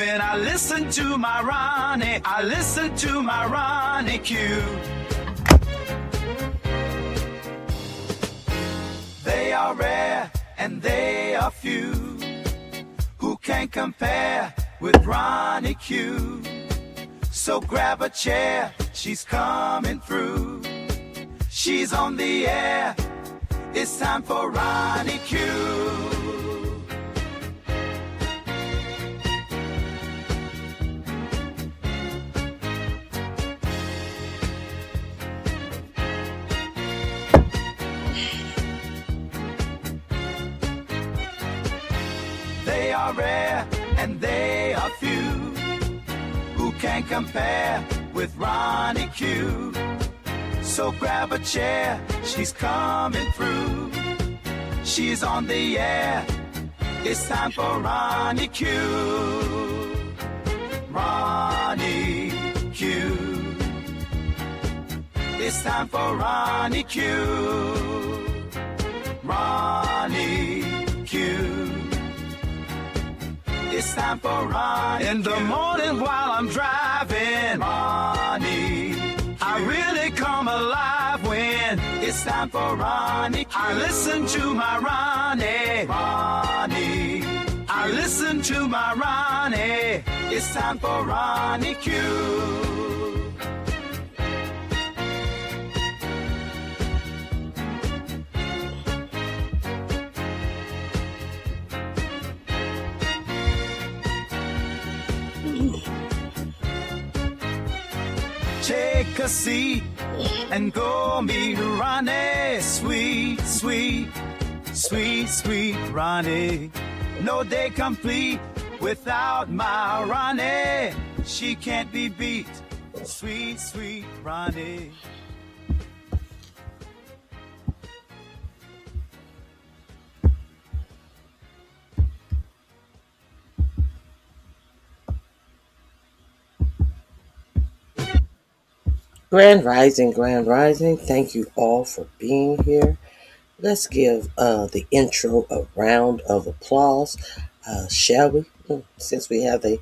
When I listen to my Ronnie, I listen to my RonyiQ. They are rare and they are few. Who can compare with RonyiQ? So grab a chair, she's coming through. She's on the air, it's time for RonyiQ. They are rare and they are few. Who can compare with RonyiQ? So grab a chair, she's coming through. She's on the air, it's time for RonyiQ. RonyiQ. It's time for RonyiQ. RonyiQ. It's time for RonyiQ. In the morning while I'm driving, RonyiQ. I really come alive when it's time for RonyiQ. I listen to my Ronnie. RonyiQ. I listen to my Ronnie. It's time for RonyiQ. Take a seat and go meet Ronnie. Sweet, sweet, sweet, sweet Ronnie. No day complete without my Ronnie. She can't be beat. Sweet, sweet Ronnie. Grand Rising, Grand Rising. Thank you all for being here. Let's give the intro a round of applause, shall we? Since we have the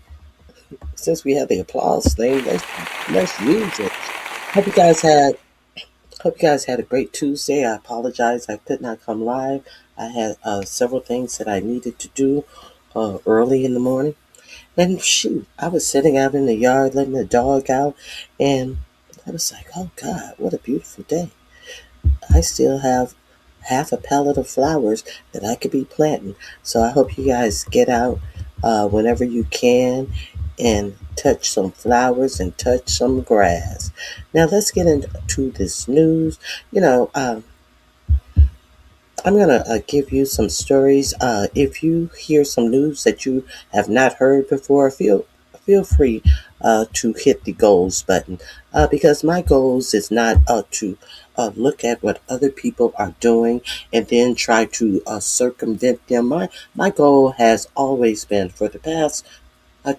applause thing, let's use it. Hope you guys had a great Tuesday. I apologize I could not come live. I had several things that I needed to do early in the morning, and shoot, I was sitting out in the yard letting the dog out, and I was like, oh God, what a beautiful day. I still have half a pallet of flowers that I could be planting. So I hope you guys get out whenever you can and touch some flowers and touch some grass. Now let's get into this news. I'm going to give you some stories. If you hear some news that you have not heard before, feel free to hit the goals button, because my goals is not to look at what other people are doing and then try to circumvent them. My goal has always been, for the past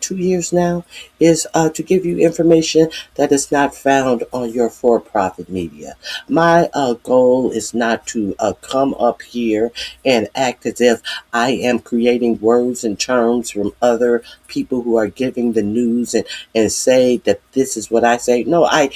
2 years now, is to give you information that is not found on your for-profit media. My goal is not to come up here and act as if I am creating words and terms from other people who are giving the news and say that this is what I say. No, I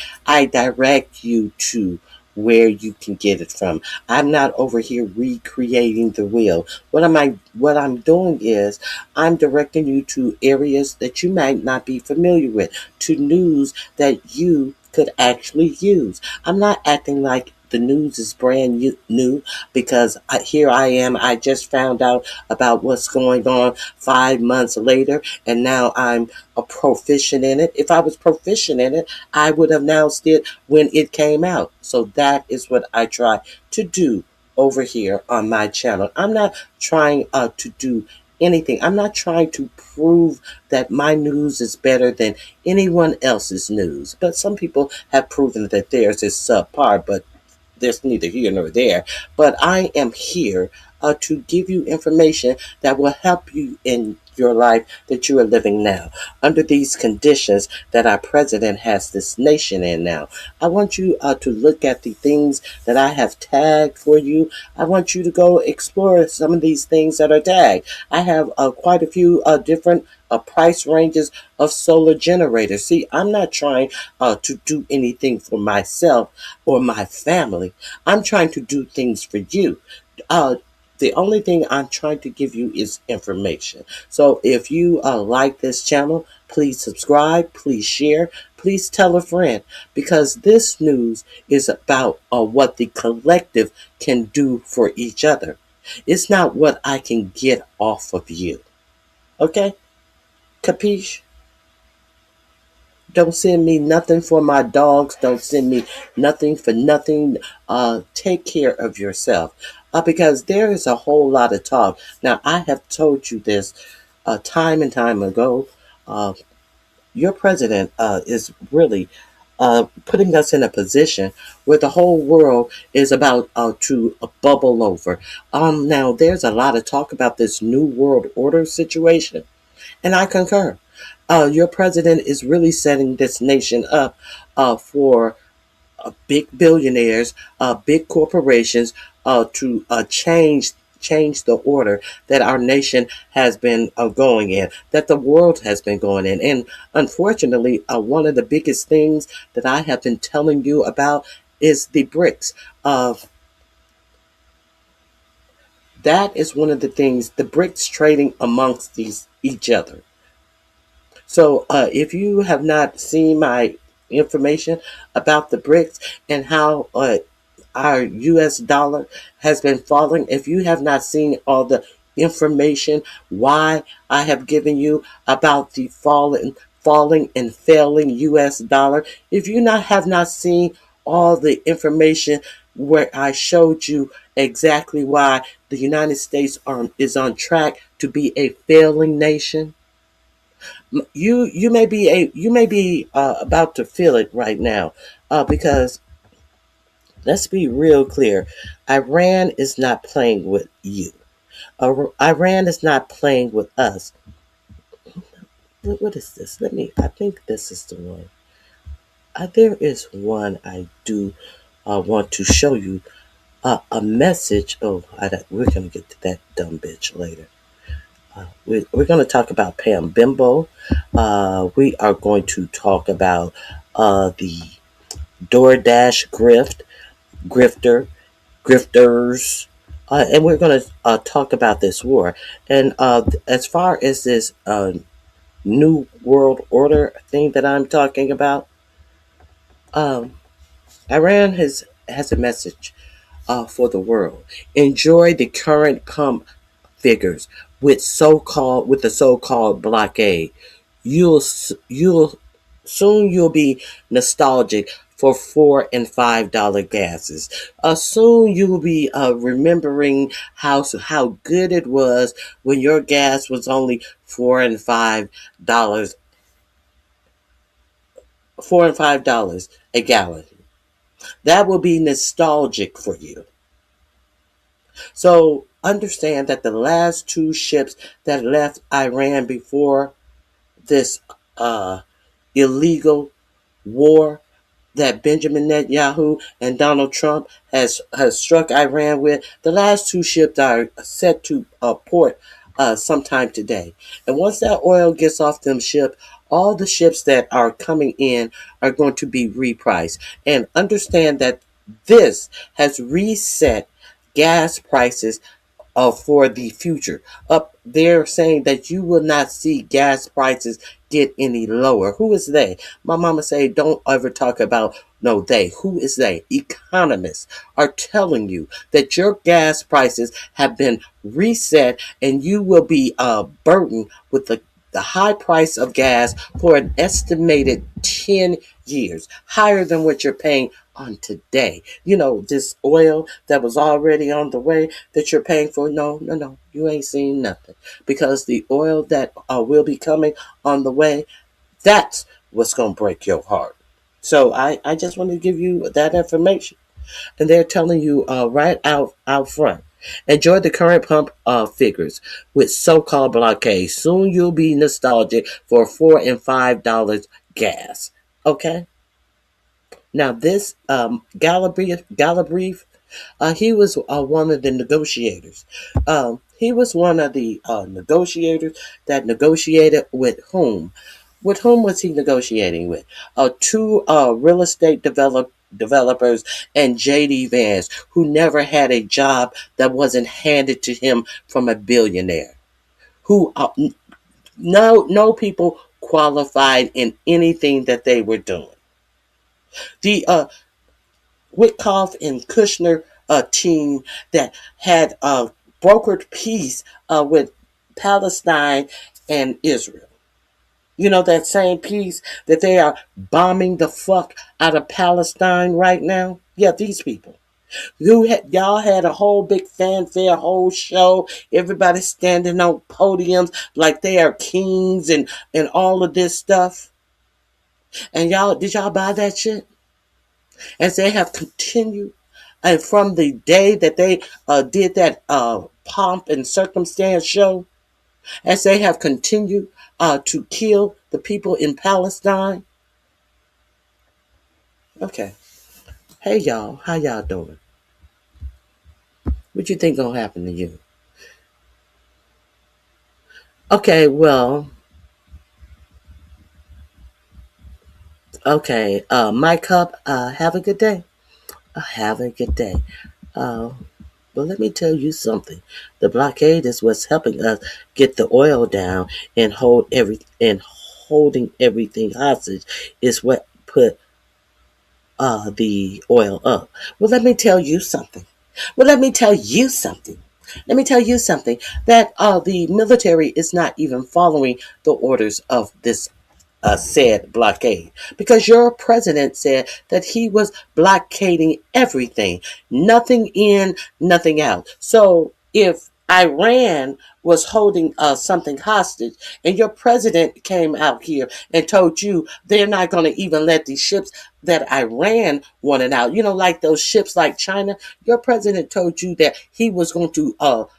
direct you to where you can get it from. I'm not over here recreating the wheel. What I'm doing is I'm directing you to areas that you might not be familiar with, to news that you could actually use. I'm not acting like the news is brand new, because here I am. I just found out about what's going on 5 months later, and now I'm a proficient in it. If I was proficient in it, I would have announced it when it came out. So that is what I try to do over here on my channel. I'm not trying to do anything. I'm not trying to prove that my news is better than anyone else's news. But some people have proven that theirs is subpar, but there's neither here nor there. But I am here to give you information that will help you in your life that you are living now, under these conditions that our president has this nation in now. I want you to look at the things that I have tagged for you. I want you to go explore some of these things that are tagged. I have quite a few different price ranges of solar generators. See, I'm not trying to do anything for myself or my family. I'm trying to do things for you. Uh, the only thing I'm trying to give you is information. So if you like this channel, please subscribe, please share, please tell a friend, because this news is about what the collective can do for each other. It's not what I can get off of you. Okay? Capiche? Don't send me nothing for my dogs. Don't send me nothing for nothing. Take care of yourself. Because there is a whole lot of talk. Now, I have told you this time and time ago. Uh, your president is really putting us in a position where the whole world is about to bubble over. Now, there's a lot of talk about this new world order situation, and I concur. Your president is really setting this nation up for big billionaires, big corporations to change the order that our nation has been going in, that the world has been going in. And unfortunately, one of the biggest things that I have been telling you about is the BRICS. That is one of the things, the BRICS trading amongst each other. So if you have not seen my information about the BRICS and how our US dollar has been falling, if you have not seen all the information why I have given you about the falling and failing US dollar, if you have not seen all the information where I showed you exactly why the United States is on track to be a failing nation, you may be about to feel it right now, because let's be real clear. Iran is not playing with you. Iran is not playing with us. What is this? I think this is the one. There is one I do want to show you a message. Oh, we're going to get to that dumb bitch later. We're going to talk about Pam Bimbo. We are going to talk about the DoorDash grifters, and we're going to talk about this war. And as far as this new world order thing that I'm talking about, um, Iran has a message for the world. Enjoy the current pump figures with the so-called blockade. You'll soon you'll be nostalgic for $4 and $5 gases. Soon you will be remembering how good it was when your gas was only $4 and $5, $4 and $5 a gallon. That will be nostalgic for you. So understand that the last two ships that left Iran before this illegal war that Benjamin Netanyahu and Donald Trump has struck Iran with, the last two ships are set to port sometime today. And once that oil gets off them ships, all the ships that are coming in are going to be repriced. And understand that this has reset gas prices for the future. Up there saying that you will not see gas prices get any lower. Who is they? My mama say don't ever talk about no they. Who is they? Economists are telling you that your gas prices have been reset and you will be burdened with the high price of gas for an estimated 10 years, higher than what you're paying on today. This oil that was already on the way that you're paying for, no, you ain't seen nothing. Because the oil that will be coming on the way, that's what's going to break your heart. So I just want to give you that information. And they're telling you right out front. Enjoy the current pump figures with so-called blockade. Soon you'll be nostalgic for $4 and $5 gas. Okay? Now this Galbraith, he was one of the negotiators. He was one of the negotiators that negotiated with whom? With whom was he negotiating with? Two real estate developers and J.D. Vance, who never had a job that wasn't handed to him from a billionaire. Who no people qualified in anything that they were doing. The Witkoff and Kushner team that had brokered peace with Palestine and Israel. You know, that same peace that they are bombing the fuck out of Palestine right now? Yeah, these people. Y'all had a whole big fanfare, whole show, everybody standing on podiums like they are kings and all of this stuff. And did y'all buy that shit? As they have continued, and from the day that they did that pomp and circumstance show, as they have continued to kill the people in Palestine. Okay. Hey y'all, how y'all doing? What you think gonna happen to you? Okay, well, okay. My cup. Have a good day. Have a good day. Uh, But let me tell you something. The blockade is what's helping us get the oil down and holding everything hostage is what put the oil up. Well, let me tell you something. Well, let me tell you something. Let me tell you something that the military is not even following the orders of this said blockade, because your president said that he was blockading everything, nothing in, nothing out. So if Iran was holding something hostage and your president came out here and told you they're not going to even let these ships that Iran wanted out, like those ships like China, your president told you that he was going to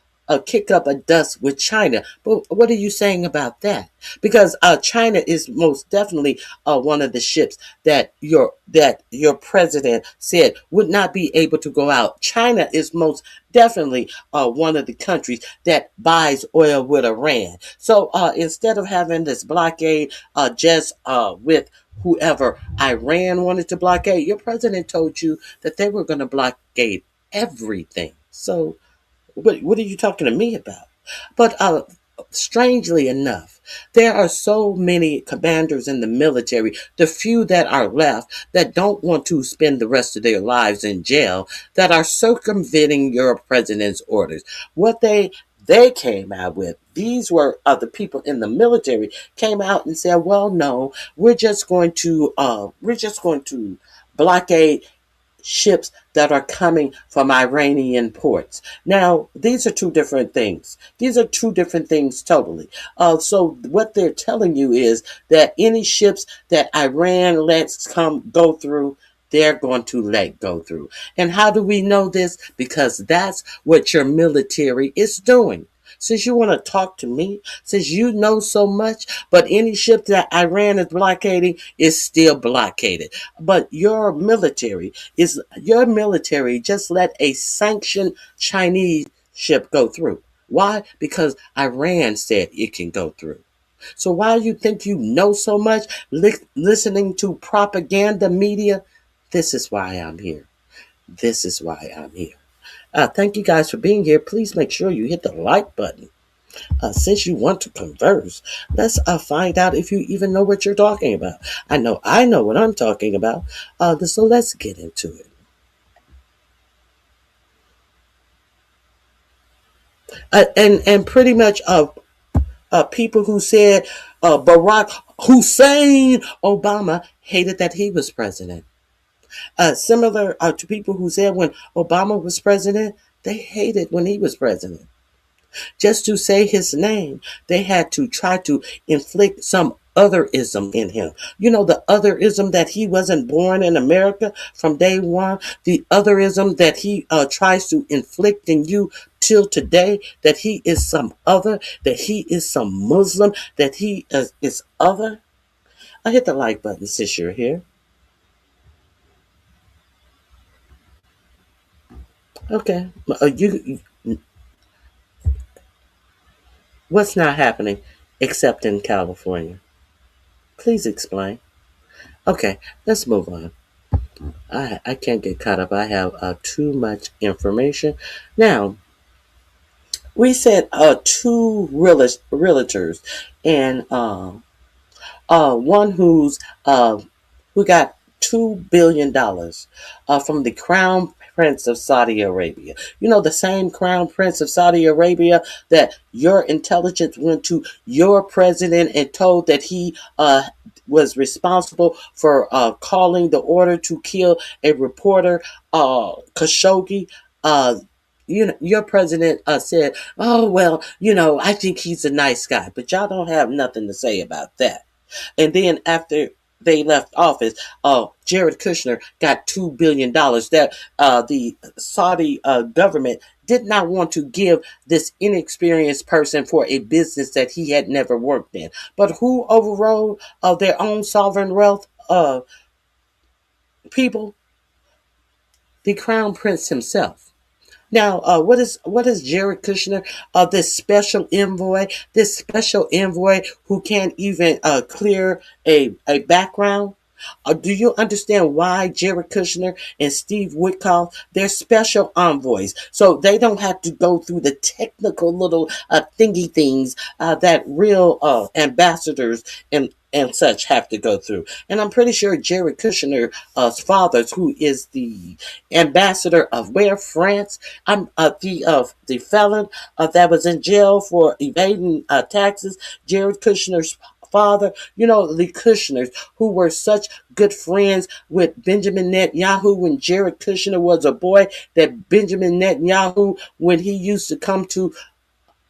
kick up a dust with China. But what are you saying about that? Because China is most definitely one of the ships that your president said would not be able to go out. China is most definitely one of the countries that buys oil with Iran. So instead of having this blockade just with whoever Iran wanted to blockade, your president told you that they were going to blockade everything. So what are you talking to me about? But strangely enough, there are so many commanders in the military, the few that are left that don't want to spend the rest of their lives in jail, that are circumventing your president's orders. What they came out with. These were the people in the military came out and said, "Well, no, we're just going to blockade ships that are coming from Iranian ports." Now, these are two different things. These are two different things totally. So what they're telling you is that any ships that Iran lets go through, they're going to let go through. And how do we know this? Because that's what your military is doing. Since you want to talk to me, since you know so much, but any ship that Iran is blockading is still blockaded. But your military just let a sanctioned Chinese ship go through. Why? Because Iran said it can go through. So why you think you know so much listening to propaganda media? This is why I'm here. This is why I'm here. Thank you guys for being here. Please make sure you hit the like button. Since you want to converse, let's find out if you even know what you're talking about. I know what I'm talking about. So let's get into it. And pretty much people who said Barack Hussein Obama hated that he was president. Similar to people who said when Obama was president, they hated when he was president. Just to say his name, they had to try to inflict some otherism in him. You know, the otherism that he wasn't born in America from day one, the otherism that he tries to inflict in you till today, that he is some other, that he is some Muslim, that he is other. I hit the like button since you're here. Okay. What's not happening except in California? Please explain. Okay, let's move on. I can't get caught up. I have too much information. Now, we said two realtors and one who got $2 billion from the Crown Prince of Saudi Arabia. You know, the same Crown Prince of Saudi Arabia that your intelligence went to your president and told that he was responsible for calling the order to kill a reporter, Khashoggi. Uh, your president said, "Oh well, I think he's a nice guy," but y'all don't have nothing to say about that. And then after they left office, Jared Kushner got $2 billion that the Saudi government did not want to give this inexperienced person for a business that he had never worked in. But who overrode their own sovereign wealth people? The Crown Prince himself. Now, what is Jared Kushner? This special envoy, who can't even clear a background. Do you understand why Jared Kushner and Steve Witkoff, they're special envoys, so they don't have to go through the technical little thingy things that real ambassadors and such have to go through. And I'm pretty sure Jared Kushner's father, who is the ambassador of where France, I'm the felon that was in jail for evading taxes. Jared Kushner's father, the Kushners, who were such good friends with Benjamin Netanyahu when Jared Kushner was a boy, that Benjamin Netanyahu, when he used to come to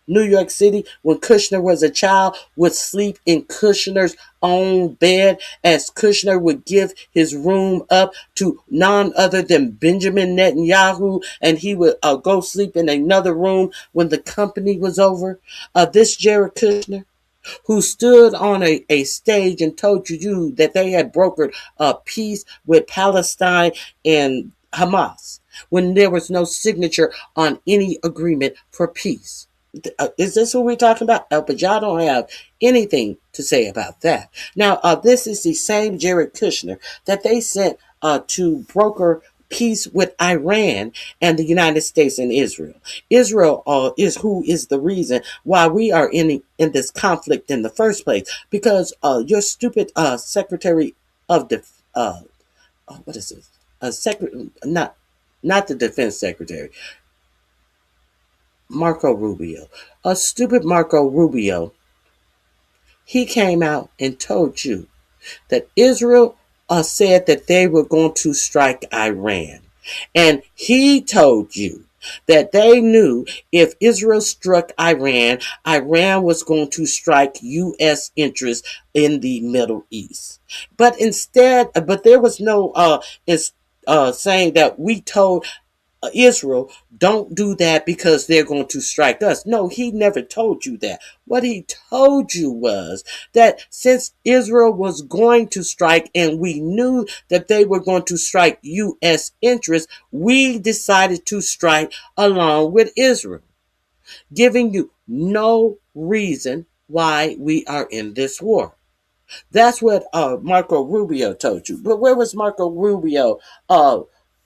New York City, when Kushner was a child, would sleep in Kushner's own bed, as Kushner would give his room up to none other than Benjamin Netanyahu, and he would go sleep in another room when the company was over. This Jared Kushner, who stood on a stage and told you that they had brokered a peace with Palestine and Hamas when there was no signature on any agreement for peace. Is this what we're talking about? But y'all don't have anything to say about that. Now, this is the same Jared Kushner that they sent to broker peace with Iran and the United States and Israel. Israel is who is the reason why we are in this conflict in the first place, because your stupid Secretary of what is this? Not the Defense Secretary, Marco Rubio. A stupid Marco Rubio, he came out and told you that Israel said that they were going to strike Iran. And he told you that they knew if Israel struck Iran, Iran was going to strike U.S. interests in the Middle East. But there was no saying that we told Israel, don't do that because they're going to strike us. No, he never told you that. What he told you was that since Israel was going to strike and we knew that they were going to strike U.S. interests, we decided to strike along with Israel, giving you no reason why we are in this war. That's what Marco Rubio told you. But where was Marco Rubio,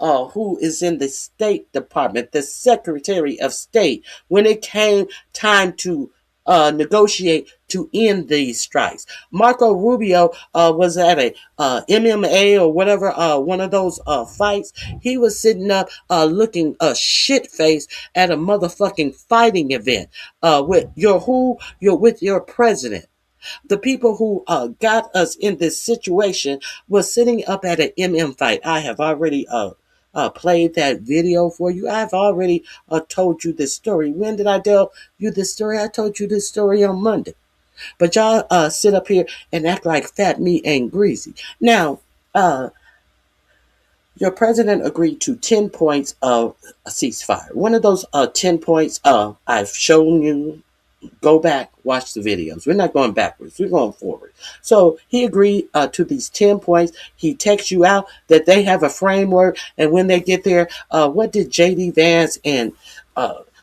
who is in the State Department, the Secretary of State, when it came time to negotiate to end these strikes? Marco Rubio was at a MMA or whatever, one of those fights. He was sitting up looking shit-faced at a motherfucking fighting event with your president. The people who got us in this situation was sitting up at an fight. I have already played that video for you. I've already told you this story. When did I tell you this story? I told you this story on Monday. But y'all sit up here and act like fat meat ain't greasy. Now, your president agreed to 10 points of a ceasefire. One of those 10 points I've shown you. Go back, watch the videos. We're not going backwards. We're going forward. So he agreed to these 10 points. He texts you out that they have a framework. And when they get there, what did J.D. Vance and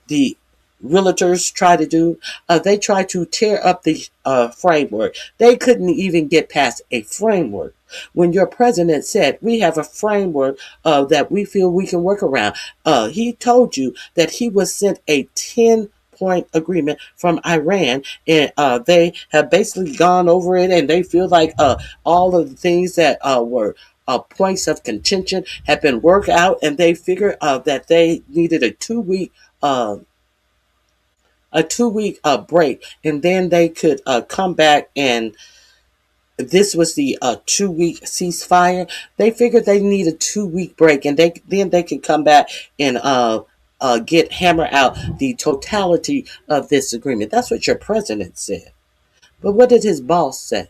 the realtors try to do. They try to tear up the framework. They couldn't even get past a framework. When your president said, we have a framework that we feel we can work around, he told you that he was sent a 10-point agreement from Iran, and they have basically gone over it, and they feel like all of the things that were points of contention have been worked out, and they figured that they needed uh, a 2 week break, and then they could come back, and this was the 2 week ceasefire. They figured they need a 2 week break, and they could come back and get hammer out the totality of this agreement. That's what your president said. But what did his boss say?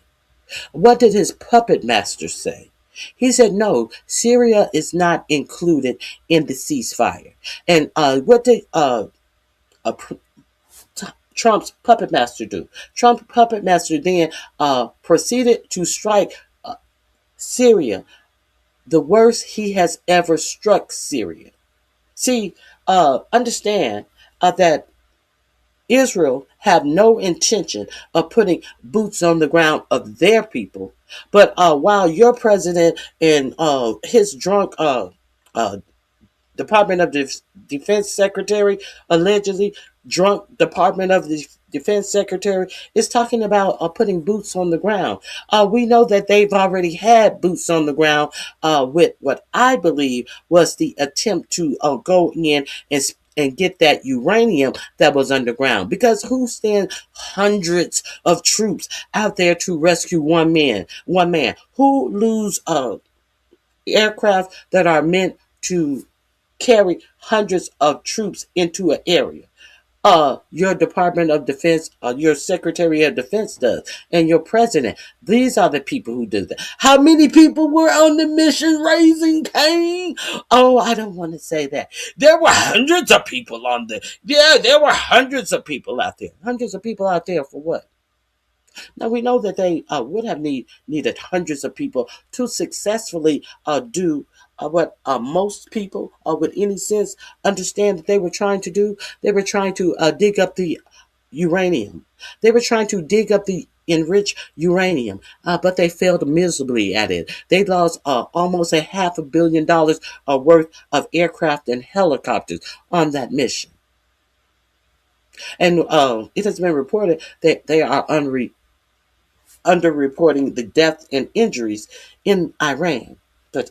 What did his puppet master say? He said, no, Syria is not included in the ceasefire. And what did Trump's puppet master do? Trump's puppet master then proceeded to strike Syria, the worst he has ever struck Syria. See, understand that Israel have no intention of putting boots on the ground of their people. But while your president and his drunk Department of Defense Secretary, allegedly drunk Department of the Defense Secretary, is talking about putting boots on the ground. We know that they've already had boots on the ground with what I believe was the attempt to go in and get that uranium that was underground. Because who sends hundreds of troops out there to rescue one man? Who lose aircraft that are meant to carry hundreds of troops into an area? Your Department of Defense, your Secretary of Defense does, and your president. These are the people who do that. How many people were on the mission Raising Cain? Oh, I don't want to say that. There were hundreds of people there were hundreds of people out there. Hundreds of people out there for what? Now, we know that they would have needed hundreds of people to successfully do what most people with any sense understand that they were trying to do. They were trying to dig up the uranium. They were trying to dig up the enriched uranium, but they failed miserably at it. They lost almost $500 million worth of aircraft and helicopters on that mission. And it has been reported that they are underreporting the deaths and injuries in Iran. But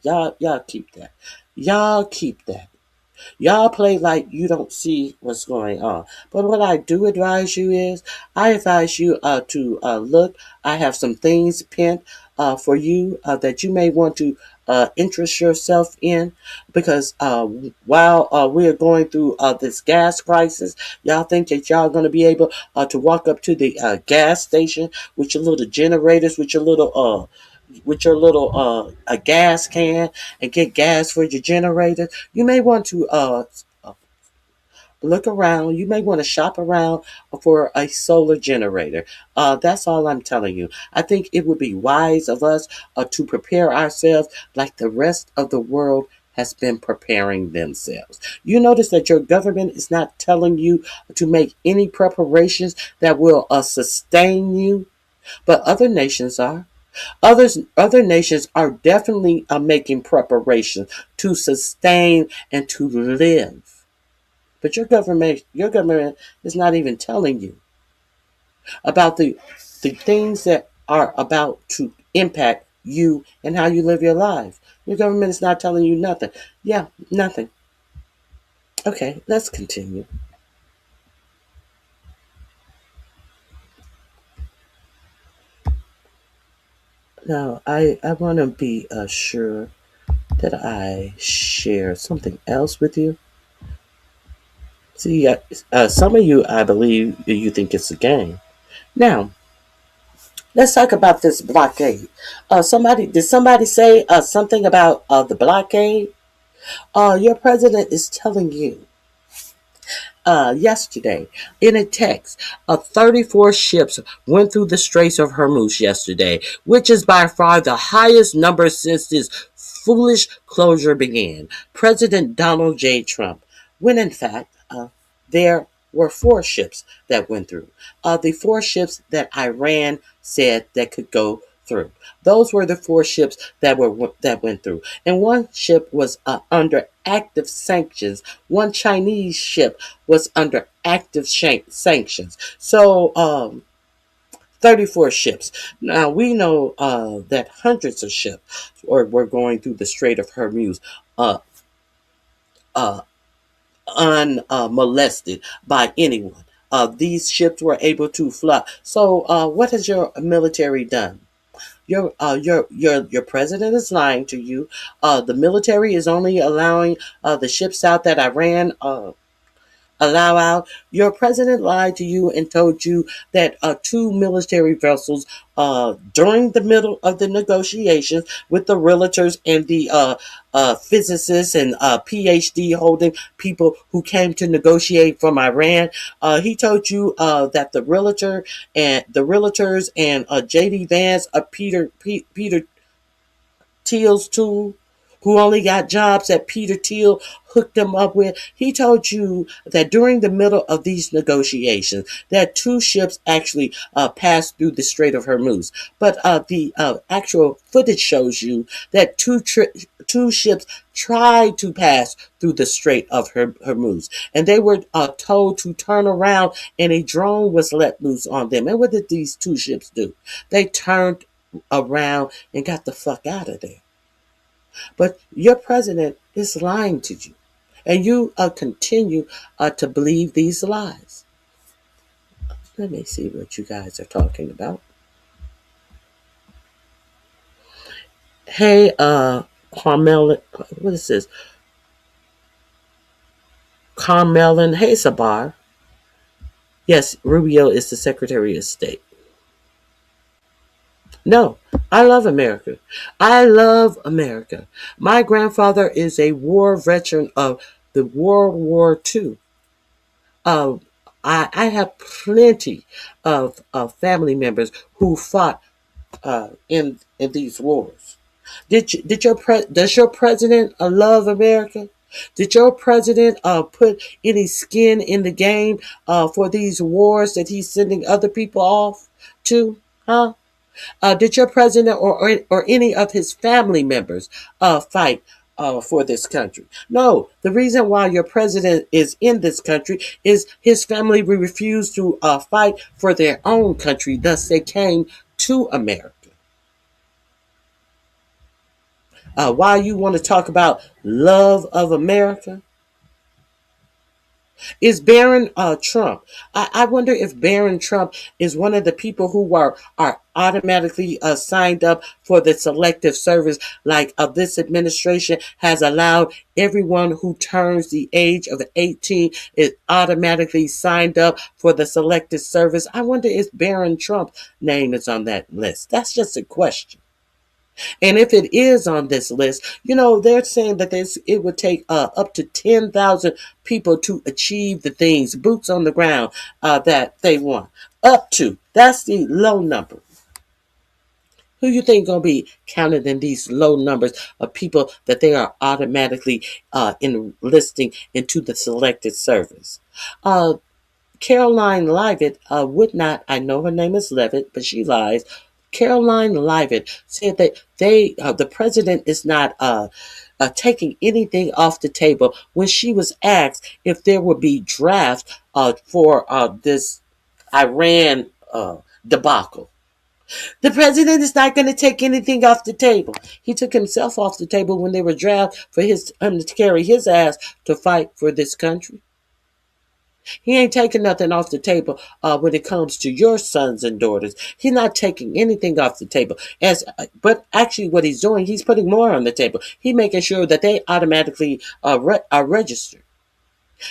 y'all keep that. Y'all keep that. Y'all play like you don't see what's going on. But what I do advise you is, I advise you to look. I have some things pinned for you that you may want to interest yourself in, because while we are going through this gas crisis, y'all think that y'all going to be able to walk up to the gas station with your little generators, with your little a gas can, and get gas for your generator. You may want to look around. You may want to shop around for a solar generator. That's all I'm telling you. I think it would be wise of us to prepare ourselves like the rest of the world has been preparing themselves. You notice that your government is not telling you to make any preparations that will sustain you, but other nations are. Other nations are definitely making preparations to sustain and to live. But your government is not even telling you about the things that are about to impact you and how you live your life. Your government is not telling you nothing. Yeah, nothing. Okay, let's continue. Now, I want to be sure that I share something else with you. See, some of you, I believe, you think it's a game. Now, let's talk about this blockade. Did somebody say something about the blockade? Your president is telling you yesterday in a text, 34 ships went through the Straits of Hormuz yesterday, which is by far the highest number since this foolish closure began. President Donald J. Trump, when in fact, there were 4 ships that went through. The 4 ships that Iran said that could go through. Those were the 4 ships that went through, and one ship was under active sanctions. One Chinese ship was under active sanctions. So 34 ships. Now we know that hundreds of ships were going through the Strait of Hormuz. Uh, uh, Unmolested by anyone. These ships were able to fly. So, what has your military done? Your president is lying to you. The military is only allowing the ships out that Iran allow out. Your president lied to you and told you that 2 military vessels during the middle of the negotiations with the realtors and the physicists and PhD holding people who came to negotiate from Iran. He told you that the realtors and JD Vance, Peter Thiel's tool, who only got jobs that Peter Thiel hooked them up with. He told you that during the middle of these negotiations, that 2 ships actually passed through the Strait of Hormuz. But the actual footage shows you that 2 ships tried to pass through the Strait of Hormuz, and they were told to turn around, and a drone was let loose on them. And what did these 2 ships do? They turned around and got the fuck out of there. But your president is lying to you, and you continue to believe these lies. Let me see what you guys are talking about. Hey, Carmel, what is this? Carmelin, hey, Sabar. Yes, Rubio is the Secretary of State. No, I love America. I love America. My grandfather is a war veteran of the World War II. Uh, I have plenty of family members who fought in these wars. Does your president love America? Did your president put any skin in the game for these wars that he's sending other people off to? Huh? Did your president or any of his family members fight for this country? No. The reason why your president is in this country is his family refused to fight for their own country. Thus, they came to America. Why you want to talk about love of America? Is Barron Trump? I wonder if Barron Trump is one of the people who are automatically signed up for the selective service, like this administration has allowed everyone who turns the age of 18 is automatically signed up for the selective service. I wonder if Barron Trump's name is on that list. That's just a question. And if it is on this list, they're saying that it would take up to 10,000 people to achieve the things, boots on the ground, that they want. Up to. That's the low number. Who you think going to be counted in these low numbers of people that they are automatically enlisting into the selected service? Caroline Leavitt would not, I know her name is Levitt, but she lies. Caroline Leavitt said that the president is not taking anything off the table when she was asked if there would be draft for this Iran debacle. The president is not going to take anything off the table. He took himself off the table when they were drafted for him to carry his ass to fight for this country. He ain't taking nothing off the table when it comes to your sons and daughters. He's not taking anything off the table. But actually what he's doing, he's putting more on the table. He's making sure that they automatically are registered.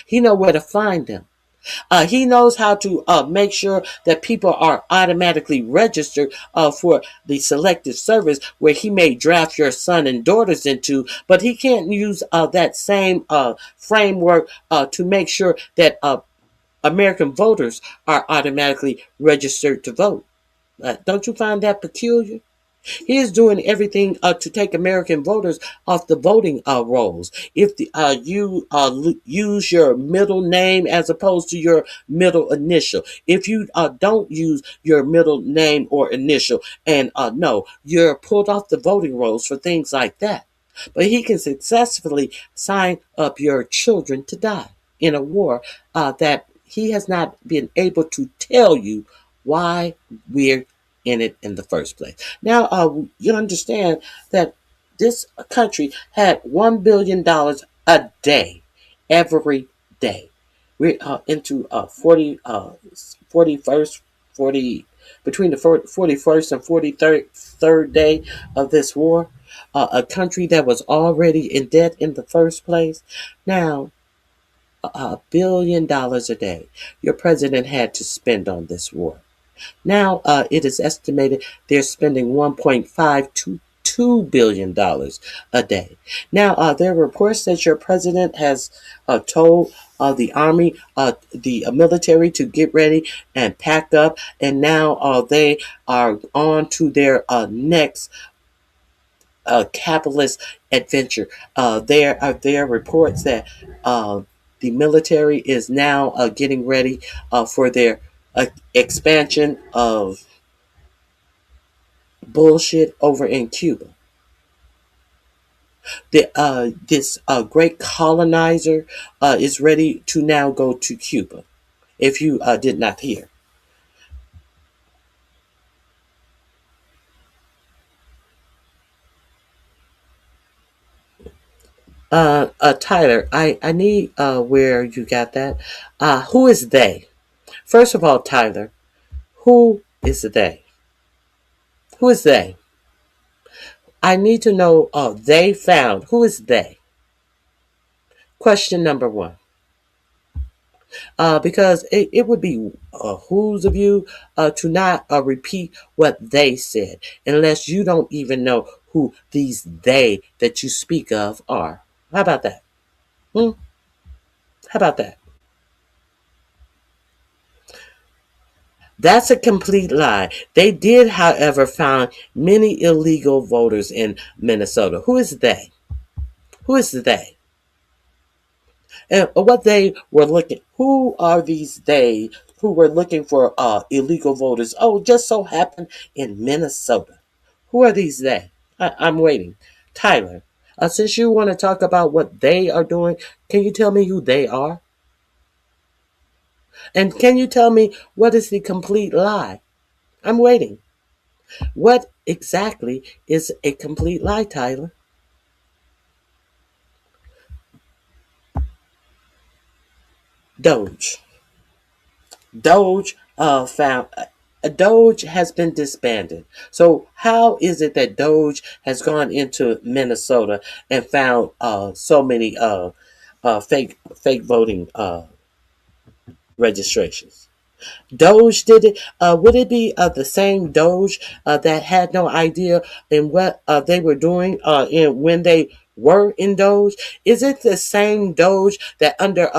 He knows where to find them. He knows how to make sure that people are automatically registered for the selective service where he may draft your son and daughters into, but he can't use that same framework to make sure that American voters are automatically registered to vote. Don't you find that peculiar? He is doing everything to take American voters off the voting rolls. If you use your middle name as opposed to your middle initial, if you don't use your middle name or initial, and no, you're pulled off the voting rolls for things like that. But he can successfully sign up your children to die in a war that he has not been able to tell you why we're in it in the first place. Now, you understand that this country had $1 billion a day, every day. We're into 41st, 40, between the 41st and 43rd day of this war. A country that was already in debt in the first place. Now, $1 billion a day your president had to spend on this war. Now it is estimated they're spending $1.5 to $2 billion a day. Now there are reports that your president has told the army, the military to get ready and pack up, and now they are on to their next capitalist adventure. There are reports that the military is now getting ready for their expansion of bullshit over in Cuba. This great colonizer is ready to now go to Cuba. If you did not hear, Tyler, I need where you got that. Who is they? First of all, Tyler, who is they? Who is they? I need to know. They found. Who is they? Question number one. Because it would be who's of you to not repeat what they said unless you don't even know who these they that you speak of are. How about that? Hmm? How about that? That's a complete lie. They did, however, find many illegal voters in Minnesota. Who is they? Who is they? And what they were looking, who are these they who were looking for illegal voters? Oh, just so happened in Minnesota. Who are these they? I'm waiting. Tyler, since you want to talk about what they are doing, can you tell me who they are? And can you tell me what is the complete lie? I'm waiting. What exactly is a complete lie, Tyler? Doge. Doge found Doge has been disbanded. So how is it that Doge has gone into Minnesota and found so many fake voting registrations? Doge did it. Would it be the same Doge that had no idea in what they were doing in when they were in Doge? Is it the same Doge that under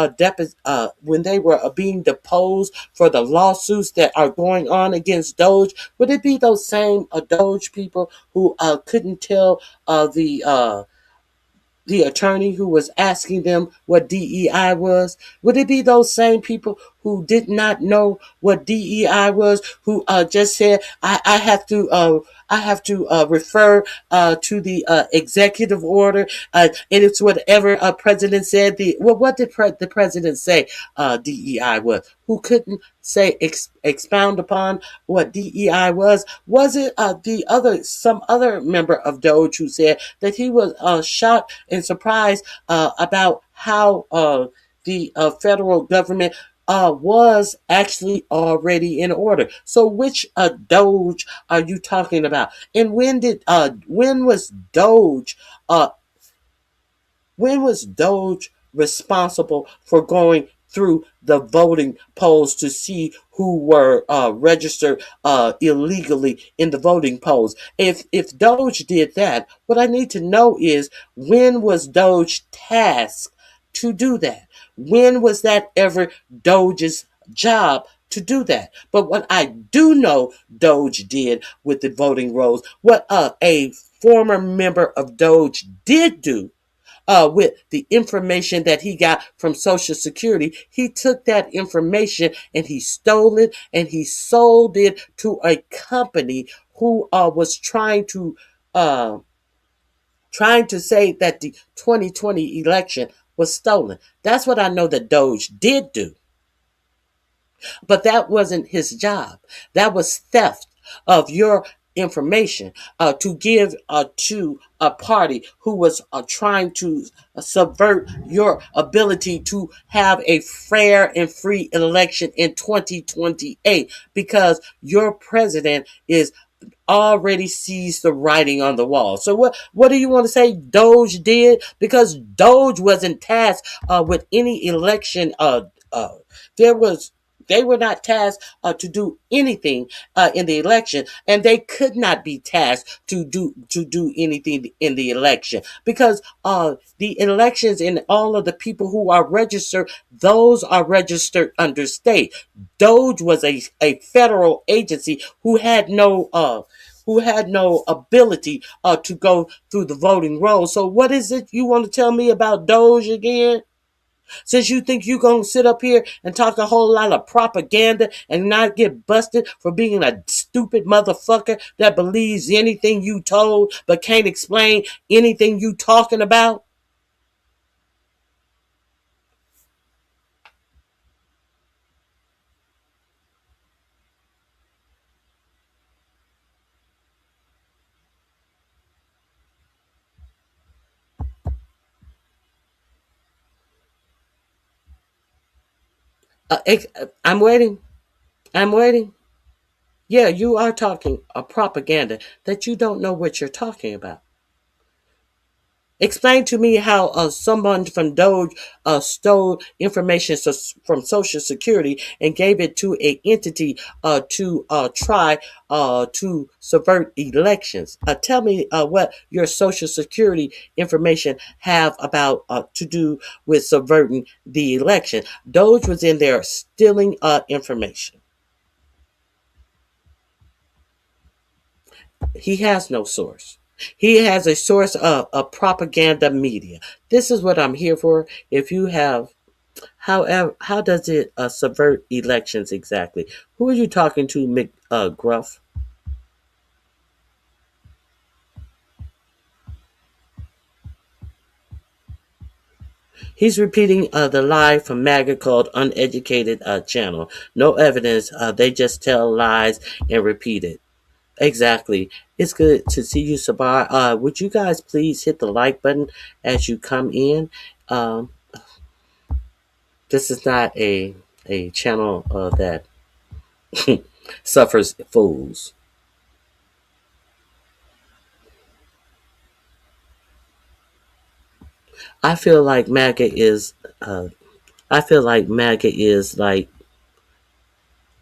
when they were being deposed for the lawsuits that are going on against Doge? Would it be those same Doge people who couldn't tell the attorney who was asking them what DEI was? Would it be those same people who did not know what DEI was, who just said, I have to refer to the executive order, and it's whatever president said. What did the president say DEI was? Who couldn't say expound upon what DEI was? Was it some other member of Doge who said that he was shocked and surprised about how the federal government was actually already in order? So which Doge are you talking about? And uh when was Doge responsible for going through the voting polls to see who were registered illegally in the voting polls? If Doge did that, what I need to know is, when was Doge tasked to do that? When was that ever Doge's job to do that. But what I do know Doge did with the voting rolls, what a former member of Doge did do with the information that he got from Social Security, he took that information and he stole it and he sold it to a company who was uh, trying to say that the 2020 election was stolen. That's what I know that Doge did do. But that wasn't his job. That was theft of your information to give to a party who was trying to subvert your ability to have a fair and free election in 2028 because your president is already sees the writing on the wall. So what do you want to say Doge did? Because Doge wasn't tasked with any election. There was they were not tasked to do anything in the election, and they could not be tasked to do anything in the election because the elections and all of the people who are registered, those are registered under state. Doge was a federal agency who had no ability to go through the voting rolls. So what is it you want to tell me about Doge again? Since you think you're going to sit up here and talk a whole lot of propaganda and not get busted for being a stupid motherfucker that believes anything you told but can't explain anything you talking about? I'm waiting. I'm waiting. Yeah, you are talking a propaganda that you don't know what you're talking about. Explain to me how someone from Doge stole information from Social Security and gave it to an entity to try to subvert elections. Tell me what your Social Security information have about to do with subverting the election. Doge was in there stealing information. He has no source. He has a source of a propaganda media. This is what I'm here for. If you have, however, how does it subvert elections exactly? Who are you talking to, Gruff? He's repeating the lie from MAGA called Uneducated Channel. No evidence. They just tell lies and repeat it. Exactly. It's good to see you, Sabar. Would you guys please hit the like button as you come in? Um, this is not a channel that suffers fools. I feel like MAGA is. I feel like MAGA is like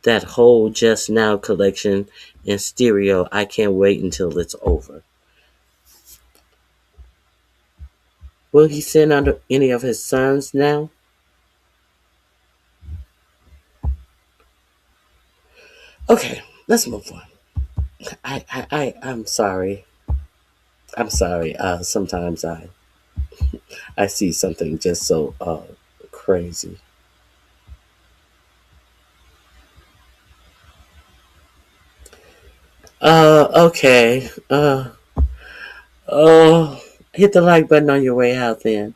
that whole Just Now collection in stereo. I can't wait until it's over. Will he send under any of his sons now? Okay, let's move on. I'm sorry. I'm sorry. Sometimes I see something just so crazy. Okay. Oh, hit the like button on your way out then.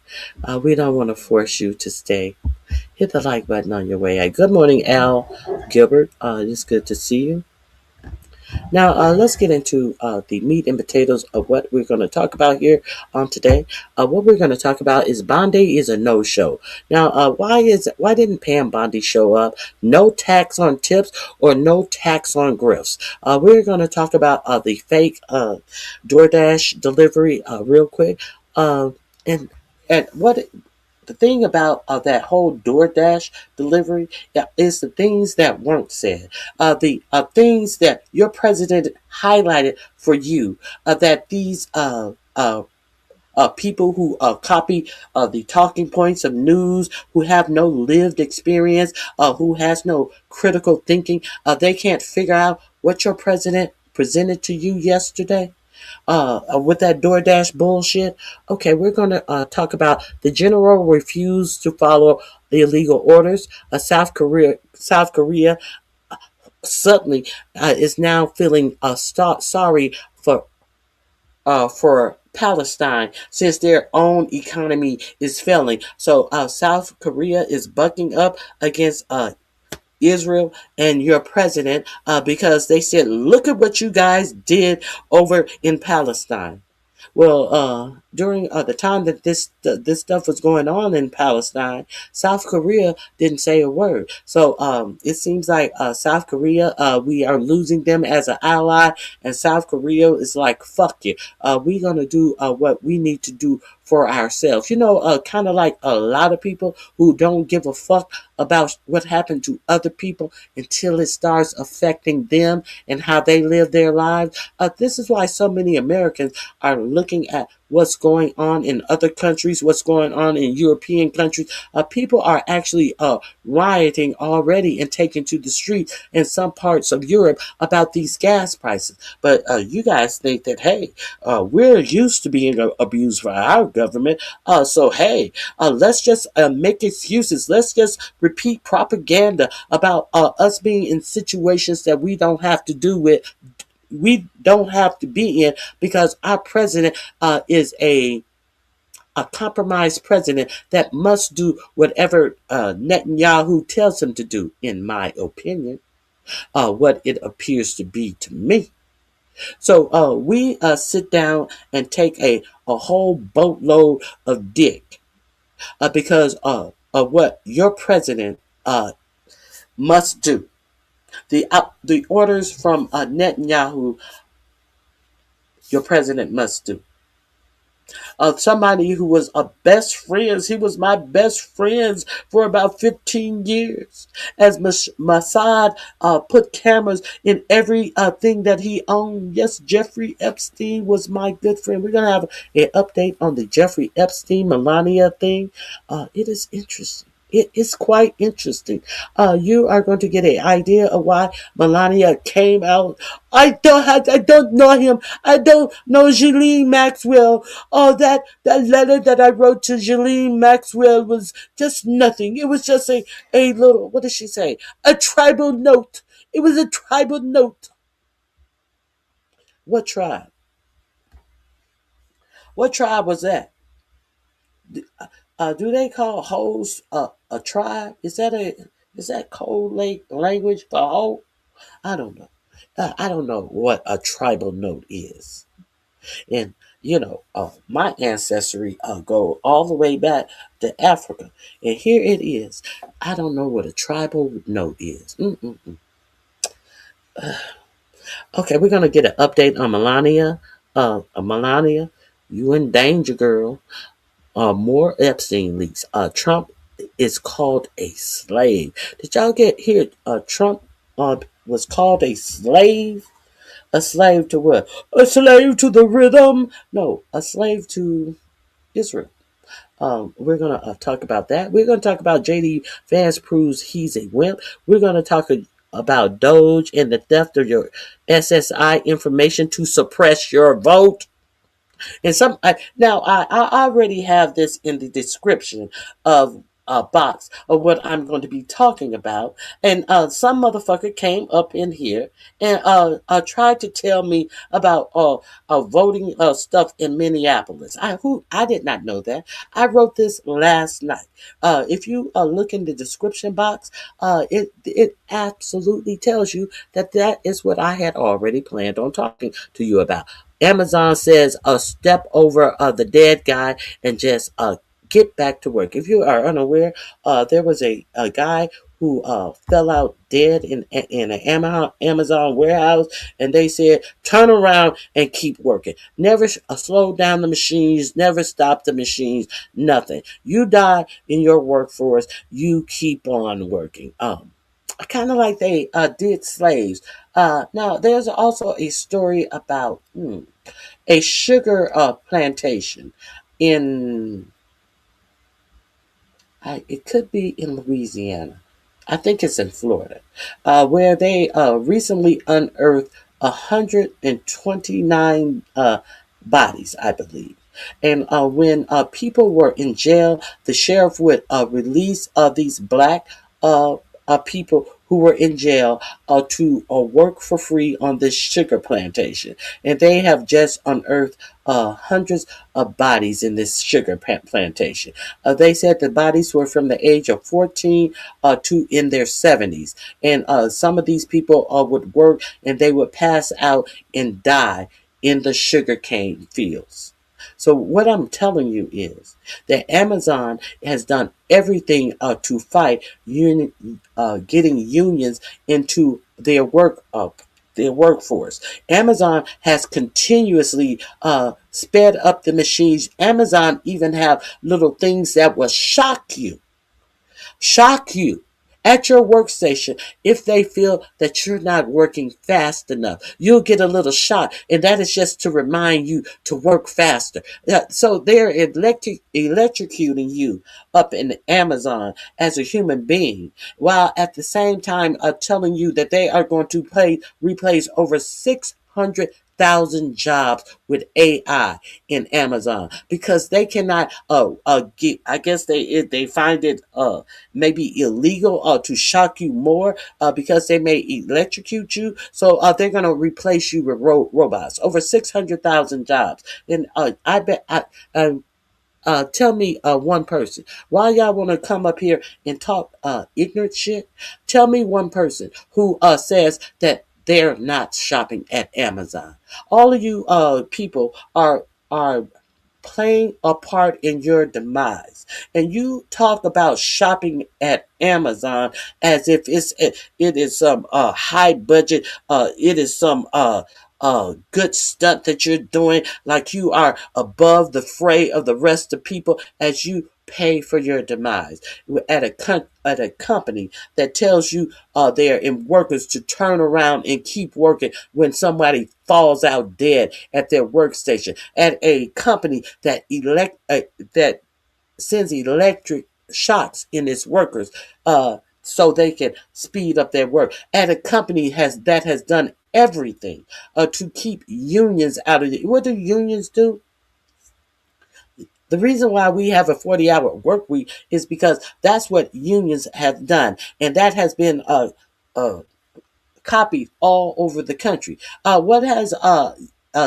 We don't want to force you to stay. Hit the like button on your way out. Good morning, Al Gilbert. It's good to see you. Now, let's get into the meat and potatoes of what we're going to talk about here today. What we're going to talk about is Bondi is a no-show. Now, why didn't Pam Bondi show up? No tax on tips or no tax on grifts. We're going to talk about the fake DoorDash delivery real quick. And what the thing about that whole DoorDash delivery is the things that weren't said, the things that your president highlighted for you, that these people who copy the talking points of news, who have no lived experience, who has no critical thinking. They can't figure out what your president presented to you yesterday with that DoorDash bullshit. Okay, we're going to talk about the general refused to follow the illegal orders. South Korea suddenly is now feeling sorry for Palestine since their own economy is failing. So South Korea is bucking up against Israel and your president because they said, look at what you guys did over in Palestine. Well, during the time that this stuff was going on in Palestine, South Korea didn't say a word. So it seems like South Korea, we are losing them as an ally, and South Korea is like, fuck you. We're gonna do what we need to do for ourselves. Kind of like a lot of people who don't give a fuck about what happened to other people until it starts affecting them and how they live their lives. This is why so many Americans are looking at what's going on in other countries, what's going on in European countries. People are actually rioting already and taking to the street in some parts of Europe about these gas prices. But you guys think that, hey, we're used to being abused by our government. So, hey, let's just make excuses. Let's just repeat propaganda about us being in situations that we don't have to do with. We don't have to be in because our president is a compromised president that must do whatever Netanyahu tells him to do, in my opinion, what it appears to be to me. So we sit down and take a whole boatload of dick because of what your president must do. The orders from Netanyahu, your president must do. Somebody who was a best friends. He was my best friends for about 15 years. As Mossad put cameras in every thing that he owned. Yes, Jeffrey Epstein was my good friend. We're going to have an update on the Jeffrey Epstein Melania thing. It is interesting. It is quite interesting. You are going to get an idea of why Melania came out. I don't know him. I don't know Ghislaine Maxwell. Oh, that letter that I wrote to Ghislaine Maxwell was just nothing. It was just a little, what did she say? A tribal note. It was a tribal note. What tribe? What tribe was that? Do they call hoes a tribe? Is that code language for hoe? I don't know. I don't know what a tribal note is. And my ancestry go all the way back to Africa, and here it is. I don't know what a tribal note is. Okay, we're gonna get an update on Melania. Melania, you in danger, girl. More Epstein leaks. Trump is called a slave. Did y'all get here? Trump was called a slave. A slave to what? A slave to the rhythm? No, a slave to Israel. We're going to talk about that. We're going to talk about JD Vance proves he's a wimp. We're going to talk about Doge and the theft of your SSI information to suppress your vote. And now I already have this in the description of a box of what I'm going to be talking about, and some motherfucker came up in here and tried to tell me about voting stuff in Minneapolis. I did not know that. I wrote this last night. If you look in the description box, it absolutely tells you that is what I had already planned on talking to you about. Amazon says step over the dead guy and just get back to work. If you are unaware, there was a guy who fell out dead in an Amazon warehouse, and they said, turn around and keep working. Never slow down the machines, never stop the machines, nothing. You die in your workforce, you keep on working. Kind of like they did slaves. Now, there's also a story about a sugar plantation. in, it could be in Louisiana. I think it's in Florida, where they recently unearthed 129 bodies, I believe. And when people were in jail, the sheriff would release these black uh, people who were in jail to work for free on this sugar plantation. And they have just unearthed hundreds of bodies in this sugar plantation. They said the bodies were from the age of 14 to in their 70s. And some of these people would work and they would pass out and die in the sugarcane fields. So what I'm telling you is that Amazon has done everything to fight getting unions into their workforce. Amazon has continuously sped up the machines. Amazon even have little things that will shock you at your workstation if they feel that you're not working fast enough. You'll get a little shock, and that is just to remind you to work faster. So they're electrocuting you up in Amazon as a human being, while at the same time telling you that they are going to replace over 600,000 jobs with AI in Amazon because they cannot get. I guess they find it maybe illegal to shock you more because they may electrocute you. So they're going to replace you with robots. Over 600,000 jobs. And I bet tell me one person. Why y'all want to come up here and talk ignorant shit? Tell me one person who says that they're not shopping at Amazon. All of you people are playing a part in your demise. And you talk about shopping at Amazon as if it is some high budget, it is some good stunt that you're doing, like you are above the fray of the rest of people as you pay for your demise at a company that tells you they're in workers to turn around and keep working when somebody falls out dead at their workstation, at a company that sends electric shocks in its workers so they can speed up their work, at a company that has done everything to keep unions out of it. What do unions do? The reason why we have a 40-hour work week is because that's what unions have done. And that has been uh, copied all over the country. What has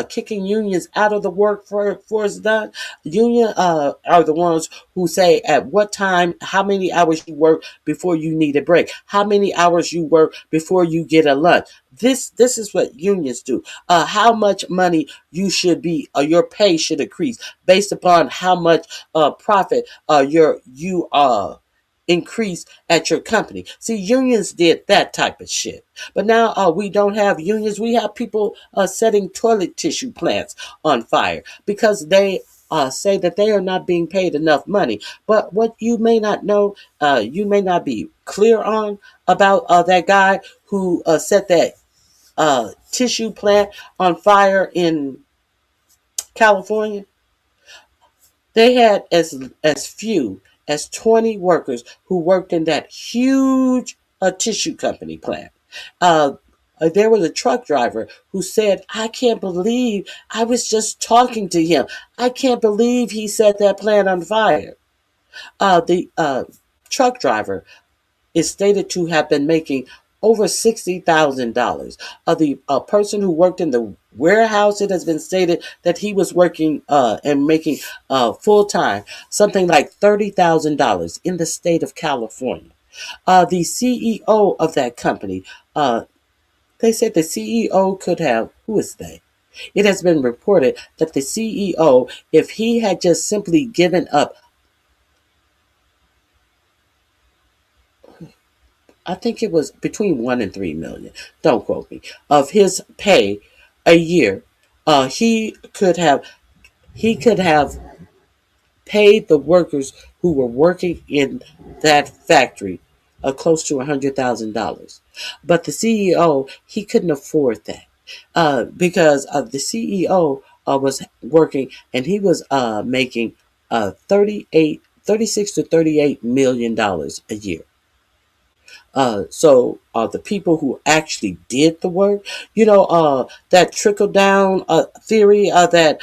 kicking unions out of the workforce done? Union are the ones who say at what time, how many hours you work before you need a break, how many hours you work before you get a lunch. This is what unions do. How much money you should be, your pay should increase based upon how much profit you increase at your company. See, unions did that type of shit. But now we don't have unions. We have people setting toilet tissue plants on fire because they say that they are not being paid enough money. But what you may not know, you may not be clear on about that guy who set that tissue plant on fire in California. They had as few as 20 workers who worked in that huge tissue company plant. Uh, there was a truck driver who said, I can't believe I was just talking to him. I can't believe he set that plant on fire. The truck driver is stated to have been making over $60,000. The person who worked in the warehouse, it has been stated that he was working and making full time something like $30,000 in the state of California. The CEO of that company, they said the CEO could have, who is they? It has been reported that the CEO, if he had just simply given up, I think it was between 1 and 3 million, don't quote me, of his pay a year, he could have paid the workers who were working in that factory close to $100,000. But the CEO, he couldn't afford that because the CEO was working, and he was making 36 to $38 million a year. So the people who actually did the work, that trickle down theory that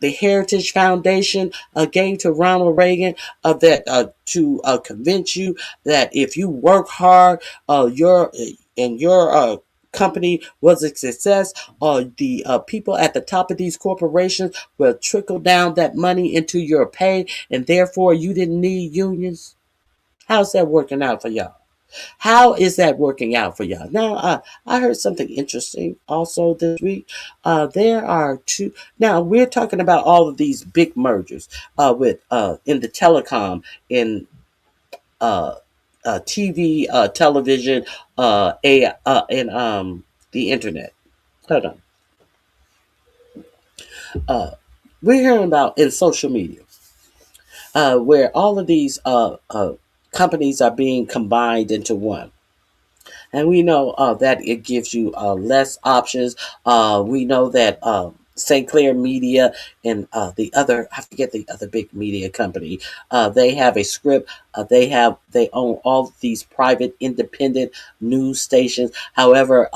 the Heritage Foundation gave to Ronald Reagan, that to convince you that if you work hard, your company was a success, the people at the top of these corporations will trickle down that money into your pay, and therefore you didn't need unions. How's that working out for y'all? How is that working out for y'all? Now, I heard something interesting also this week. There are two. Now, we're talking about all of these big mergers with in the telecom, in uh, TV, television, and the internet. Hold on. Uh, we're hearing about in social media where all of these companies are being combined into one. And we know that it gives you less options. We know that St. Clair Media and the other, I forget the other big media company, they have a script. They own all of these private independent news stations. However,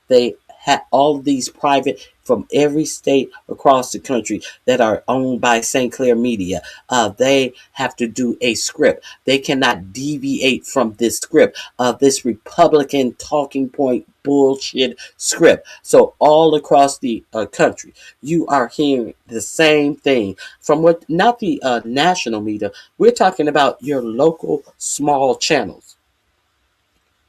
they have all of these private from every state across the country that are owned by St. Clair Media. They have to do a script. They cannot deviate from this script, this Republican talking point bullshit script. So all across the country, you are hearing the same thing from what, not the national media. We're talking about your local small channels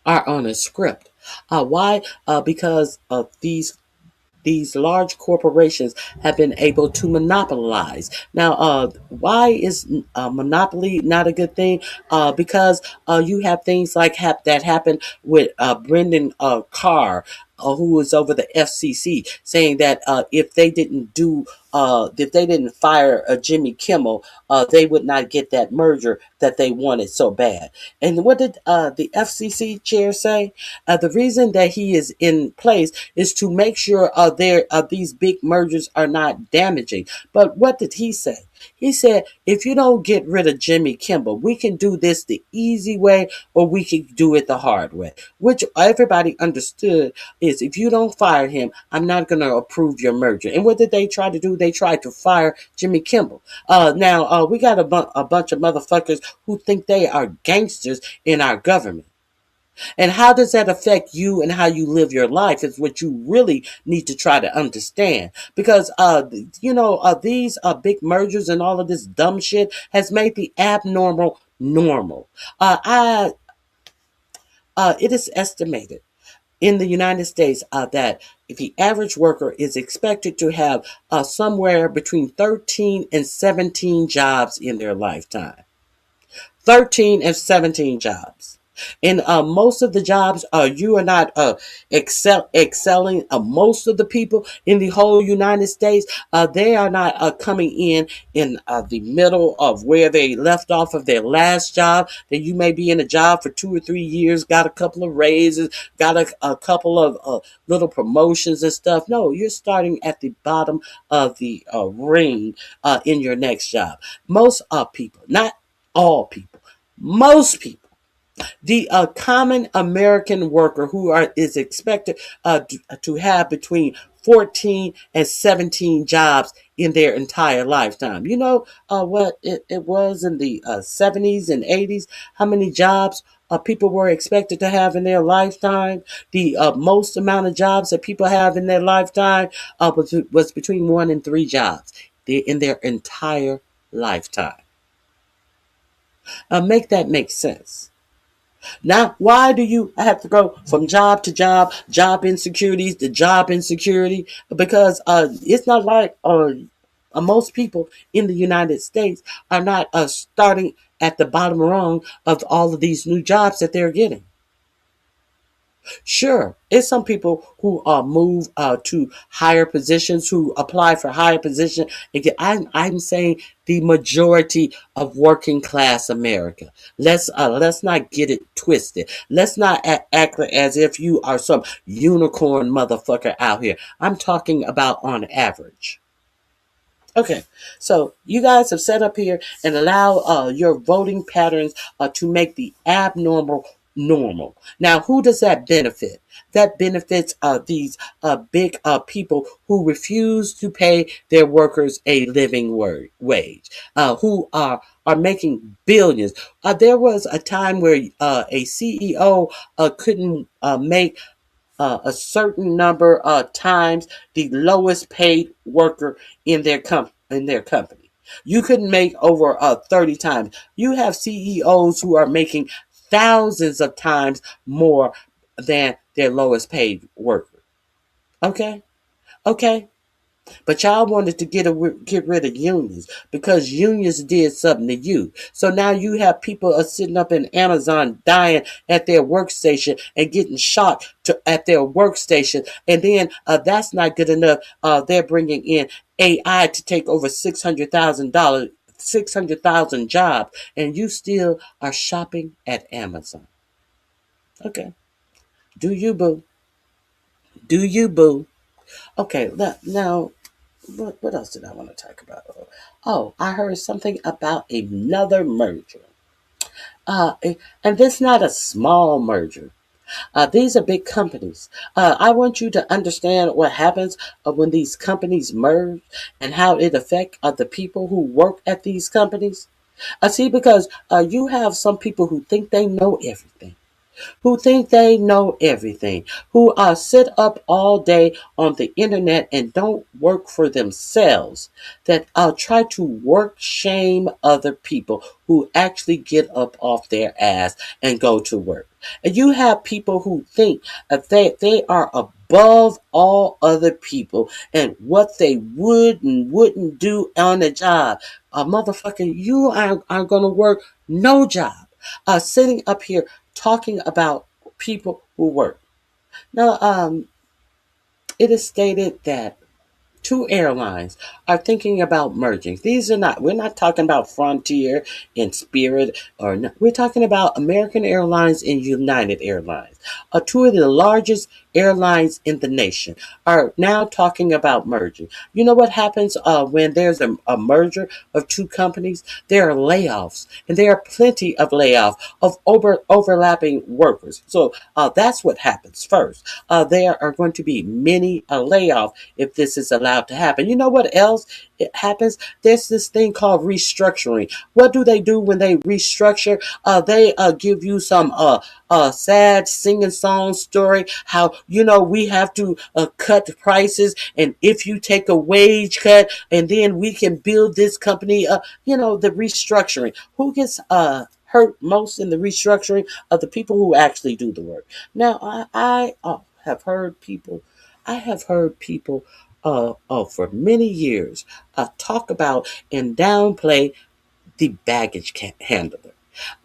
are on a script. Why? Because of these large corporations have been able to monopolize. Now, why is monopoly not a good thing? Because you have things like that happened with Brendan Carr, who was over the FCC, saying that if they didn't fire Jimmy Kimmel, they would not get that merger that they wanted so bad. And what did the FCC chair say? The reason that he is in place is to make sure these big mergers are not damaging. But what did he say? He said, if you don't get rid of Jimmy Kimmel, we can do this the easy way or we can do it the hard way. Which everybody understood is, if you don't fire him, I'm not going to approve your merger. And what did they try to do? They tried to fire Jimmy Kimmel. Now, we got a bunch of motherfuckers who think they are gangsters in our government. And how does that affect you and how you live your life is what you really need to try to understand. Because, these big mergers and all of this dumb shit has made the abnormal normal. It is estimated in the United States that if the average worker is expected to have somewhere between 13 and 17 jobs in their lifetime. 13 and 17 jobs. And most of the jobs, you are not excelling. Most of the people in the whole United States, they are not coming in the middle of where they left off of their last job. That you may be in a job for 2 or 3 years, got a couple of raises, got a couple of little promotions and stuff. No, you're starting at the bottom of the ring in your next job. Most people, not all people, most people. The common American worker is expected to have between 14 and 17 jobs in their entire lifetime. You know what it was in the 70s and 80s? How many jobs people were expected to have in their lifetime? The most amount of jobs that people have in their lifetime was between 1 and 3 jobs in their entire lifetime. Make that make sense. Now, why do you have to go from job to job insecurities to job insecurity? Because it's not like most people in the United States are not starting at the bottom rung of all of these new jobs that they're getting. Sure, it's some people who move to higher positions, who apply for higher position. I'm saying the majority of working class America. Let's not get it twisted. Let's not act as if you are some unicorn motherfucker out here. I'm talking about on average. Okay, so you guys have set up here and allow your voting patterns to make the abnormal normal. Now, who does that benefit? That benefits these big people who refuse to pay their workers a living wage, who are making billions. There was a time where a CEO couldn't make a certain number of times the lowest paid worker in their company. You couldn't make over 30 times. You have CEOs who are making thousands of times more than their lowest paid worker. Okay? Okay? But y'all wanted to get rid of unions because unions did something to you. So now you have people are sitting up in Amazon dying at their workstation and getting shot at their workstation. And then that's not good enough. They're bringing in AI to take over $600,000, 600,000 jobs, and you still are shopping at Amazon. Okay. Do you, boo? Do you, boo? Okay, now what else did I want to talk about? Oh, I heard something about another merger. Uh, and this is not a small merger. These are big companies. I want you to understand what happens when these companies merge and how it affects the people who work at these companies. I see because you have some people who think they know everything, who think they know everything, who sit up all day on the internet and don't work for themselves, that try to work shame other people who actually get up off their ass and go to work. And you have people who think that they are above all other people and what they would and wouldn't do on the job. Motherfucker, you are going to work no job. Sitting up here talking about people who work. Now, it is stated that two airlines are thinking about merging. These are not, we're not talking about Frontier and Spirit, or no, we're talking about American Airlines and United Airlines. Two of the largest airlines in the nation are now talking about merging. You know what happens when there's a merger of two companies? There are layoffs, and there are plenty of layoffs of overlapping workers. So that's what happens first. There are going to be many layoffs if this is allowed to happen. You know what else it happens? There's this thing called restructuring. What do they do when they restructure? They give you some sad singing song story how we have to cut prices, and if you take a wage cut, and then we can build this company up. The restructuring. Who gets hurt most in the restructuring? Of the people who actually do the work. Now I have heard people. I have heard people for many years talk about and downplay the baggage handler.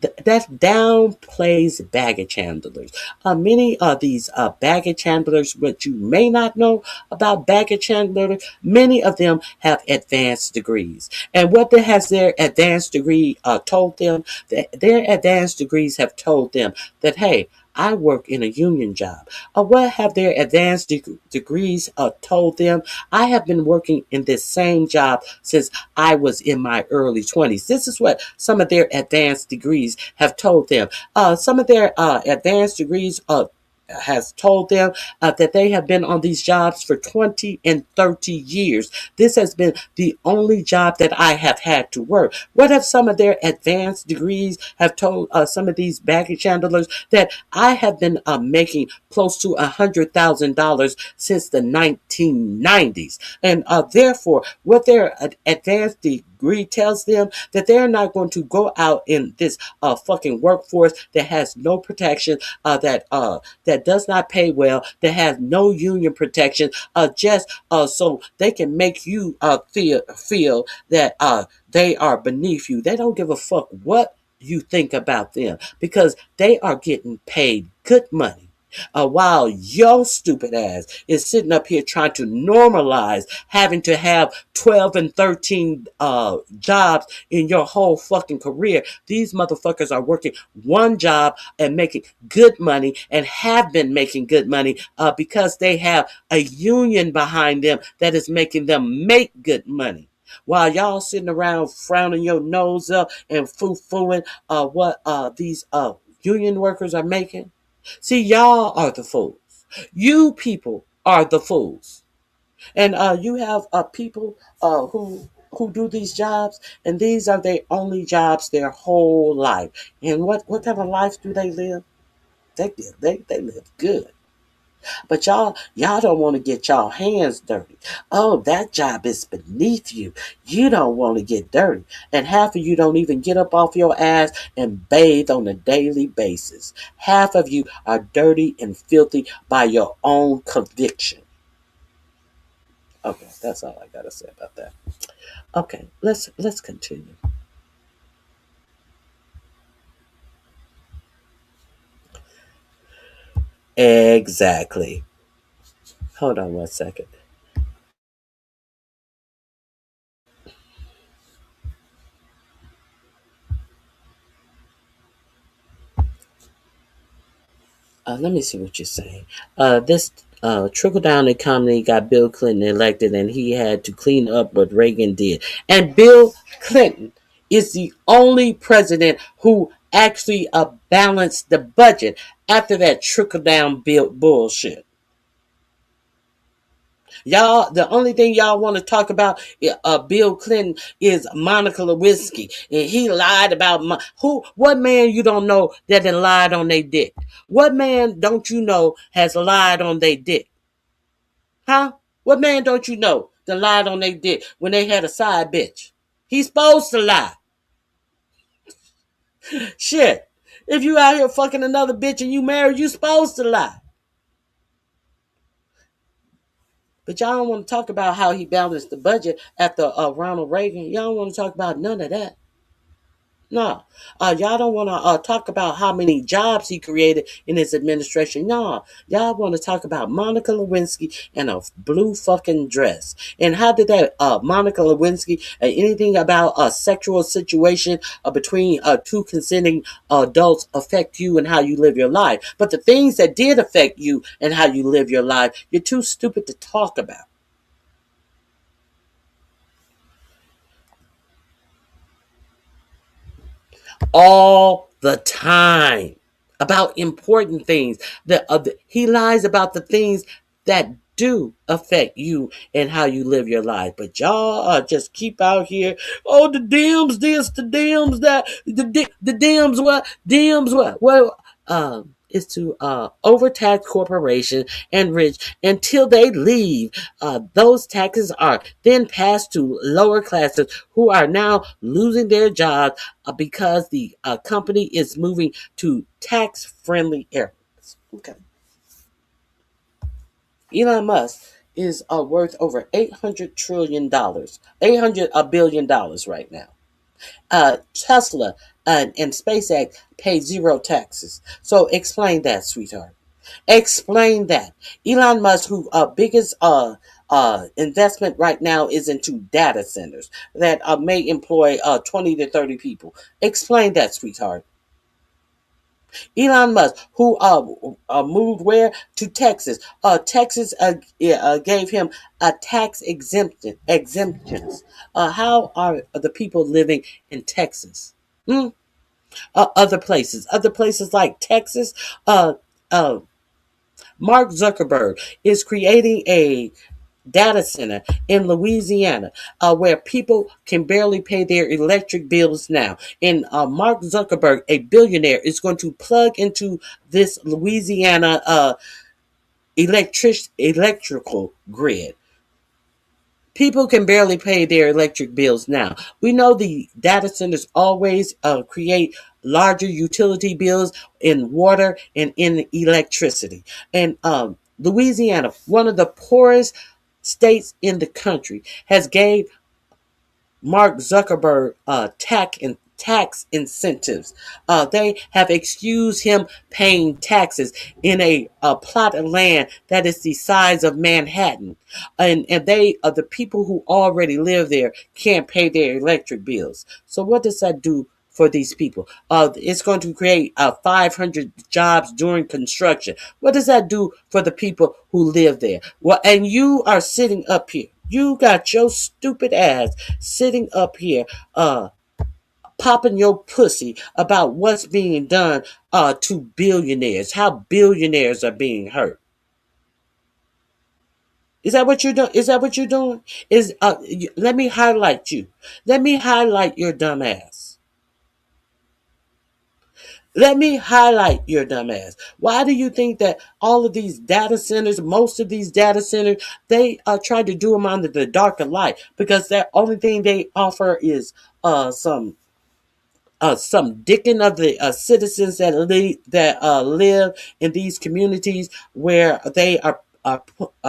That downplays baggage handlers. Many of these baggage handlers, what you may not know about baggage handlers, many of them have advanced degrees. And what has their advanced degree told them? That their advanced degrees have told them that, hey, I work in a union job. What have their advanced degrees told them? I have been working in this same job since I was in my early 20s. This is what some of their advanced degrees have told them. Some of their advanced degrees has told them that they have been on these jobs for 20 and 30 years. This has been the only job that I have had to work. What have some of their advanced degrees have told some of these baggage handlers? That I have been making close to $100,000 since the 1990s. And therefore, what their advanced degree tells them, that they're not going to go out in this fucking workforce that has no protection, that does not pay well, that has no union protection, just so they can make you feel that they are beneath you. They don't give a fuck what you think about them because they are getting paid good money. While your stupid ass is sitting up here trying to normalize having to have 12 and 13 jobs in your whole fucking career. These motherfuckers are working one job and making good money, and have been making good money because they have a union behind them that is making them make good money. while y'all sitting around frowning your nose up and foo-fooing what these union workers are making. See, y'all are the fools. You people are the fools. And you have people who do these jobs, and these are their only jobs their whole life. And what type of life do they live? They live good. But y'all don't want to get y'all hands dirty. Oh, that job is beneath you. You don't want to get dirty. And half of you don't even get up off your ass and bathe on a daily basis. Half of you are dirty and filthy by your own conviction. Okay, that's all I gotta say about that. Okay, let's continue. Exactly. Hold on one second. Let me see what you're saying. This trickle down economy got Bill Clinton elected, and he had to clean up what Reagan did. And Bill Clinton is the only president who actually balanced the budget after that trickle down bill bullshit. Y'all, the only thing y'all want to talk about, Bill Clinton, is Monica Lewinsky, and he lied about who. What man you don't know that done lied on their dick? What man don't you know has lied on their dick? Huh? What man don't you know that lied on their dick when they had a side bitch? He's supposed to lie. Shit. If you out here fucking another bitch and you married, you supposed to lie. But y'all don't want to talk about how he balanced the budget after Ronald Reagan. Y'all don't want to talk about none of that. No. Y'all don't want to talk about how many jobs he created in his administration. No. Y'all want to talk about Monica Lewinsky and a blue fucking dress. And how did that Monica Lewinsky, anything about a sexual situation between two consenting adults affect you and how you live your life? But the things that did affect you and how you live your life, you're too stupid to talk about. All the time about important things. He lies about the things that do affect you and how you live your life. But y'all just keep out here. Oh, the Dems this, the Dems that, the Dems what, Dems what. Well, is to overtax corporations and rich until they leave. Those taxes are then passed to lower classes who are now losing their jobs because the company is moving to tax-friendly areas. Okay. Elon Musk is worth over $800 trillion, $800 billion right now. Tesla and SpaceX pay zero taxes. So explain that, sweetheart. Explain that. Elon Musk, who biggest investment right now is into data centers that may employ 20 to 30 people. Explain that, sweetheart. Elon Musk, who moved where to Texas. Texas gave him a tax exemptions. How are the people living in Texas? Hmm? Other places like Texas. Uh, uh, Mark Zuckerberg is creating a data center in Louisiana where people can barely pay their electric bills now. And Mark Zuckerberg, a billionaire, is going to plug into this Louisiana electrical grid. People can barely pay their electric bills now. We know the data centers always create larger utility bills in water and in electricity. And Louisiana, one of the poorest states in the country, has gave Mark Zuckerberg tax incentives. They have excused him paying taxes in a plot of land that is the size of Manhattan, and they the people who already live there can't pay their electric bills. So what does that do for these people? It's going to create 500 jobs during construction. What does that do for the people who live there? Well, and you are sitting up here You got your stupid ass sitting up here, popping your pussy about what's being done to billionaires, how billionaires are being hurt. Is that what you're doing? Is that what you're doing? Let me highlight you. Let me highlight your dumb ass. Let me highlight your dumb ass. Why do you think that all of these data centers, most of these data centers, they try to do them under the darker light because the only thing they offer is some dicking of the citizens that live in these communities where they are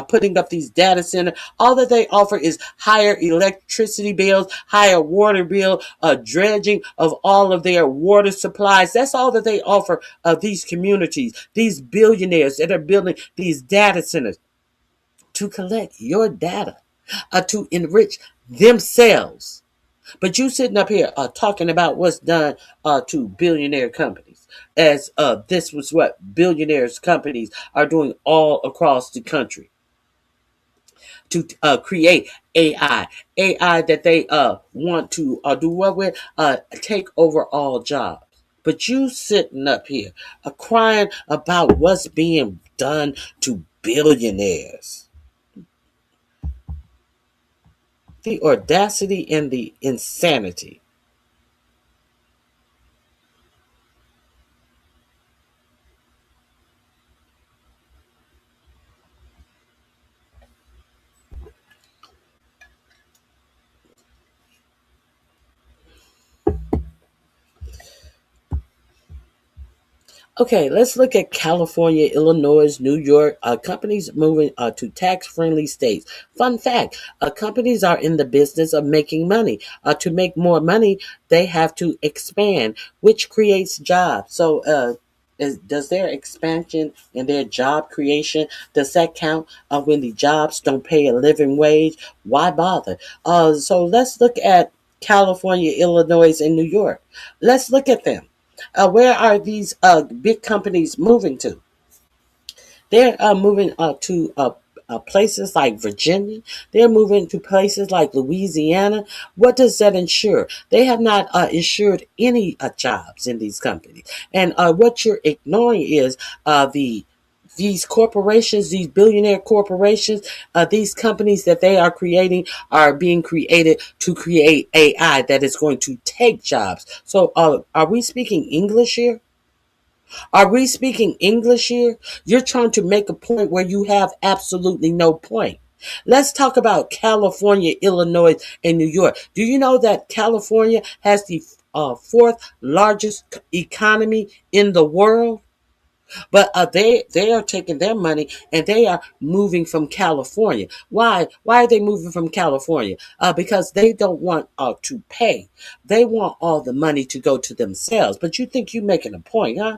putting up these data centers. All that they offer is higher electricity bills, higher water bill, dredging of all of their water supplies. That's all that they offer these communities, these billionaires that are building these data centers to collect your data, to enrich themselves. But you sitting up here talking about what's done to billionaire companies, as this was what billionaires companies are doing all across the country to create AI that they want to do what with take over all jobs. But you sitting up here crying about what's being done to billionaires. The audacity and the insanity. Okay, let's look at California, Illinois, New York. Companies moving to tax-friendly states. Fun fact: companies are in the business of making money. To make more money, they have to expand, which creates jobs. So, does their expansion and their job creation does that count when the jobs don't pay a living wage? Why bother? So let's look at California, Illinois, and New York. Let's look at them. Where are these big companies moving to? They're moving to places like Virginia. They're moving to places like Louisiana. What does that ensure? They have not ensured any jobs in these companies. And what you're ignoring is these corporations, these billionaire corporations, these companies that they are creating are being created to create AI that is going to take jobs. So, are we speaking English here? Are we speaking English here? You're trying to make a point where you have absolutely no point. Let's talk about California, Illinois, and New York. Do you know that California has the fourth largest economy in the world? But they are taking their money and they are moving from California. Why? Why are they moving from California? Because they don't want to pay. They want all the money to go to themselves. But you think you're making a point, huh?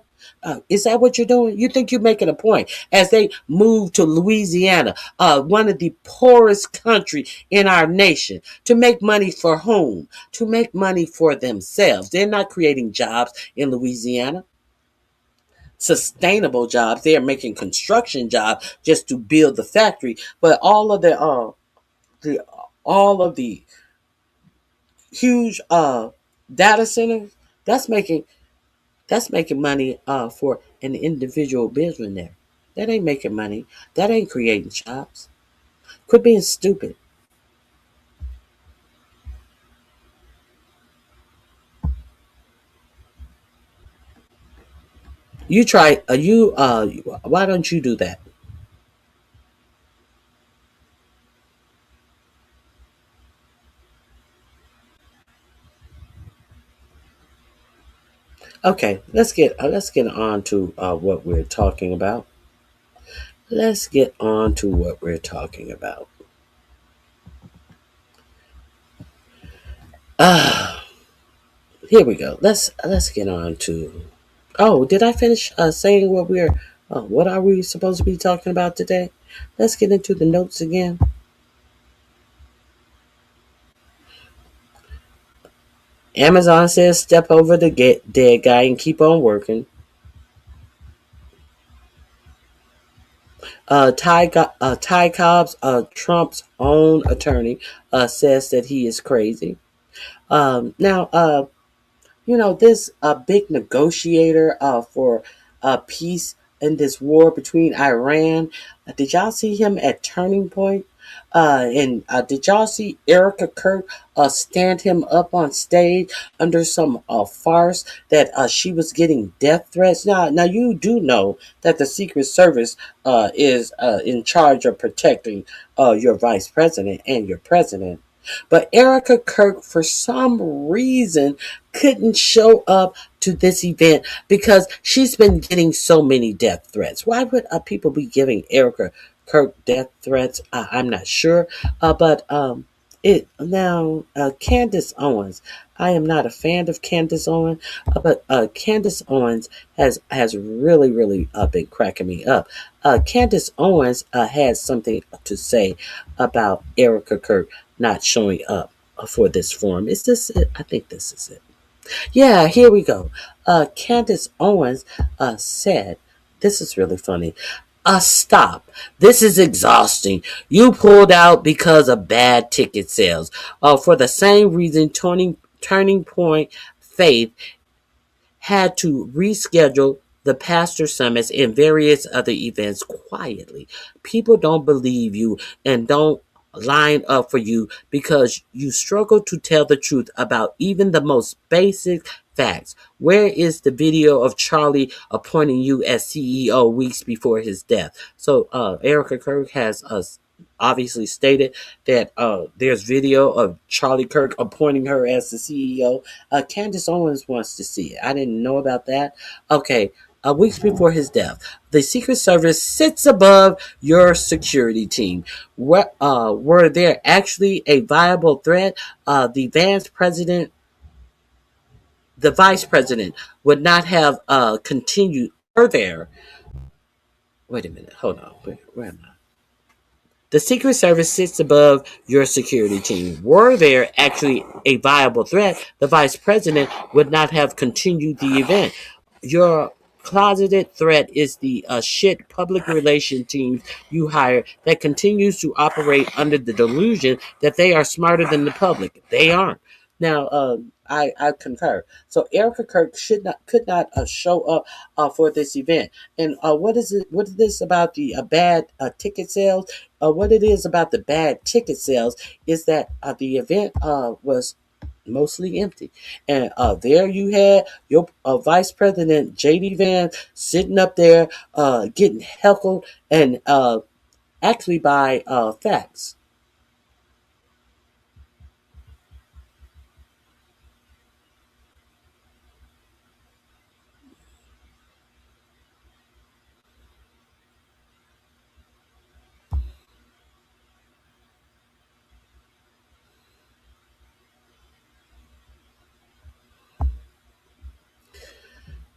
Is that what you're doing? You think you're making a point as they move to Louisiana, one of the poorest country in our nation, to make money for whom? To make money for themselves. They're not creating jobs in Louisiana, sustainable jobs. They are making construction jobs just to build the factory. But the all of the huge data centers that's making that's making money for an individual billionaire. That ain't making money. That ain't creating jobs. Quit being stupid. You try. You. Why don't you do that? Okay. Let's get on to what we're talking about. Let's get on to what we're talking about. Ah, here we go. Let's get on to. Oh, did I finish saying what we're? What are we supposed to be talking about today? Let's get into the notes again. Amazon says step over the get dead guy and keep on working. Ty Cobbs, Trump's own attorney, says that he is crazy. Now, this big negotiator for peace in this war between Iran. Did y'all see him at Turning Point? And did y'all see Erica Kirk stand him up on stage under some farce that she was getting death threats? Now you do know that the Secret Service is in charge of protecting your vice president and your president. But Erica Kirk, for some reason, couldn't show up to this event because she's been getting so many death threats. Why would people be giving Erica Kirk death threats? I'm not sure. But it now Candace Owens. I am not a fan of Candace Owens, but Candace Owens has really been cracking me up. Candace Owens has something to say about Erica Kirk not showing up for this forum. Is this it? I think this is it. Yeah, here we go. Candace Owens said, this is really funny. Stop. This is exhausting. You pulled out because of bad ticket sales. For the same reason, Turning Point Faith had to reschedule the pastor summits and various other events quietly. People don't believe you and don't line up for you because you struggle to tell the truth about even the most basic facts. Where is the video of Charlie appointing you as CEO weeks before his death? So Erica Kirk has obviously stated that there's video of Charlie Kirk appointing her as the CEO. Candace Owens wants to see it. I didn't know about that. Okay. Weeks before his death, the Secret Service sits above your security team. Were there actually a viable threat? The vice president would not have continued. Were there? Wait a minute. Hold on. Where am I? The Secret Service sits above your security team. Were there actually a viable threat, the vice president would not have continued the event. Your closeted threat is the shit public relation team you hire that continues to operate under the delusion that they are smarter than the public. They aren't. Now, I concur. So Erica Kirk could not show up for this event. And what is it? What is this about the bad ticket sales? What it is about the bad ticket sales is that the event was mostly empty. And there you had your Vice President J.D. Vance sitting up there getting heckled and actually by facts.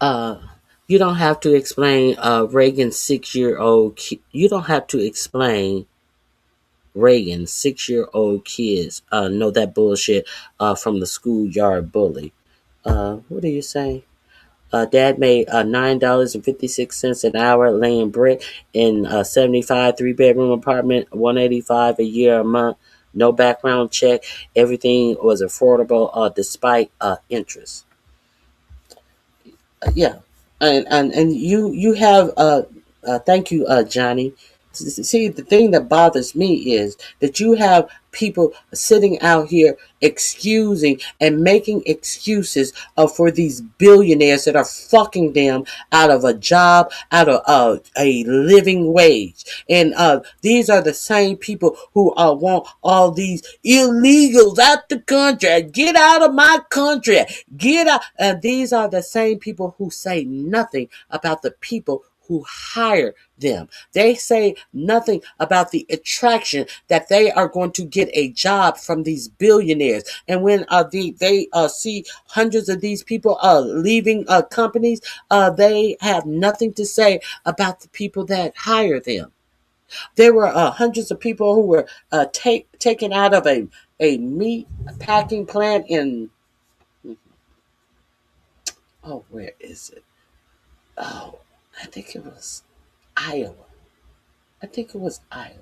Uh, you don't have to explain Reagan's 6-year-old. You don't have to explain Reagan's 6-year-old kids know that bullshit from the schoolyard bully. What are you saying? Dad made $9.56 an hour laying brick in a 75 3-bedroom apartment, 185 a year a month, no background check. Everything was affordable despite interest. Yeah, and you have thank you, Johnny. See, the thing that bothers me is that you have people sitting out here excusing and making excuses for these billionaires that are fucking them out of a job, out of a living wage. And these are the same people who want all these illegals out the country. Get out of my country. Get out. And these are the same people who say nothing about the people who hire them. They say nothing about the attraction that they are going to get a job from these billionaires. And when they see hundreds of these people leaving companies, they have nothing to say about the people that hire them. There were hundreds of people who were taken out of a meat packing plant in, oh, where is it? Oh, I think it was Iowa. I think it was Iowa.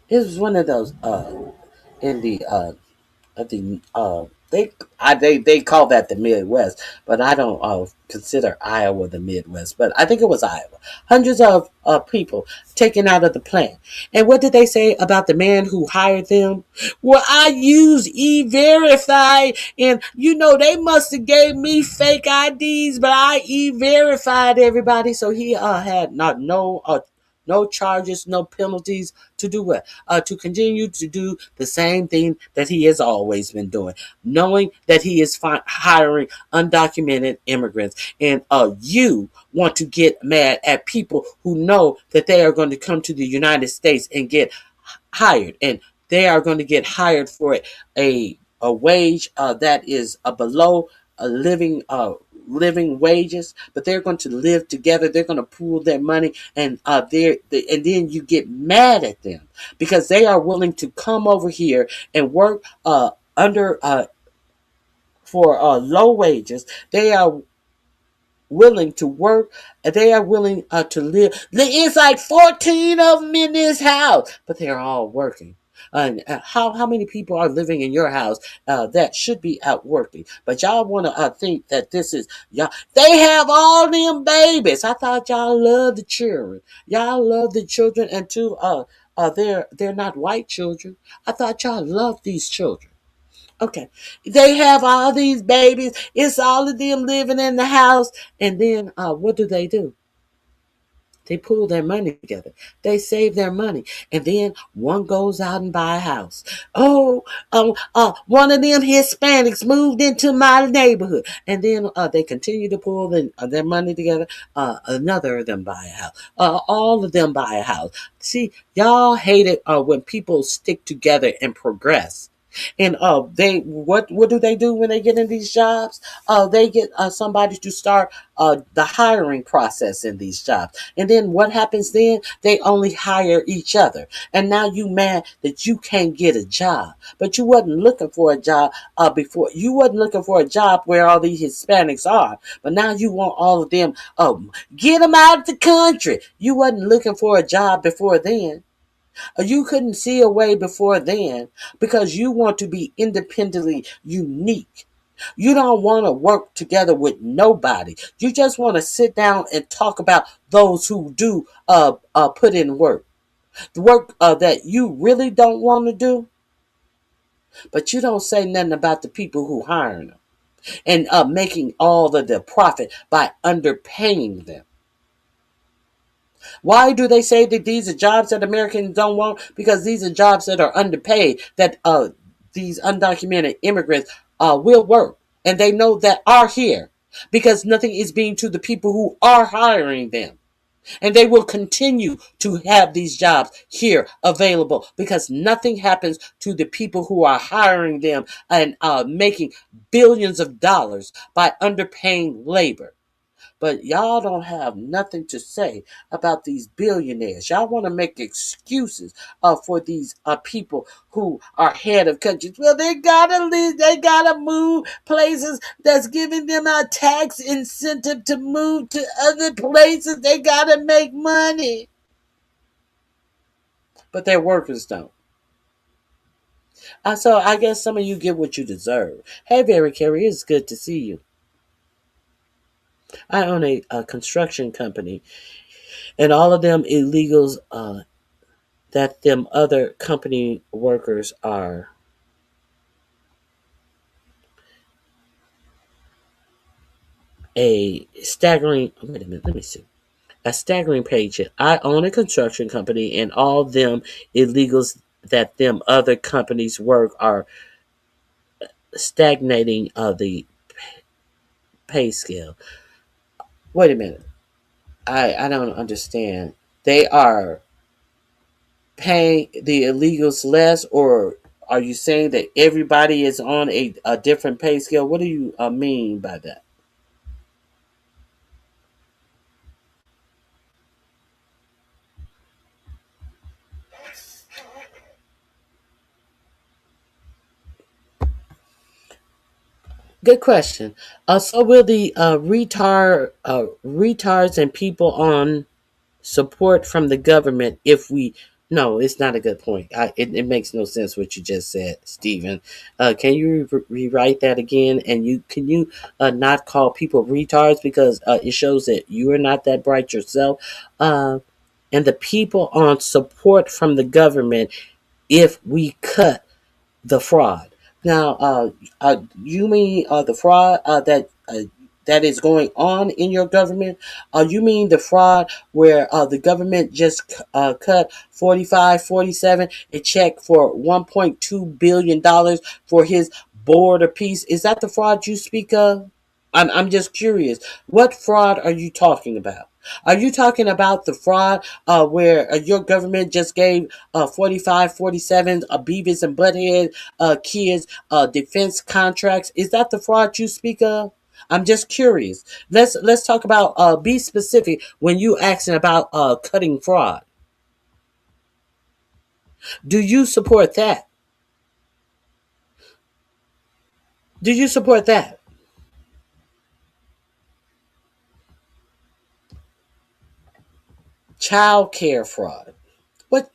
It was one of those in the they call that the Midwest, but I don't consider Iowa the Midwest. But I think it was Iowa. Hundreds of people taken out of the plant. And what did they say about the man who hired them? Well, I use E-Verify, and they must have gave me fake IDs, but I E-Verified everybody, so he had not no charges, no penalties to do what? To continue to do the same thing that he has always been doing, knowing that he is hiring undocumented immigrants. And you want to get mad at people who know that they are going to come to the United States and get hired, and they are going to get hired for a wage that is below a living wages, but they're going to live together. They're going to pool their money, and and then you get mad at them because they are willing to come over here and work under for low wages. They are willing to work. They are willing to live. It's like 14 of them in this house, but they're all working. And how many people are living in your house that should be out working? But y'all want to think that this is y'all. They have all them babies. I thought y'all love the children. Y'all love the children, and too. They're not white children. I thought y'all loved these children. Okay. They have all these babies. It's all of them living in the house. And then what do? They pool their money together. They save their money. And then one goes out and buy a house. Oh, one of them Hispanics moved into my neighborhood. And then they continue to pool their money together. Another of them buy a house. All of them buy a house. See, y'all hate it when people stick together and progress. And they what do they do when they get in these jobs? They get somebody to start the hiring process in these jobs. And then what happens then? They only hire each other. And now you mad that you can't get a job. But you wasn't looking for a job before. You wasn't looking for a job where all these Hispanics are. But now you want all of them, get them out of the country. You wasn't looking for a job before then. You couldn't see a way before then because you want to be independently unique. You don't want to work together with nobody. You just want to sit down and talk about those who do put in work. The work that you really don't want to do, but you don't say nothing about the people who hire them and making all of the profit by underpaying them. Why do they say that these are jobs that Americans don't want? Because these are jobs that are underpaid, that these undocumented immigrants will work. And they know that are here because nothing is being to the people who are hiring them. And they will continue to have these jobs here available because nothing happens to the people who are hiring them and making billions of dollars by underpaying labor. But y'all don't have nothing to say about these billionaires. Y'all want to make excuses for these people who are head of countries. Well, they gotta leave. They gotta move places that's giving them a tax incentive to move to other places. They gotta make money, but their workers don't. So I guess some of you get what you deserve. Hey, Barry Carey, it's good to see you. I own a construction company, and all of them illegals that them other company workers are a staggering, wait a minute, let me see, a staggering page. I own a construction company, and all them illegals that them other companies work are stagnating the pay scale. Wait a minute, I don't understand. They are paying the illegals less, or are you saying that everybody is on a different pay scale? What do you mean by that? Good question. So will the retards and people on support from the government if we. No, it's not a good point. It makes no sense what you just said, Stephen. Can you rewrite that again? And can you not call people retards because it shows that you are not that bright yourself. Uh, and the people on support from the government if we cut the fraud. Now, you mean the fraud that is going on in your government? You mean the fraud where the government just cut 45, 47 a check for $1.2 billion for his border peace? Is that the fraud you speak of? I'm just curious. What fraud are you talking about? Are you talking about the fraud where your government just gave 45, 47 Beavis and Butthead kids defense contracts? Is that the fraud you speak of? I'm just curious. Let's talk about be specific when you asking about cutting fraud. Do you support that? Do you support that? Child care fraud. What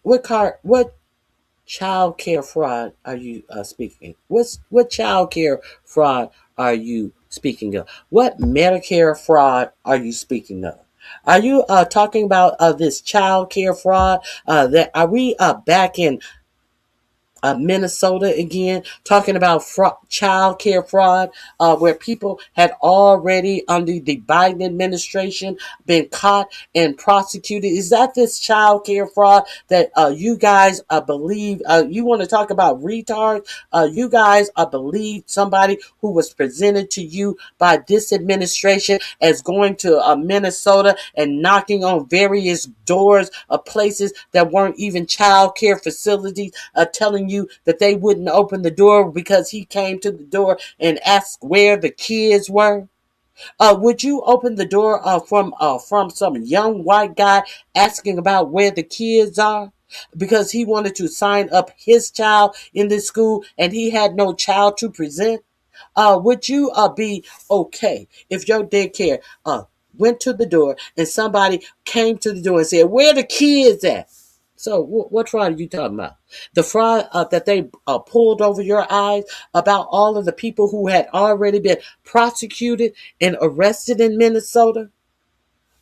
child care fraud are you speaking? What child care fraud are you speaking of? What Medicare fraud are you speaking of? Are you talking about this child care fraud? That are we back in Minnesota again, talking about child care fraud, where people had already under the Biden administration been caught and prosecuted. Is that this child care fraud that you guys believe? You want to talk about retards? You guys believe somebody who was presented to you by this administration as going to Minnesota and knocking on various doors of places that weren't even child care facilities, telling you that they wouldn't open the door because he came to the door and asked where the kids were? Would you open the door from some young white guy asking about where the kids are? Because he wanted to sign up his child in this school and he had no child to present? Would you be okay if your daycare went to the door and somebody came to the door and said, "Where the kids at?" So what fraud are you talking about? The fraud that they pulled over your eyes about all of the people who had already been prosecuted and arrested in Minnesota?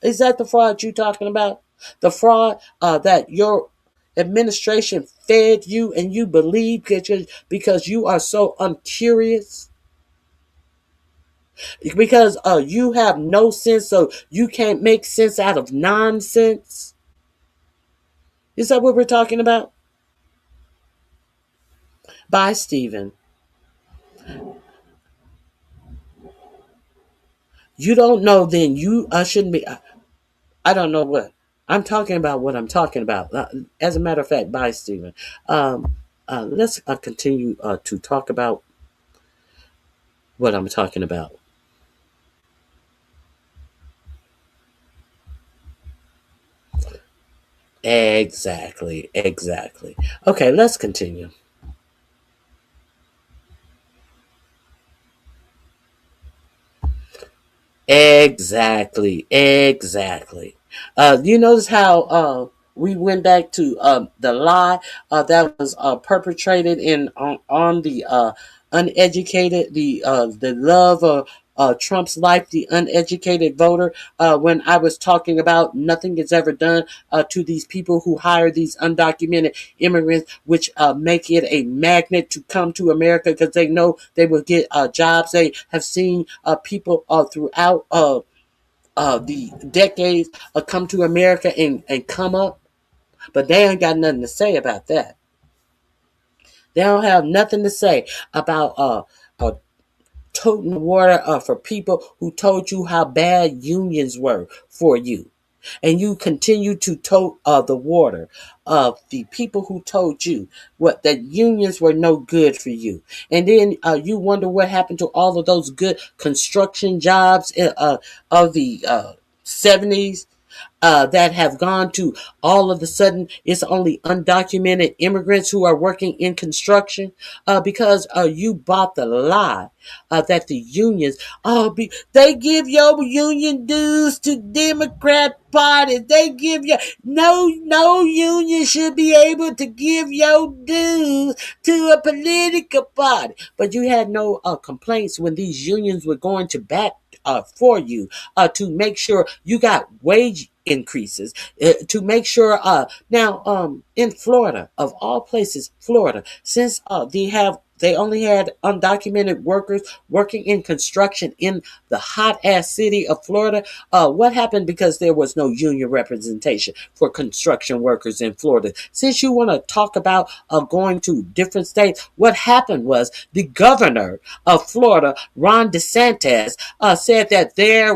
Is that the fraud you talking about? The fraud that your administration fed you and you believe because you are so uncurious? Because you have no sense, so you can't make sense out of nonsense? Is that what we're talking about? Bye, Stephen. You don't know, then you shouldn't be. I don't know what. I'm talking about what I'm talking about. As a matter of fact, bye, Stephen. Let's continue to talk about what I'm talking about. Exactly, exactly. Okay, let's continue. Exactly, exactly. You notice how we went back to the lie that was perpetrated in on the uneducated, the love of Trump's life, the uneducated voter. When I was talking about nothing is ever done to these people who hire these undocumented immigrants, which make it a magnet to come to America because they know they will get jobs. They have seen people throughout the decades come to America and come up, but they ain't got nothing to say about that. They don't have nothing to say about toting water for people who told you how bad unions were for you. And you continue to tote the water of the people who told you what that unions were no good for you. And then you wonder what happened to all of those good construction jobs of the 70s. that have gone to all of a sudden it's only undocumented immigrants who are working in construction because you bought the lie that the unions they give your union dues to Democrat parties. They give you no union should be able to give your dues to a political party. But you had no complaints when these unions were going to bat for you to make sure you got wage increases, to make sure now in Florida, of all places, Florida, since they only had undocumented workers working in construction in the hot ass city of Florida. What happened because there was no union representation for construction workers in Florida? Since you want to talk about going to different states, what happened was the governor of Florida, Ron DeSantis, said that they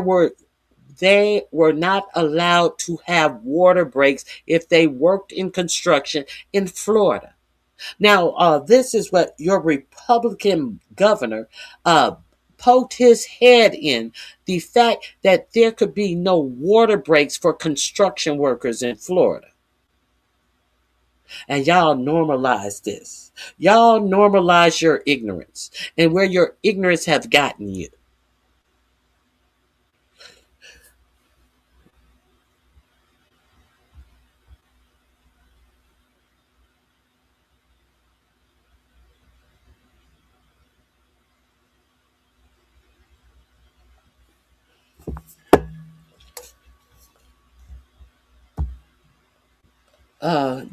were not allowed to have water breaks if they worked in construction in Florida. Now, this is what your Republican governor poked his head in, the fact that there could be no water breaks for construction workers in Florida. And y'all normalize this. Y'all normalize your ignorance and where your ignorance have gotten you.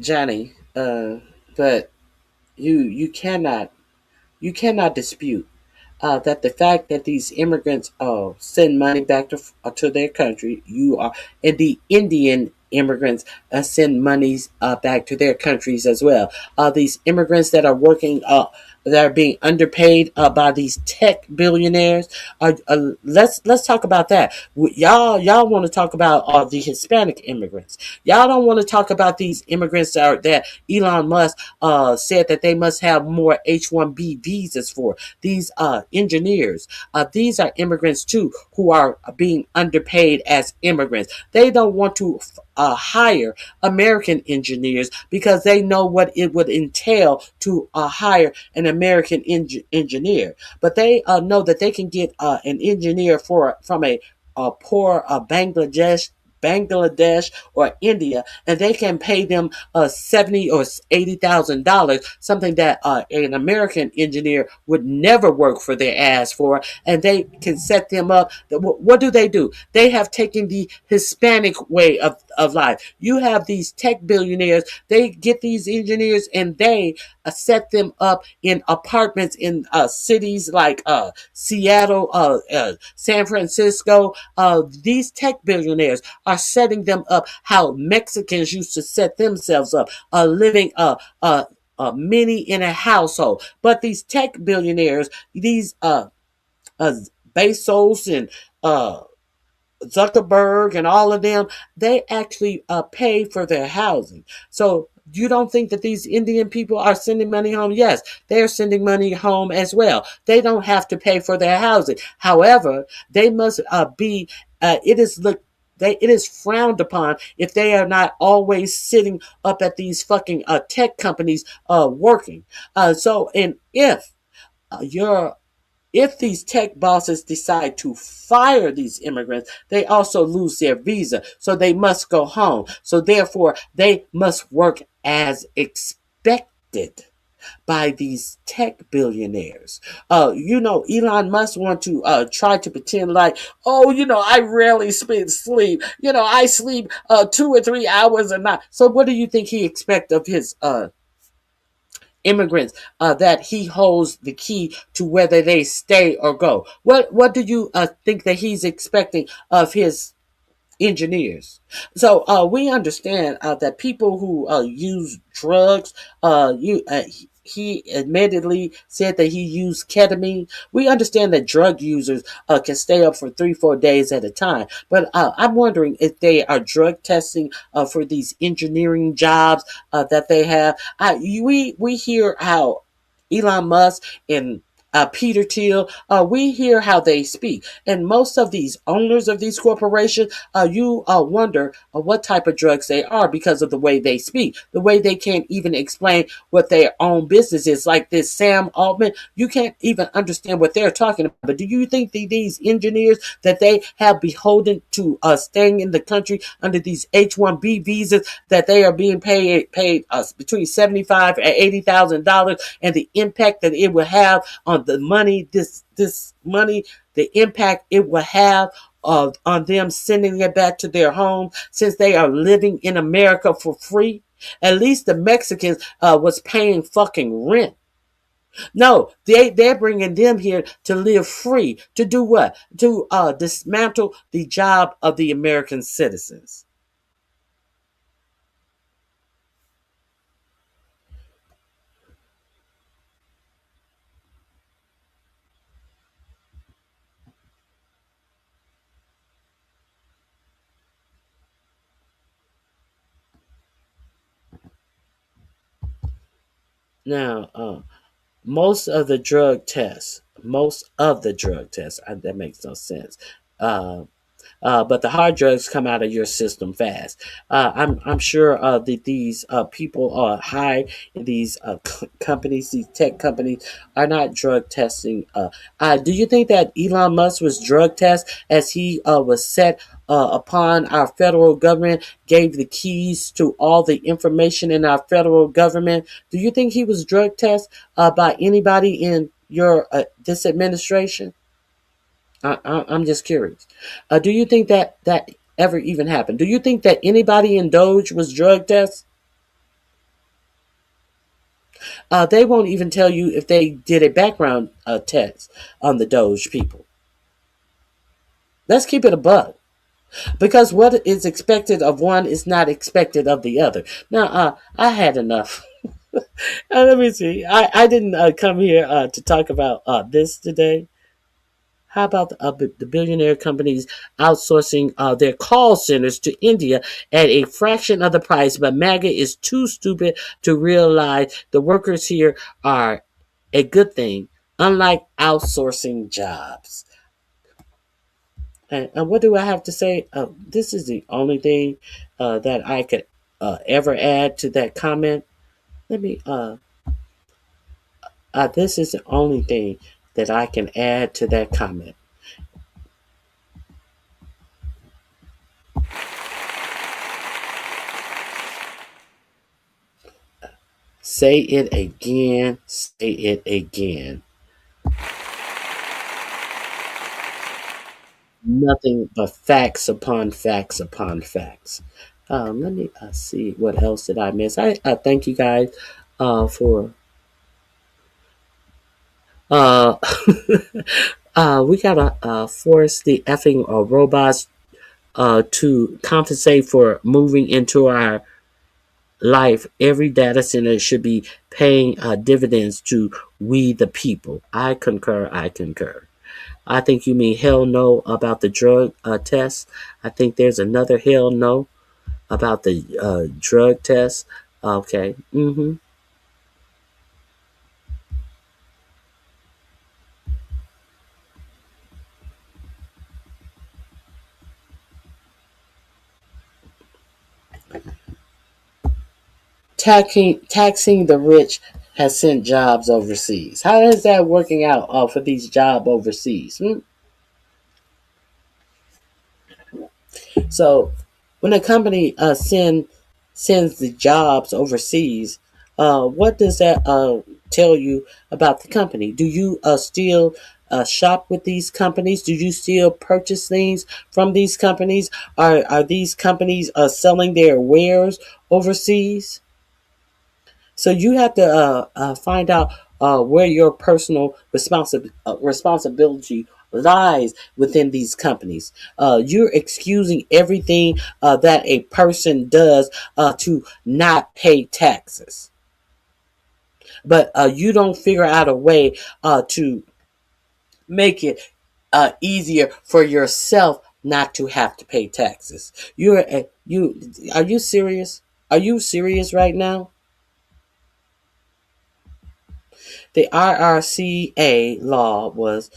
Johnny, but you cannot dispute that the fact that these immigrants send money back to their country, you are, and the Indian immigrants send monies back to their countries as well. These immigrants that are working, that are being underpaid by these tech billionaires. Let's talk about that. Y'all want to talk about the Hispanic immigrants. Y'all don't want to talk about these immigrants that Elon Musk said that they must have more H-1B visas for. These engineers. These are immigrants too who are being underpaid as immigrants. They don't want to hire American engineers because they know what it would entail to hire an American engineer. But they know that they can get an engineer from a poor Bangladesh or India, and they can pay them $70,000 or $80,000, something that an American engineer would never work for their ass for, and they can set them up. What do? They have taken the Hispanic way of life. You have these tech billionaires. They get these engineers and they set them up in apartments in cities like Seattle, San Francisco. These tech billionaires are setting them up how Mexicans used to set themselves up, living many in a household. But these tech billionaires, these uh, Bezos and Zuckerberg and all of them, they actually pay for their housing. So you don't think that these Indian people are sending money home? Yes, they're sending money home as well. They don't have to pay for their housing. However, they must be. It is look. It is frowned upon if they are not always sitting up at these fucking tech companies working. And you're if these tech bosses decide to fire these immigrants, they also lose their visa. So they must go home. So therefore, they must work as expected by these tech billionaires. Elon Musk want to try to pretend like, I rarely sleep. I sleep 2 or 3 hours a night. So what do you think he expect of his immigrants that he holds the key to whether they stay or go? What do you think that he's expecting of his engineers? So we understand that people who use drugs, he admittedly said that he used ketamine. We understand that drug users can stay up for 3-4 days at a time. But I'm wondering if they are drug testing for these engineering jobs that they have. We hear how Elon Musk and Peter Thiel. We hear how they speak, and most of these owners of these corporations, you wonder what type of drugs they are because of the way they speak, the way they can't even explain what their own business is. Like this Sam Altman, you can't even understand what they're talking about. But do you think these engineers that they have beholden to staying in the country under these H-1B visas that they are being paid between $75,000 and $80,000, and the impact that it will have on the money, this money, the impact it will have on them sending it back to their home, since they are living in America for free? At least the Mexicans was paying fucking rent. No, they're bringing them here to live free. To do what? To dismantle the job of the American citizens. Now, most of the drug tests, that makes no sense. Uh, but the hard drugs come out of your system fast. I'm sure that these people are high in these companies, these tech companies, are not drug testing. Do you think that Elon Musk was drug test as he was set upon our federal government, gave the keys to all the information in our federal government? Do you think he was drug test by anybody in your this administration? I'm just curious. Do you think that ever even happened? Do you think that anybody in Doge was drug test? They won't even tell you if they did a background test on the Doge people. Let's keep it a buck. Because what is expected of one is not expected of the other. Now, I had enough. Let me see. I didn't come here to talk about this today. How about the billionaire companies outsourcing their call centers to India at a fraction of the price? But MAGA is too stupid to realize the workers here are a good thing, unlike outsourcing jobs. And what do I have to say? This is the only thing that I could ever add to that comment. Let me. This is the only thing that I can add to that comment. Say it again. Say it again. Nothing but facts upon facts upon facts. Let me see what else did I miss. I thank you guys for. Uh, we gotta force the effing robots to compensate for moving into our life. Every data center should be paying dividends to we the people. I concur. I concur. I think you mean hell no about the drug test. I think there's another hell no about the drug test. Okay. Taxing the rich has sent jobs overseas. How is that working out for these job overseas? So when a company sends the jobs overseas, what does that tell you about the company? Do you still shop with these companies? Do you still purchase things from these companies? Are these companies selling their wares overseas? So you have to find out where your personal responsibility lies within these companies. You're excusing everything that a person does to not pay taxes, but you don't figure out a way to make it easier for yourself not to have to pay taxes. You are you serious? Are you serious right now? The IRCA law was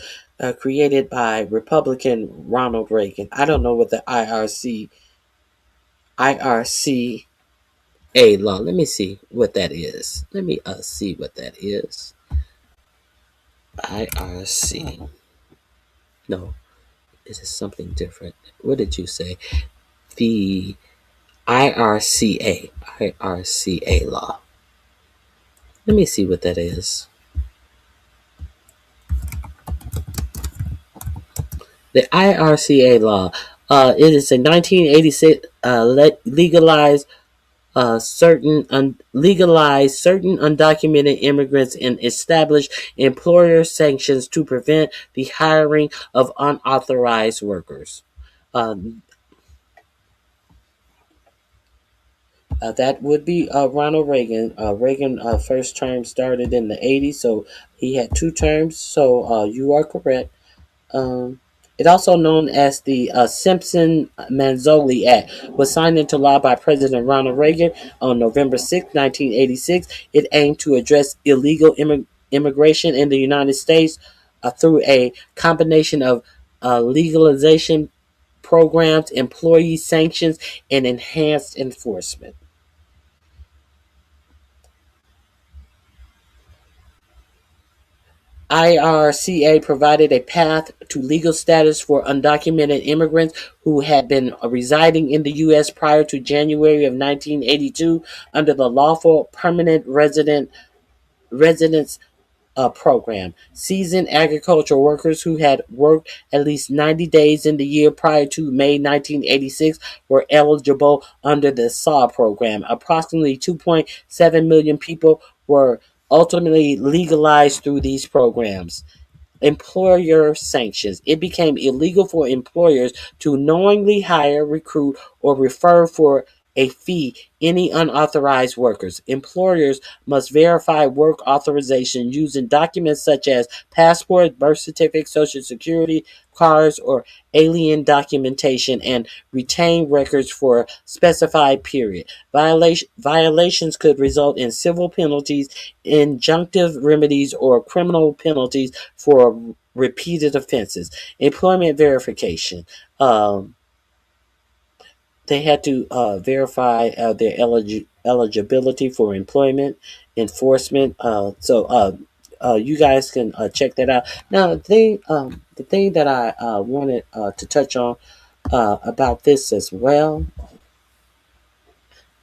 created by Republican Ronald Reagan. I don't know what the IRCA law. Let me see what that is. Let me see what that is. IRC. No, it is something different. What did you say? The IRCA law. Let me see what that is. The IRCA law. It is a 1986 legalized certain undocumented immigrants and established employer sanctions to prevent the hiring of unauthorized workers. Um, that would be Ronald Reagan. Reagan first term started in the 80s, so he had two terms. So you are correct. Um, it also known as the Simpson-Manzoli Act was signed into law by President Ronald Reagan on November 6, 1986. It aimed to address illegal immigration in the United States through a combination of legalization programs, employee sanctions, and enhanced enforcement. IRCA provided a path to legal status for undocumented immigrants who had been residing in the U.S. prior to January of 1982 under the Lawful Permanent Residence program. Seasoned agricultural workers who had worked at least 90 days in the year prior to May 1986 were eligible under the SAW program. Approximately 2.7 million people were ultimately legalized through these programs. Employer sanctions. It became illegal for employers to knowingly hire, recruit, or refer for a fee any unauthorized workers. Employers must verify work authorization using documents such as passport, birth certificate, social security cards, or alien documentation and retain records for a specified period. Violations could result in civil penalties, injunctive remedies, or criminal penalties for repeated offenses. Employment verification. They had to verify their eligibility for employment. Enforcement. You guys can check that out. Now, the thing that I wanted to touch on about this as well.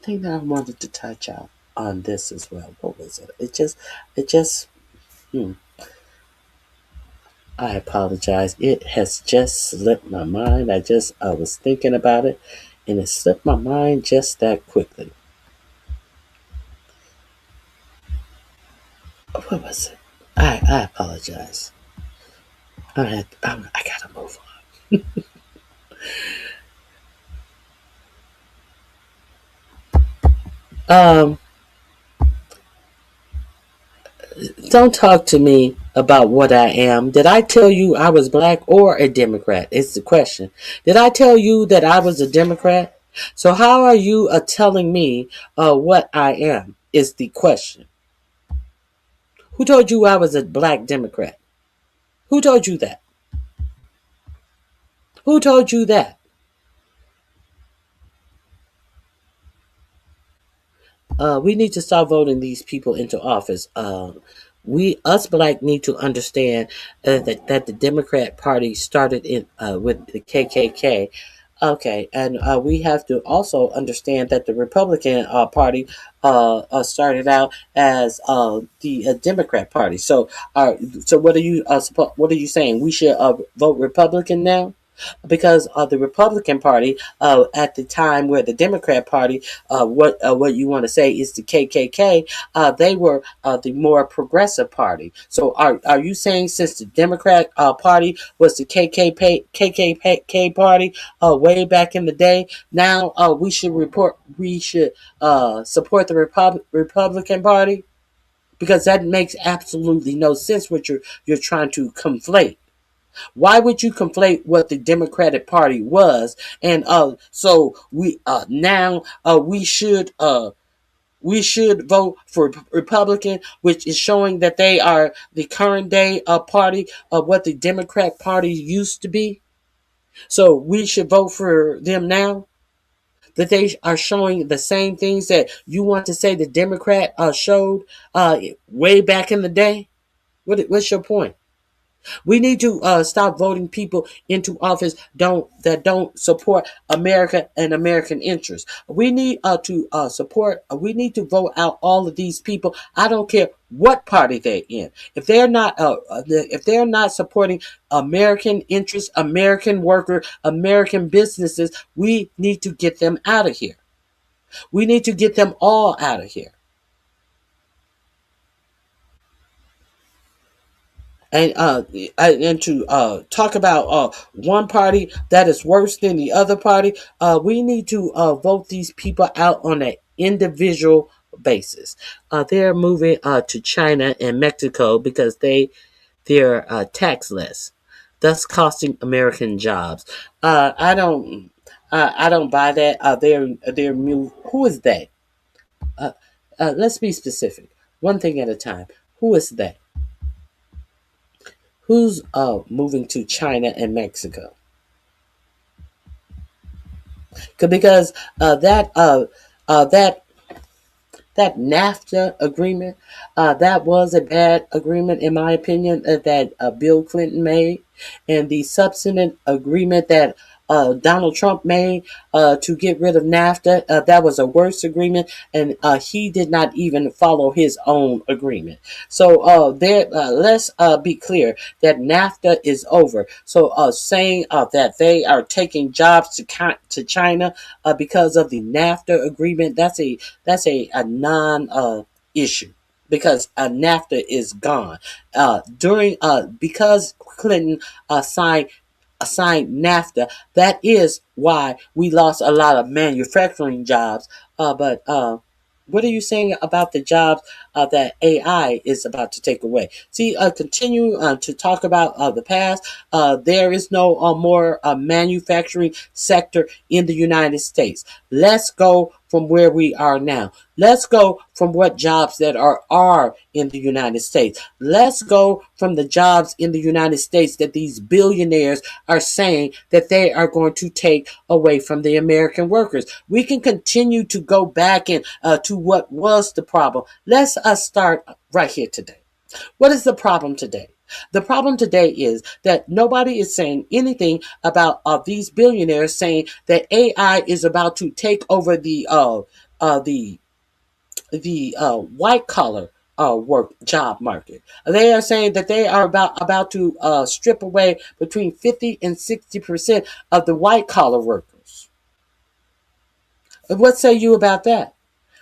The thing that I wanted to touch on this as well. What was it? It just. Hmm, I apologize. It has just slipped my mind. I was thinking about it, and it slipped my mind just that quickly. What was it? I apologize. I gotta move on. Don't talk to me about what I am. Did I tell you I was black or a Democrat? It's the question. Did I tell you that I was a Democrat? So how are you telling me what I am? Is the question. Who told you I was a black Democrat? Who told you that? Who told you that? We need to start voting these people into office. Us black need to understand that the Democrat Party started in with the KKK. Okay, and we have to also understand that the Republican Party started out as the Democrat Party. So what are you saying? We should vote Republican now? Because the Republican Party at the time where the Democrat Party, what you want to say is the KKK, they were the more progressive party. So are you saying since the Democrat Party was the KKK Party way back in the day, now we should support the Republican Party? Because that makes absolutely no sense what you're trying to conflate. Why would you conflate what the Democratic Party was? And so we now we should we should vote for Republican, which is showing that they are the current day party of what the Democrat Party used to be. So we should vote for them now. That they are showing the same things that you want to say the Democrat showed way back in the day. What's your point? We need to stop voting people into office that don't support America and American interests. We need to support. We need to vote out all of these people. I don't care what party they're in. If they're not supporting American interests, American workers, American businesses, we need to get them out of here. We need to get them all out of here. And to talk about one party that is worse than the other party, we need to vote these people out on an individual basis. They're moving to China and Mexico because they're tax-less, thus costing American jobs. I don't buy that. They're move. Who is they? Uh, let's be specific. One thing at a time. Who is they? Who's moving to China and Mexico? Because that NAFTA agreement, that was a bad agreement in my opinion that Bill Clinton made, and the substantive agreement that Donald Trump made to get rid of NAFTA, that was a worse agreement, and he did not even follow his own agreement. So let's be clear that NAFTA is over. So saying that they are taking jobs to China because of the NAFTA agreement, that's a non issue because NAFTA is gone. During Because Clinton signed NAFTA, that is why we lost a lot of manufacturing jobs. But what are you saying about the jobs that AI is about to take away? See, continue to talk about the past. There is no more manufacturing sector in the United States. Let's go from where we are now. Let's go from what jobs that are in the United States. Let's go from the jobs in the United States that these billionaires are saying that they are going to take away from the American workers. We can continue to go back and to what was the problem. Let's start right here today. What is the problem today? The problem today is that nobody is saying anything about these billionaires saying that AI is about to take over the white collar work job market. They are saying that they are about to strip away between 50 and 60% of the white collar workers. What say you about that?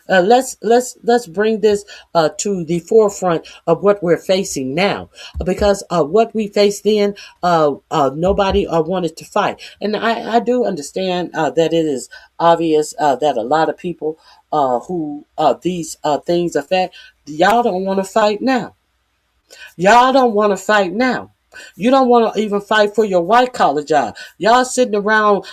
Let's bring this to the forefront of what we're facing now, because what we faced then, nobody wanted to fight, and I do understand that it is obvious that a lot of people who these things affect, y'all don't want to fight now. Y'all don't want to fight now. You don't want to even fight for your white collar job. Y'all sitting around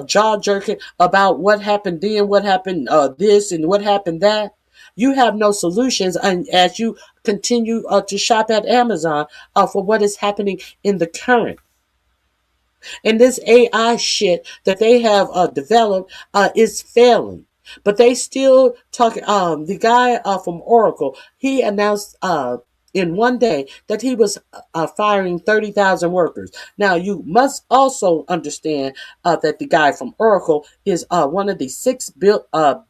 jaw jerking about what happened then, what happened this, and what happened that. You have no solutions, and as you continue to shop at Amazon for what is happening in the current. And this AI shit that they have developed is failing. But they still talking. The guy from Oracle, he announced in one day that he was firing 30,000 workers. Now, you must also understand that the guy from Oracle is one of the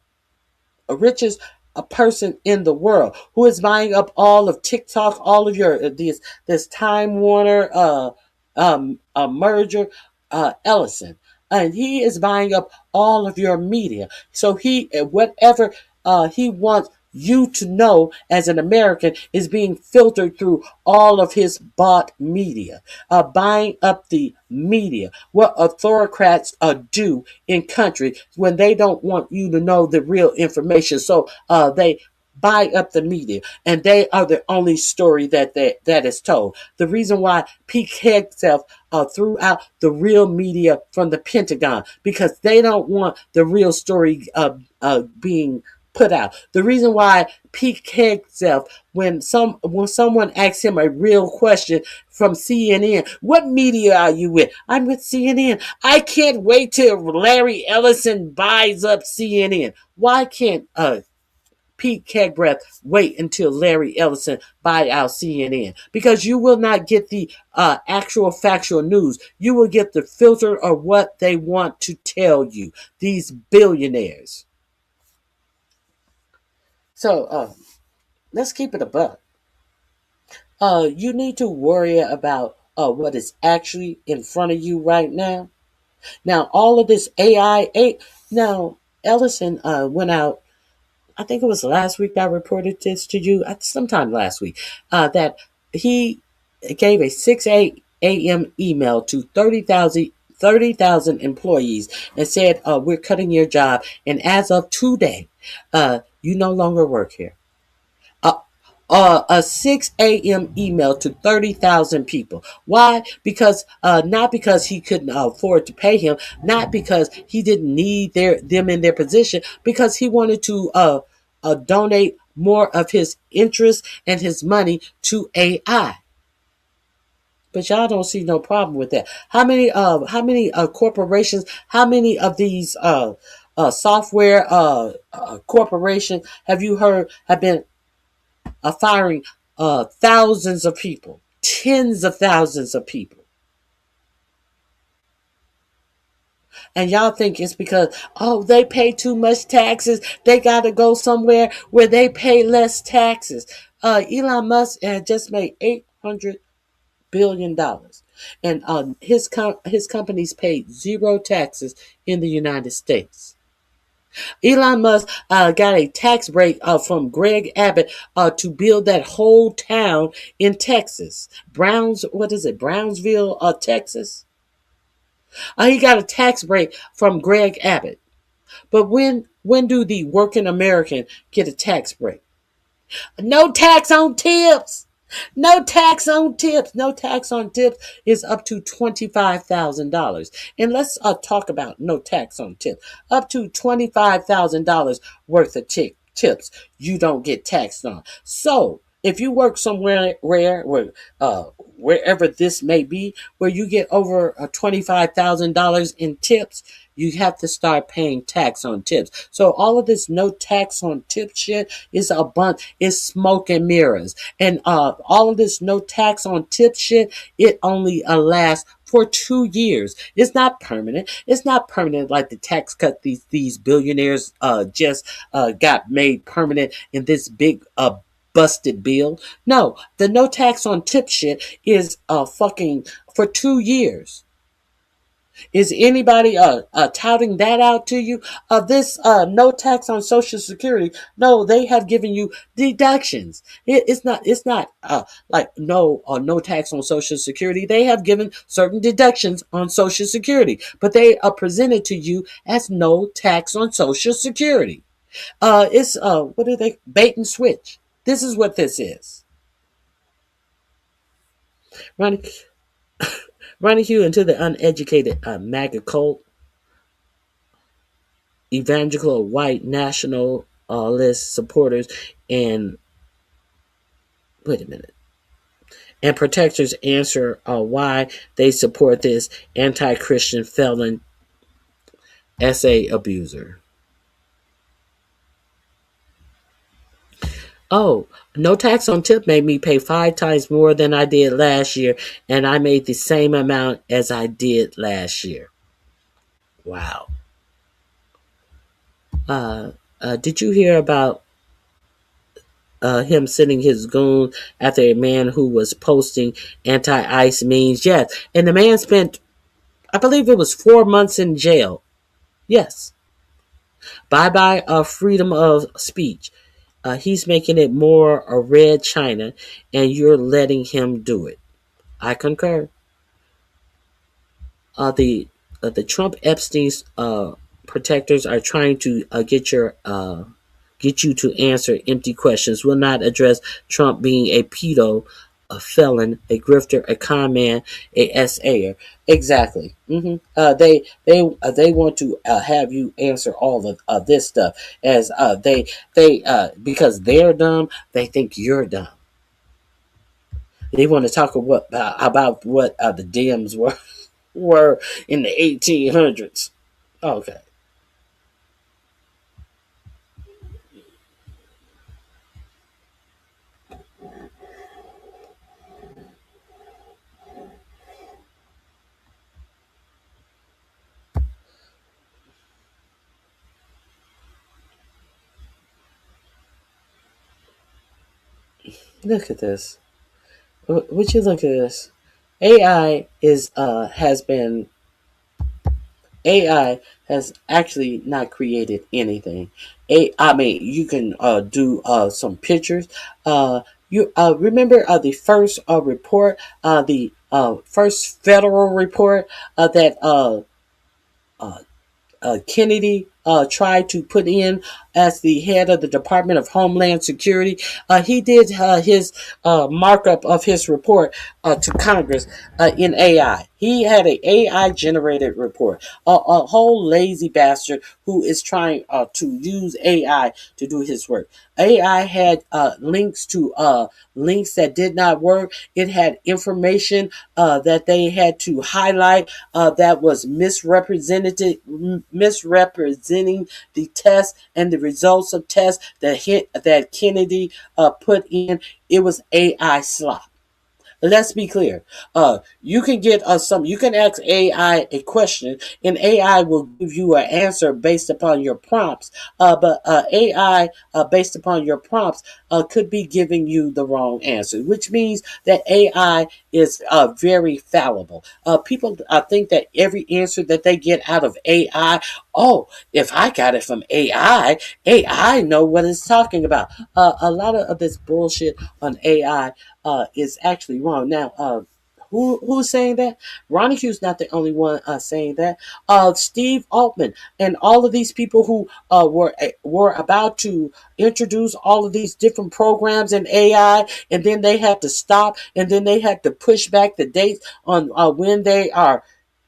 richest a person in the world who is buying up all of TikTok, all of your this Time Warner merger, Ellison, and he is buying up all of your media. So he whatever he wants you to know as an American is being filtered through all of his bought media, buying up the media. What autocrats do in countries when they don't want you to know the real information. So they buy up the media, and they are the only story that is told. The reason why Pete Hegseth threw out the real media from the Pentagon, because they don't want the real story being put out. The reason why Pete Hegseth, when someone asks him a real question from CNN, what media are you with? I'm with CNN. I can't wait till Larry Ellison buys up CNN. Why can't Pete Hegseth wait until Larry Ellison buy out CNN? Because you will not get the actual factual news. You will get the filter of what they want to tell you. These billionaires. So let's keep it a buck. You need to worry about what is actually in front of you right now. Now, all of this now Ellison went out. I think it was last week I reported this to you, sometime last week, that he gave a 6 a.m. email to 30,000 employees and said, we're cutting your job. And as of today, you no longer work here. A 6 a.m. email to 30,000 people. Why? Because not because he couldn't afford to pay him, not because he didn't need them in their position, because he wanted to donate more of his interest and his money to AI. But y'all don't see no problem with that. How many corporations? How many of these software corporations have you heard have been firing thousands of people, tens of thousands of people? And y'all think it's because, they pay too much taxes. They got to go somewhere where they pay less taxes. Elon Musk just made $800 billion. And his companies paid zero taxes in the United States. Elon Musk got a tax break from Greg Abbott to build that whole town in Texas. Brownsville, Texas. He got a tax break from Greg Abbott. But when do the working American get a tax break? No tax on tips. No tax on tips. No tax on tips is up to $25,000. And let's talk about no tax on tips. Up to $25,000 worth of tips you don't get taxed on. So if you work somewhere wherever this may be, where you get over $25,000 in tips, you have to start paying tax on tips. So all of this no tax on tip shit is a bunch, is smoke and mirrors. And all of this no tax on tip shit, it only lasts for 2 years. It's not permanent. It's not permanent like the tax cut these billionaires just got made permanent in this big busted bill. No, the no tax on tip shit is fucking for 2 years. Is anybody touting that out to you? This no tax on Social Security. No, they have given you deductions. It's not like no tax on Social Security. They have given certain deductions on Social Security, but they are presented to you as no tax on Social Security. It's what are they? Bait and switch. This is what this is. RonyiQ into the uneducated MAGA cult, evangelical white nationalist supporters, and and protectors answer why they support this anti-Christian felon essay abuser. Oh, no tax on tip made me pay 5 times more than I did last year, and I made the same amount as I did last year. Wow. Did you hear about him sending his goon after a man who was posting anti-ICE memes? Yes. And the man spent, I believe it was 4 months in jail. Yes. Bye-bye freedom of speech. He's making it more a red China, and you're letting him do it. I concur. The Trump Epstein protectors are trying to get you to answer empty questions. Will not address Trump being a pedo a felon, a grifter, a con man, a SAer. Exactly. They want to have you answer all of this stuff as they because they're dumb. They think you're dumb. They want to talk about what the Dems were in the 1800s. Okay, look at this. Would you look at this? AI is has been AI has actually not created anything. I mean, you can do some pictures. You remember the first report, the first federal report that uh, Kennedy tried to put in as the head of the Department of Homeland Security. He did his markup of his report to Congress in AI. He had an AI generated report. A whole lazy bastard who is trying to use AI to do his work. AI had links to links that did not work. It had information that they had to highlight that was misrepresenting the test and the results of tests that Kennedy put in. It was AI slop. Let's be clear. You can get you can ask AI a question, and AI will give you an answer based upon your prompts. But AI, based upon your prompts, could be giving you the wrong answer, which means that AI is very fallible. People think that every answer that they get out of AI, oh, if I got it from AI know what it's talking about. A lot of this bullshit on AI is actually wrong. Now, who's saying that? RonyiQ is not the only one saying that. Steve Altman and all of these people who were about to introduce all of these different programs in AI, and then they had to stop, and then they had to push back the dates on when they uh,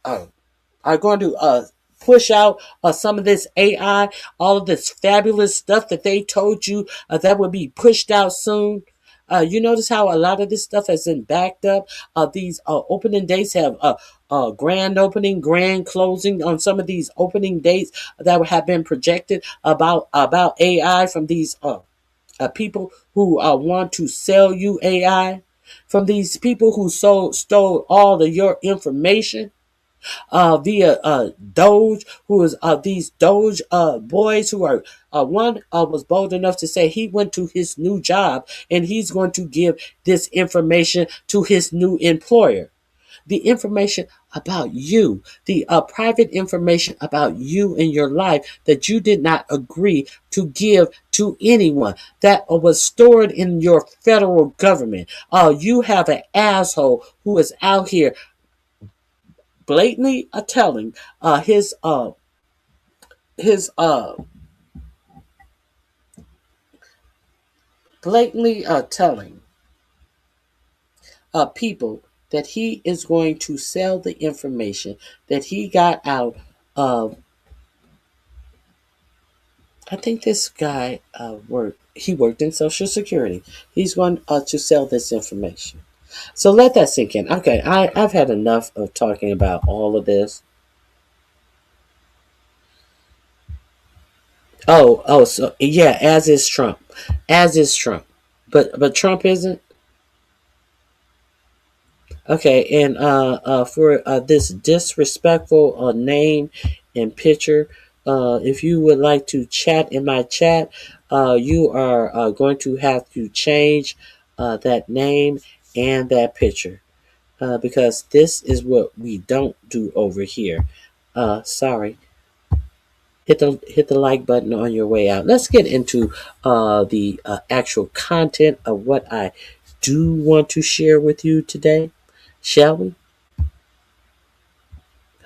are going to push out some of this AI, all of this fabulous stuff that they told you that would be pushed out soon. You notice how a lot of this stuff has been backed up. These opening dates have grand opening, grand closing on some of these opening dates that have been projected about AI from these people who want to sell you AI, from these people who stole all of your information via Doge, who is these Doge boys who are one was bold enough to say he went to his new job and he's going to give this information to his new employer. The information about you, the private information about you and your life that you did not agree to give to anyone, that was stored in your federal government. You have an asshole who is out here blatantly telling his blatantly telling people that he is going to sell the information that he got out of. I think this guy worked in Social Security. He's going to sell this information. So let that sink in. Okay, I've had enough of talking about all of this. So yeah, as is Trump, as is Trump, but Trump isn't. Okay, and for this disrespectful name and picture, if you would like to chat in my chat, you are going to have to change that name and that picture because this is what we don't do over here. Sorry. Hit the like button on your way out. Let's get into the actual content of what I do want to share with you today. Shall we?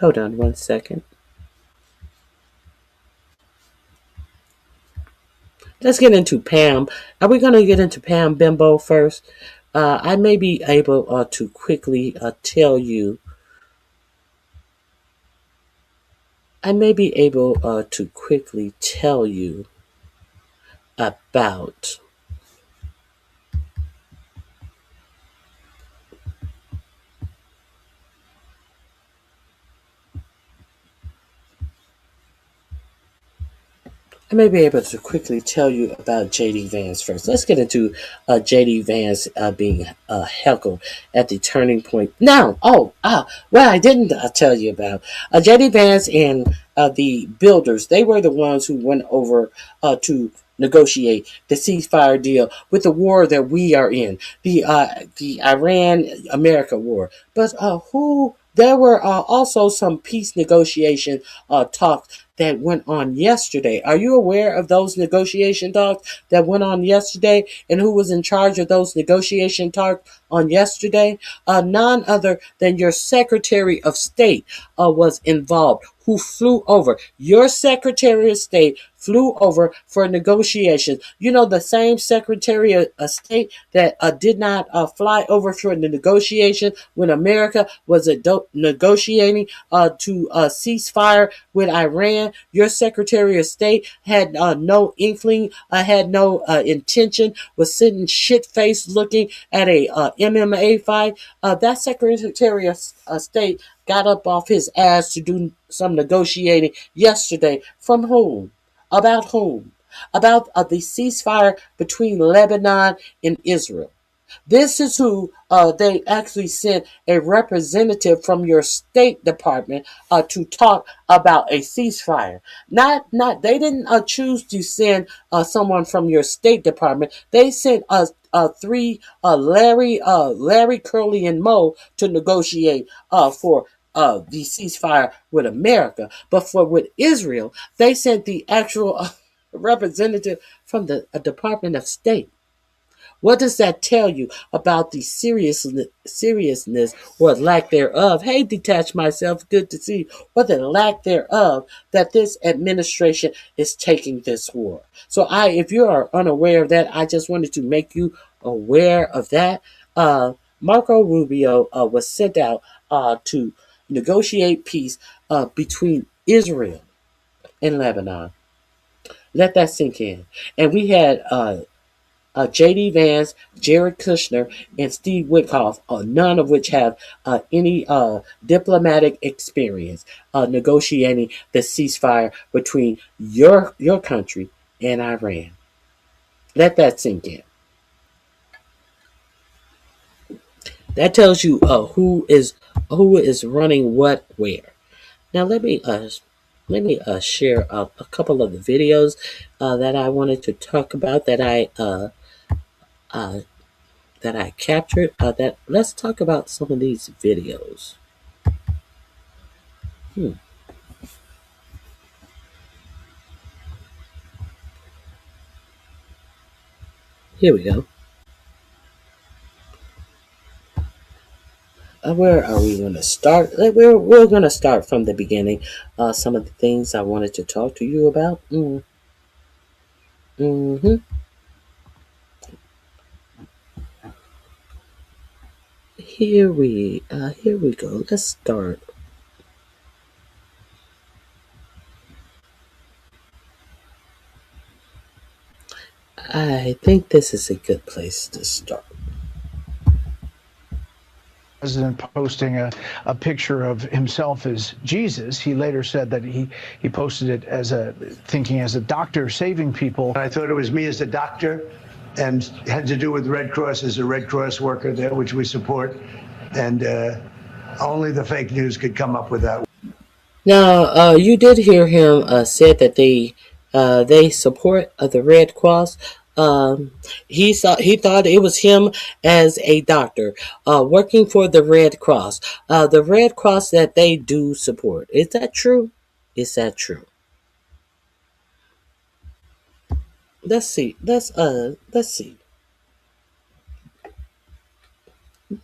Hold on one second. Let's get into Pam. Are we going to get into Pam Bimbo first? I may be able to quickly tell you. I may be able to quickly tell you about. I may be able to quickly tell you about J.D. Vance first. Let's get into J.D. Vance being heckled at the turning point. Now, well, I didn't tell you about J.D. Vance and the builders. They were the ones who went over to negotiate the ceasefire deal with the war that we are in, the Iran America war. But who? There were also some peace negotiation talks that went on yesterday. Are you aware of those negotiation talks that went on yesterday and who was in charge of those negotiation talks on yesterday? None other than your Secretary of State was involved, who flew over. Your Secretary of State flew over for negotiations. You know, the same Secretary of State that did not fly over for the negotiation when America was negotiating to cease fire with Iran. Your Secretary of State had no inkling, had no intention, was sitting shit-faced looking at a MMA fight. That Secretary of State got up off his ass to do some negotiating yesterday. From whom? About whom? About the ceasefire between Lebanon and Israel. This is who they actually sent a representative from your State Department to talk about a ceasefire. Not they didn't choose to send someone from your State Department. They sent three Larry, Curly, and Moe to negotiate for the ceasefire with America. But for with Israel, they sent the actual representative from the Department of State. What does that tell you about the seriousness or lack thereof? Hey, detach myself, good to see you. Or the lack thereof that this administration is taking this war. So if you are unaware of that, I just wanted to make you aware of that. Marco Rubio was sent out to negotiate peace between Israel and Lebanon. Let that sink in. And we had J.D. Vance, Jared Kushner, and Steve Witkoff, none of which have any diplomatic experience negotiating the ceasefire between your country and Iran. Let that sink in. That tells you who is running what where. Now let me share a couple of the videos that I wanted to talk about uh, that I captured. That let's talk about some of these videos. Hmm. Here we go. Where are we going to start? We're going to start from the beginning. Some of the things I wanted to talk to you about. Mm-hmm. Here we go. Let's start. I think this is a good place to start. President posting a picture of himself as Jesus. He later said that he posted it as thinking as a doctor saving people. I thought it was me as a doctor and had to do with Red Cross as a Red Cross worker there, which we support. And only the fake news could come up with that. Now, you did hear him said that they support the Red Cross. He thought it was him as a doctor working for the Red Cross. The Red Cross that they do support. Is that true? Is that true? Let's see. Let's see.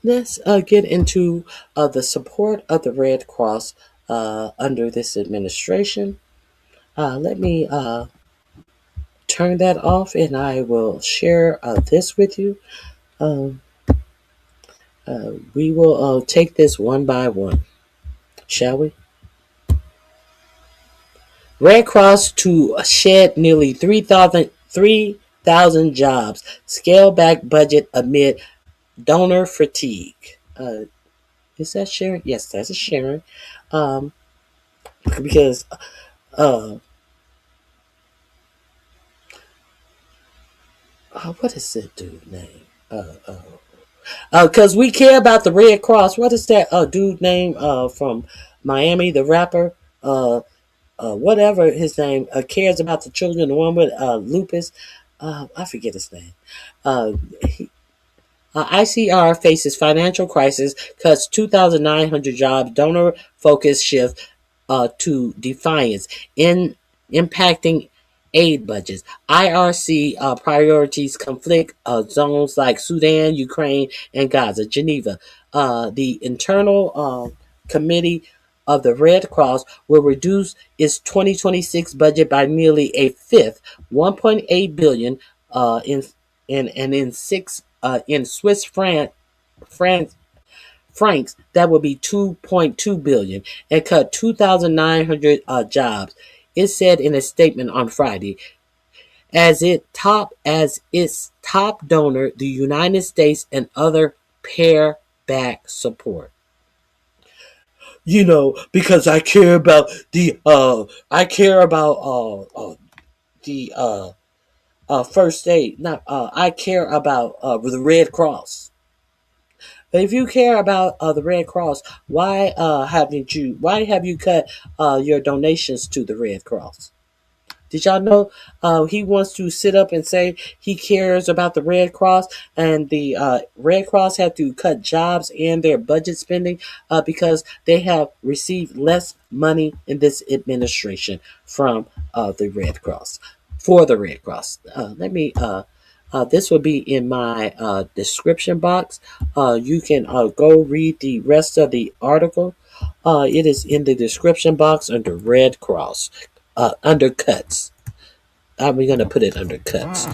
Let's get into the support of the Red Cross under this administration. Let me turn that off and I will share this with you. We will take this one by one, shall we? Red Cross to shed nearly 3,000 jobs. Scale back budget amid donor fatigue. Is that Sharon? Yes, that's a Sharon. Um, because uh, what is that dude name? Because we care about the Red Cross. What is that dude name from Miami, the rapper? Whatever his name, cares about the children, the one with lupus. I forget his name. Uh, ICR faces financial crisis, cuts 2,900 jobs, donor focus shift to defiance, in impacting aid budgets. IRC priorities conflict zones like Sudan, Ukraine, and Gaza. Geneva. The internal committee of the Red Cross will reduce its 2026 budget by nearly a fifth, 1.8 billion in six in francs, that would be 2.2 billion, and cut 2,900 jobs. It said in a statement on Friday, as its top donor, the United States and other pare back support. Because I care about the first aid. Not I care about the Red Cross. If you care about the Red Cross, why have you cut your donations to the Red Cross? Did y'all know he wants to sit up and say he cares about the Red Cross, and the Red Cross had to cut jobs and their budget spending because they have received less money in this administration from the Red Cross, for the Red Cross. This will be in my description box. You can go read the rest of the article. It is in the description box under Red Cross, under cuts. We're going to put it under cuts.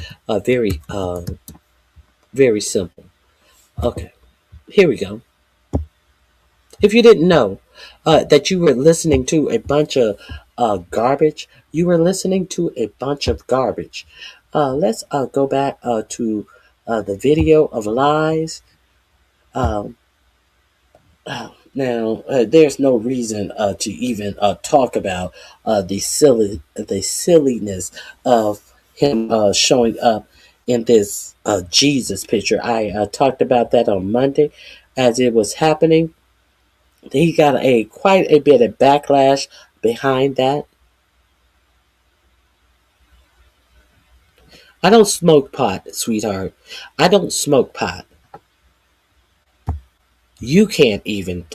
Very simple. Okay, here we go. If you didn't know that you were listening to a bunch of garbage, you were listening to a bunch of garbage. Let's go back to the video of lies. Um, Now, there's no reason to even talk about the silliness of him showing up in this Jesus picture. I talked about that on Monday as it was happening. He got quite a bit of backlash behind that. I don't smoke pot, sweetheart. I don't smoke pot. You can't even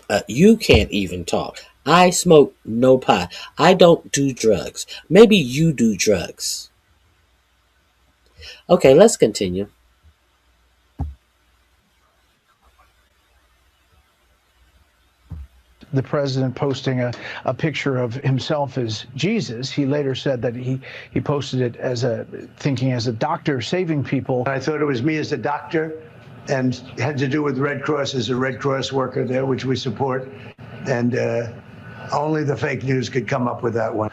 talk. I smoke no pot. I don't do drugs. Maybe you do drugs. Okay, let's continue. The president posting a picture of himself as Jesus. He later said that he posted it as thinking as a doctor saving people. I thought it was me as a doctor, and had to do with Red Cross as a Red Cross worker there, which we support. And only the fake news could come up with that one.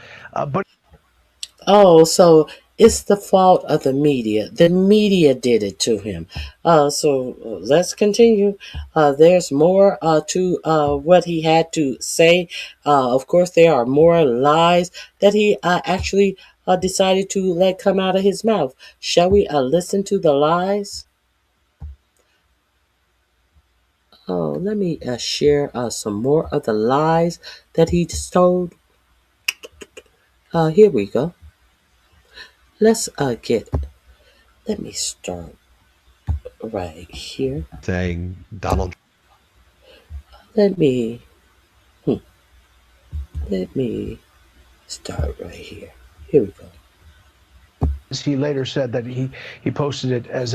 So it's the fault of the media. The media did it to him. So let's continue. There's more to what he had to say. Of course, there are more lies that he actually decided to let come out of his mouth. Shall we listen to the lies? Let me share some more of the lies that he told. Here we go. Let me start right here. Saying Donald. Let me start right here. Here we go. He later said that he posted it as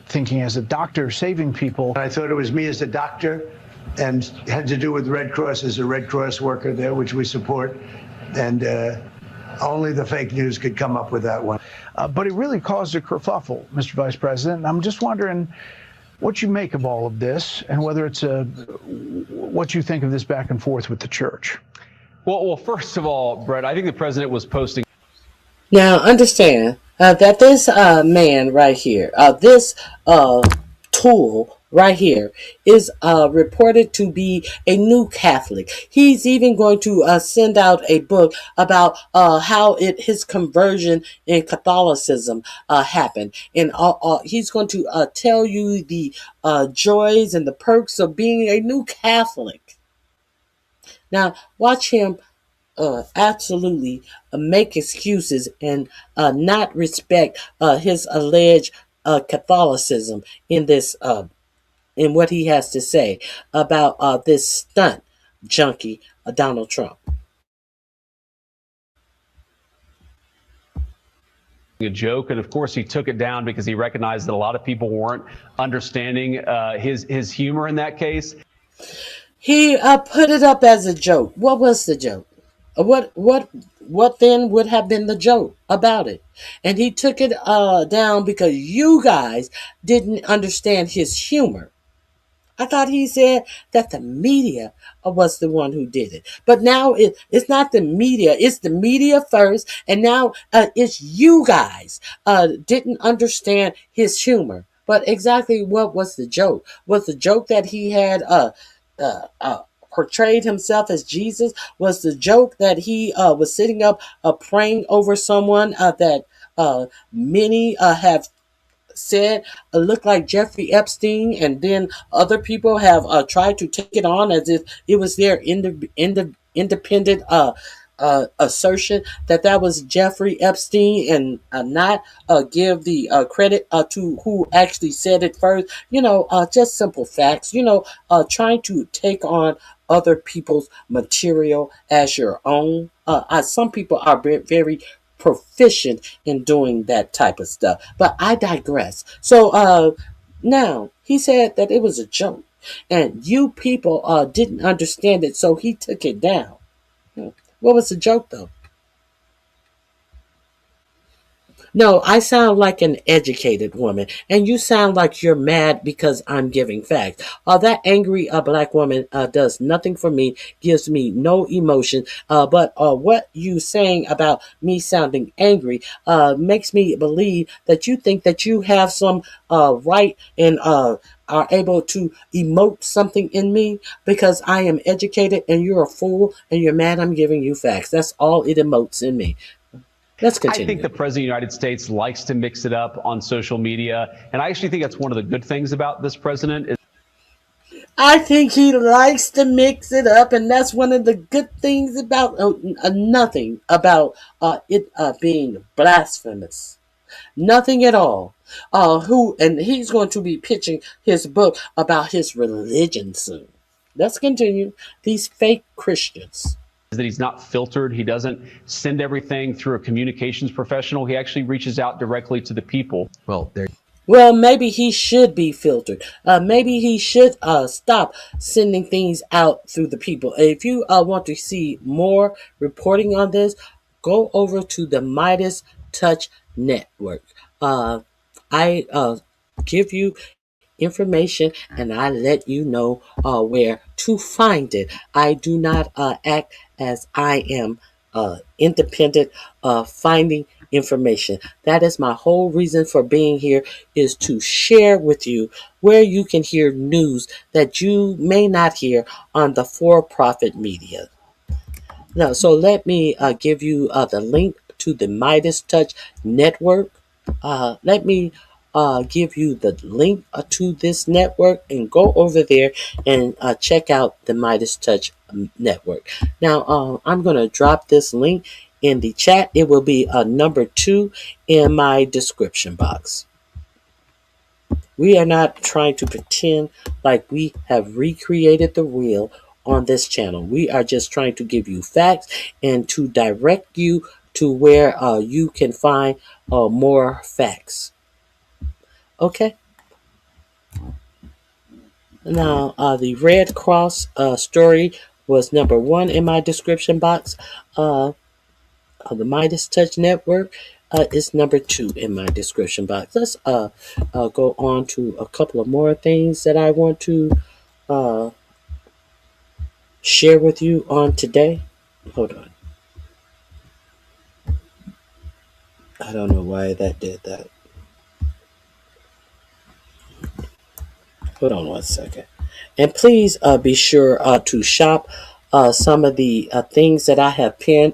thinking as a doctor saving people. I thought it was me as a doctor, and had to do with Red Cross as a Red Cross worker there, which we support. And only the fake news could come up with that one. But it really caused a kerfuffle, Mr. Vice President. I'm just wondering, what you make of all of this, and whether it's what you think of this back and forth with the church. Well, first of all, Brett, I think the president was posting. Now, understand that this man right here, this tool right here, is reported to be a new Catholic. He's even going to send out a book about how his conversion in Catholicism happened, and he's going to tell you the joys and the perks of being a new Catholic. Now, watch him absolutely make excuses and not respect his alleged Catholicism in this in what he has to say about this stunt junkie, Donald Trump. A joke, and of course he took it down because he recognized that a lot of people weren't understanding his humor in that case. He put it up as a joke. What was the joke? What then would have been the joke about it? And he took it down because you guys didn't understand his humor. I thought he said that the media was the one who did it. But now it's not the media. It's the media first. And now it's you guys didn't understand his humor. But exactly what was the joke? Was the joke that he had portrayed himself as Jesus? Was the joke that he was sitting up praying over someone that many have said looked like Jeffrey Epstein, and then other people have tried to take it on as if it was their independent assertion that was Jeffrey Epstein, and not give the credit to who actually said it first. Just simple facts. Trying to take on other people's material as your own. Some people are very proficient in doing that type of stuff. But I digress. So now he said that it was a joke, and you people didn't understand it, so he took it down. What was the joke, though? No, I sound like an educated woman, and you sound like you're mad because I'm giving facts. That angry black woman does nothing for me, gives me no emotion. But what you saying about me sounding angry makes me believe that you think that you have some right and are able to emote something in me because I am educated and you're a fool and you're mad I'm giving you facts. That's all it emotes in me. Let's continue. I think the President of the United States likes to mix it up on social media, and I actually think that's one of the good things about this president. I think he likes to mix it up, and that's one of the good things about nothing about it being blasphemous. Nothing at all. And he's going to be pitching his book about his religion soon. Let's continue. These fake Christians. That he's not filtered. He doesn't send everything through a communications professional. He actually reaches out directly to the people. Well, maybe he should be filtered. Maybe he should stop sending things out through the people. If you want to see more reporting on this, go over to the Midas Touch Network. I give you information and I let you know where to find it. I do not act as I am independent finding information. That is my whole reason for being here, is to share with you where you can hear news that you may not hear on the for-profit media. Now, so let me give you the link to the Midas Touch Network. Let me give you the link to this network and go over there and check out the Midas Touch Network. Now, I'm going to drop this link in the chat. It will be number 2 in my description box. We are not trying to pretend like we have recreated the wheel on this channel. We are just trying to give you facts and to direct you to where you can find more facts. Okay. Now, the Red Cross story was number 1 in my description box. The Midas Touch Network. is number 2 in my description box. Let's go on to a couple of more things that I want to uh, share with you on today. Hold on. I don't know why that did that. Hold on one second. And please be sure to shop some of the things that I have pinned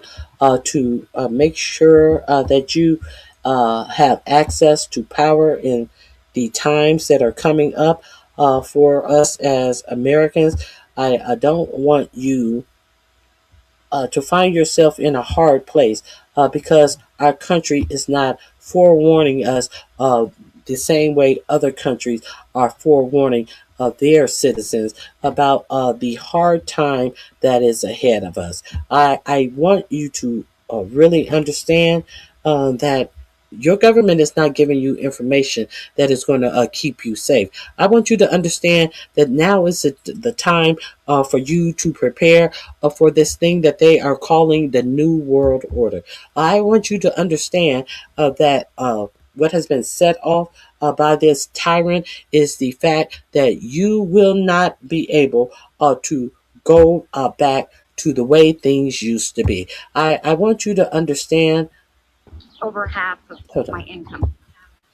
to make sure that you have access to power in the times that are coming up for us as Americans. I don't want you to find yourself in a hard place because our country is not forewarning us the same way other countries are forewarning their citizens about the hard time that is ahead of us. I want you to really understand that your government is not giving you information that is going to keep you safe. I want you to understand that now is the time for you to prepare for this thing that they are calling the New World Order. I want you to understand that what has been set off by this tyrant is the fact that you will not be able to go back to the way things used to be. I want you to understand. Over half of my income.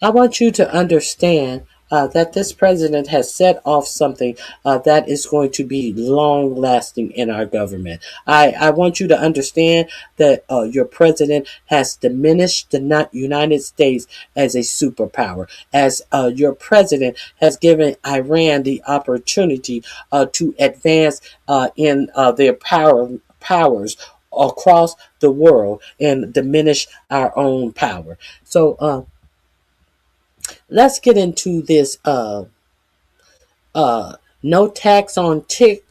I want you to understand that this president has set off something that is going to be long lasting in our government. I want you to understand that your president has diminished the United States as a superpower, as your president has given Iran the opportunity to advance in their powers across the world and diminish our own power. So, let's get into this no tax on tips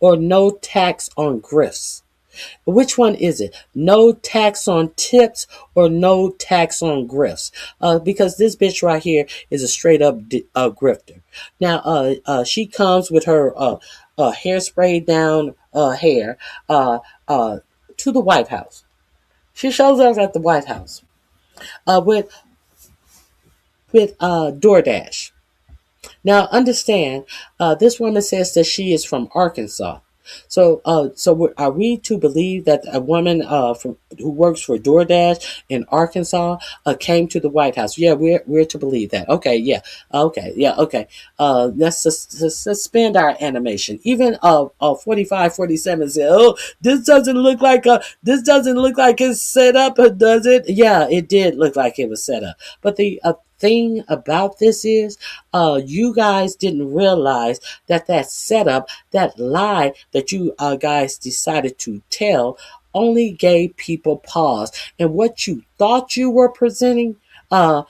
or no tax on grifts. Which one is it? No tax on tips or no tax on grifts? Because this bitch right here is a straight up grifter. Now, she comes with her hairspray down hair to the White House. She shows up at the White House with DoorDash. Now, understand, this woman says that she is from Arkansas. So are we to believe that a woman who works for DoorDash in Arkansas came to the White House? Yeah, we're to believe that. Okay, yeah, okay. Let's suspend our animation. Even 4547 said, "Oh, this doesn't look like it's set up, does it?" Yeah, it did look like it was set up, but the thing about this is you guys didn't realize that setup, that lie that you guys decided to tell, only gave people pause. And what you thought you were presenting, no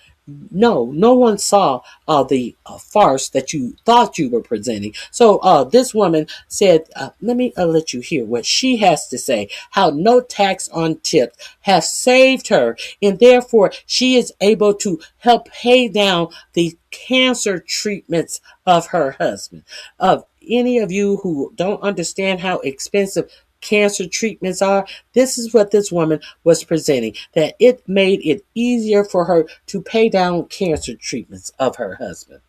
one saw the farce that you thought you were presenting. So this woman said, let me let you hear what she has to say, how no tax on tips has saved her, and therefore she is able to help pay down the cancer treatments of her husband. Of any of you who don't understand how expensive cancer treatments are, this is what this woman was presenting, that it made it easier for her to pay down cancer treatments of her husband.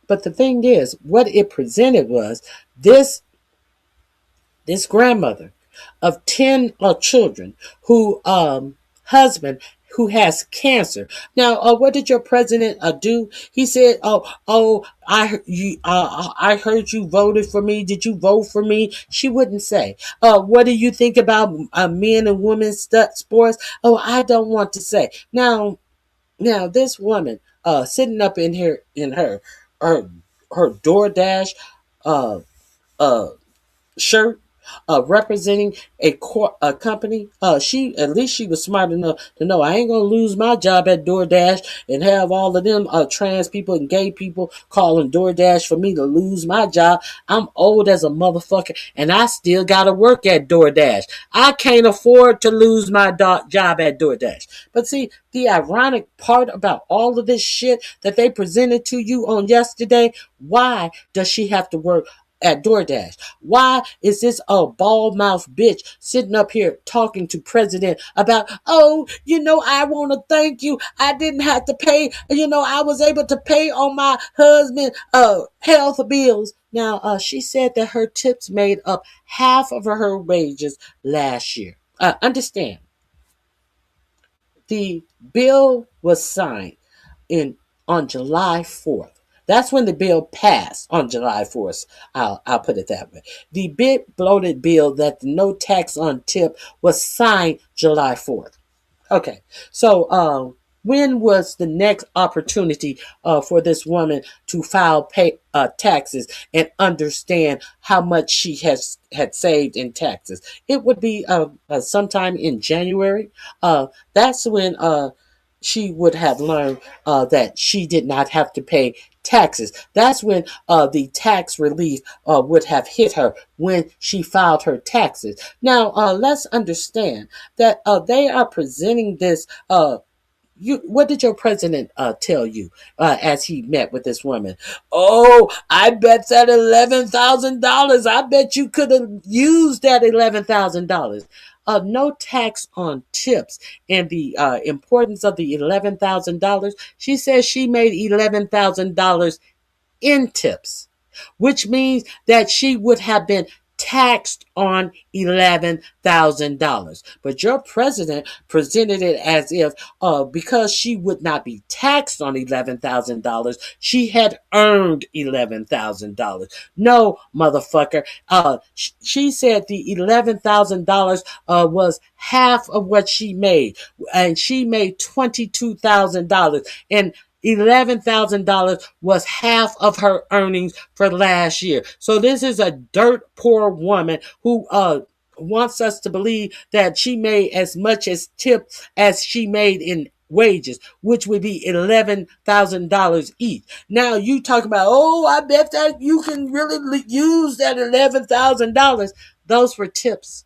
But the thing is, what it presented was this grandmother of 10 children who husband who has cancer. Now, what did your president do? He said, I heard you voted for me. Did you vote for me? She wouldn't say. What do you think about men and women sports? Oh, I don't want to say. Now, this woman sitting up in here in her DoorDash shirt, representing a company. She was smart enough to know I ain't gonna lose my job at DoorDash and have all of them trans people and gay people calling DoorDash for me to lose my job. I'm old as a motherfucker and I still gotta work at DoorDash. I can't afford to lose my job at DoorDash. But see, the ironic part about all of this shit that they presented to you on yesterday, why does she have to work at DoorDash? Why is this bald mouth bitch sitting up here talking to president about, oh, I want to thank you. I didn't have to pay, I was able to pay on my husband health bills. Now, she said that her tips made up half of her wages last year. Understand, the bill was signed on July 4th. That's when the bill passed on July 4th. I'll put it that way. The big bloated bill that the no tax on tip was signed July 4th. Okay, so when was the next opportunity for this woman to file taxes and understand how much she had saved in taxes? It would be sometime in January. That's when she would have learned that she did not have to pay taxes. That's when the tax relief would have hit her when she filed her taxes. Now, let's understand that they are presenting this. What did your president tell you as he met with this woman? Oh, I bet that $11,000. I bet you could have used that $11,000. No tax on tips and the importance of the $11,000. She says she made $11,000 in tips, which means that she would have been taxed on $11,000. But your president presented it as if because she would not be taxed on $11,000, she had earned $11,000. No, motherfucker. She said the $11,000 was half of what she made, and she made $22,000. And $11,000 was half of her earnings for last year. So this is a dirt poor woman who wants us to believe that she made as much as tip as she made in wages, which would be $11,000 each. Now you talk about, oh, I bet that you can really use that $11,000. Those were tips.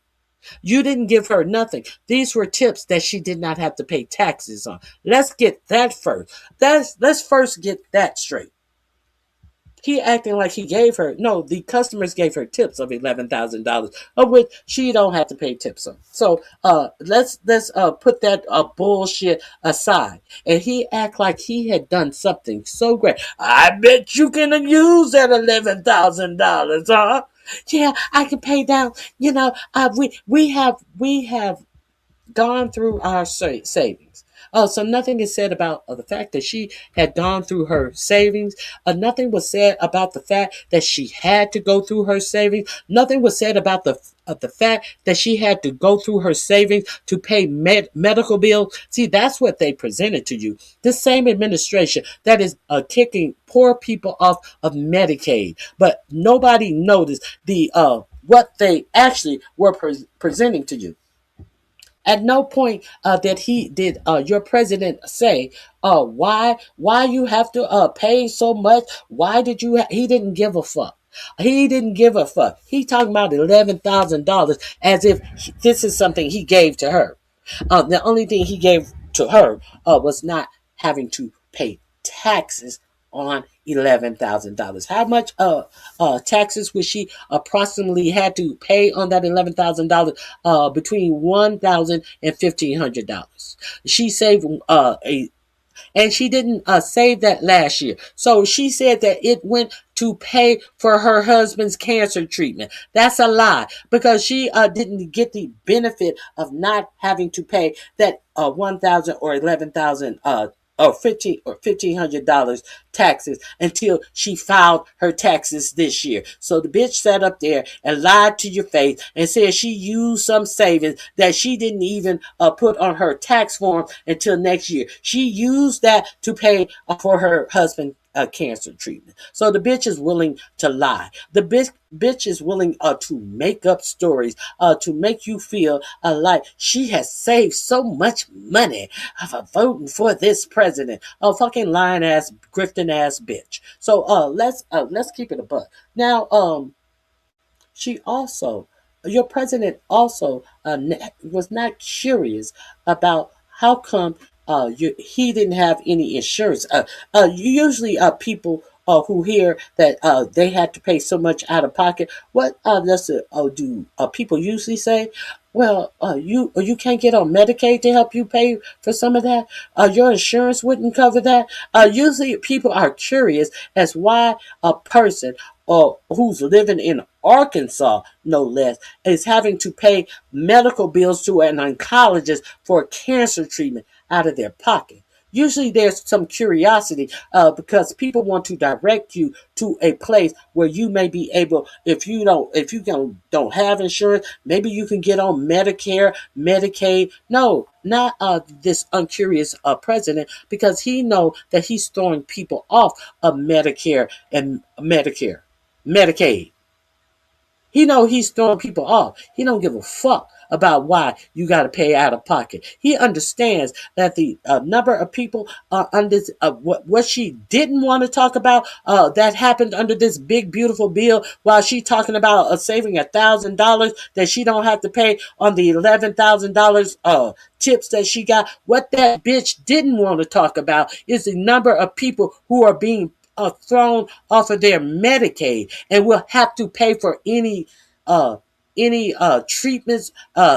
You didn't give her nothing. These were tips that she did not have to pay taxes on. Let's get that first. Let's first get that straight. He acting like he gave her. No, the customers gave her tips of $11,000, of which she don't have to pay tips on. So let's put that bullshit aside. And he act like he had done something so great. I bet you can use that $11,000, huh? Yeah, I can pay down. We have gone through our savings. So nothing is said about the fact that she had gone through her savings. Nothing was said about the fact that she had to go through her savings. Nothing was said about the fact that she had to go through her savings to pay medical bills. See, that's what they presented to you. This same administration that is kicking poor people off of Medicaid, but nobody noticed the what they actually were presenting to you. At no point did your president say why you have to pay so much. Why did you? He didn't give a fuck. He didn't give a fuck. He talking about $11,000 as if this is something he gave to her. The only thing he gave to her was not having to pay taxes on $11,000. How much taxes would she approximately had to pay on that $11,000? Between $1,000 and $1,500. She saved and she didn't save that last year. So she said that it went to pay for her husband's cancer treatment. That's a lie, because she didn't get the benefit of not having to pay that $1,000 or $11,000 or $1,500 taxes until she filed her taxes this year. So the bitch sat up there and lied to your face and said she used some savings that she didn't even put on her tax form until next year. She used that to pay for her husband cancer treatment. So the bitch is willing to lie. The bitch is willing to make up stories to make you feel like she has saved so much money for voting for this president. A fucking lying ass, grifting ass bitch. So let's keep it a buck. Now your president also was not curious about how come he didn't have any insurance. Usually people who hear that they had to pay so much out of pocket, what do people usually say? Well, you can't get on Medicaid to help you pay for some of that. Your insurance wouldn't cover that. Usually, people are curious as why a person who's living in Arkansas, no less, is having to pay medical bills to an oncologist for cancer treatment out of their pocket. Usually there's some curiosity because people want to direct you to a place where you may be able, if you don't have insurance, maybe you can get on Medicare, Medicaid. No, not this uncurious president, because he know that he's throwing people off of Medicare and Medicaid. He know he's throwing people off. He don't give a fuck about why you got to pay out of pocket. He understands that the number of people under what she didn't want to talk about that happened under this big beautiful bill, while she talking about saving $1,000 that she don't have to pay on the $11,000 tips that she got. What that bitch didn't want to talk about is the number of people who are being thrown off of their Medicaid and will have to pay for any treatments,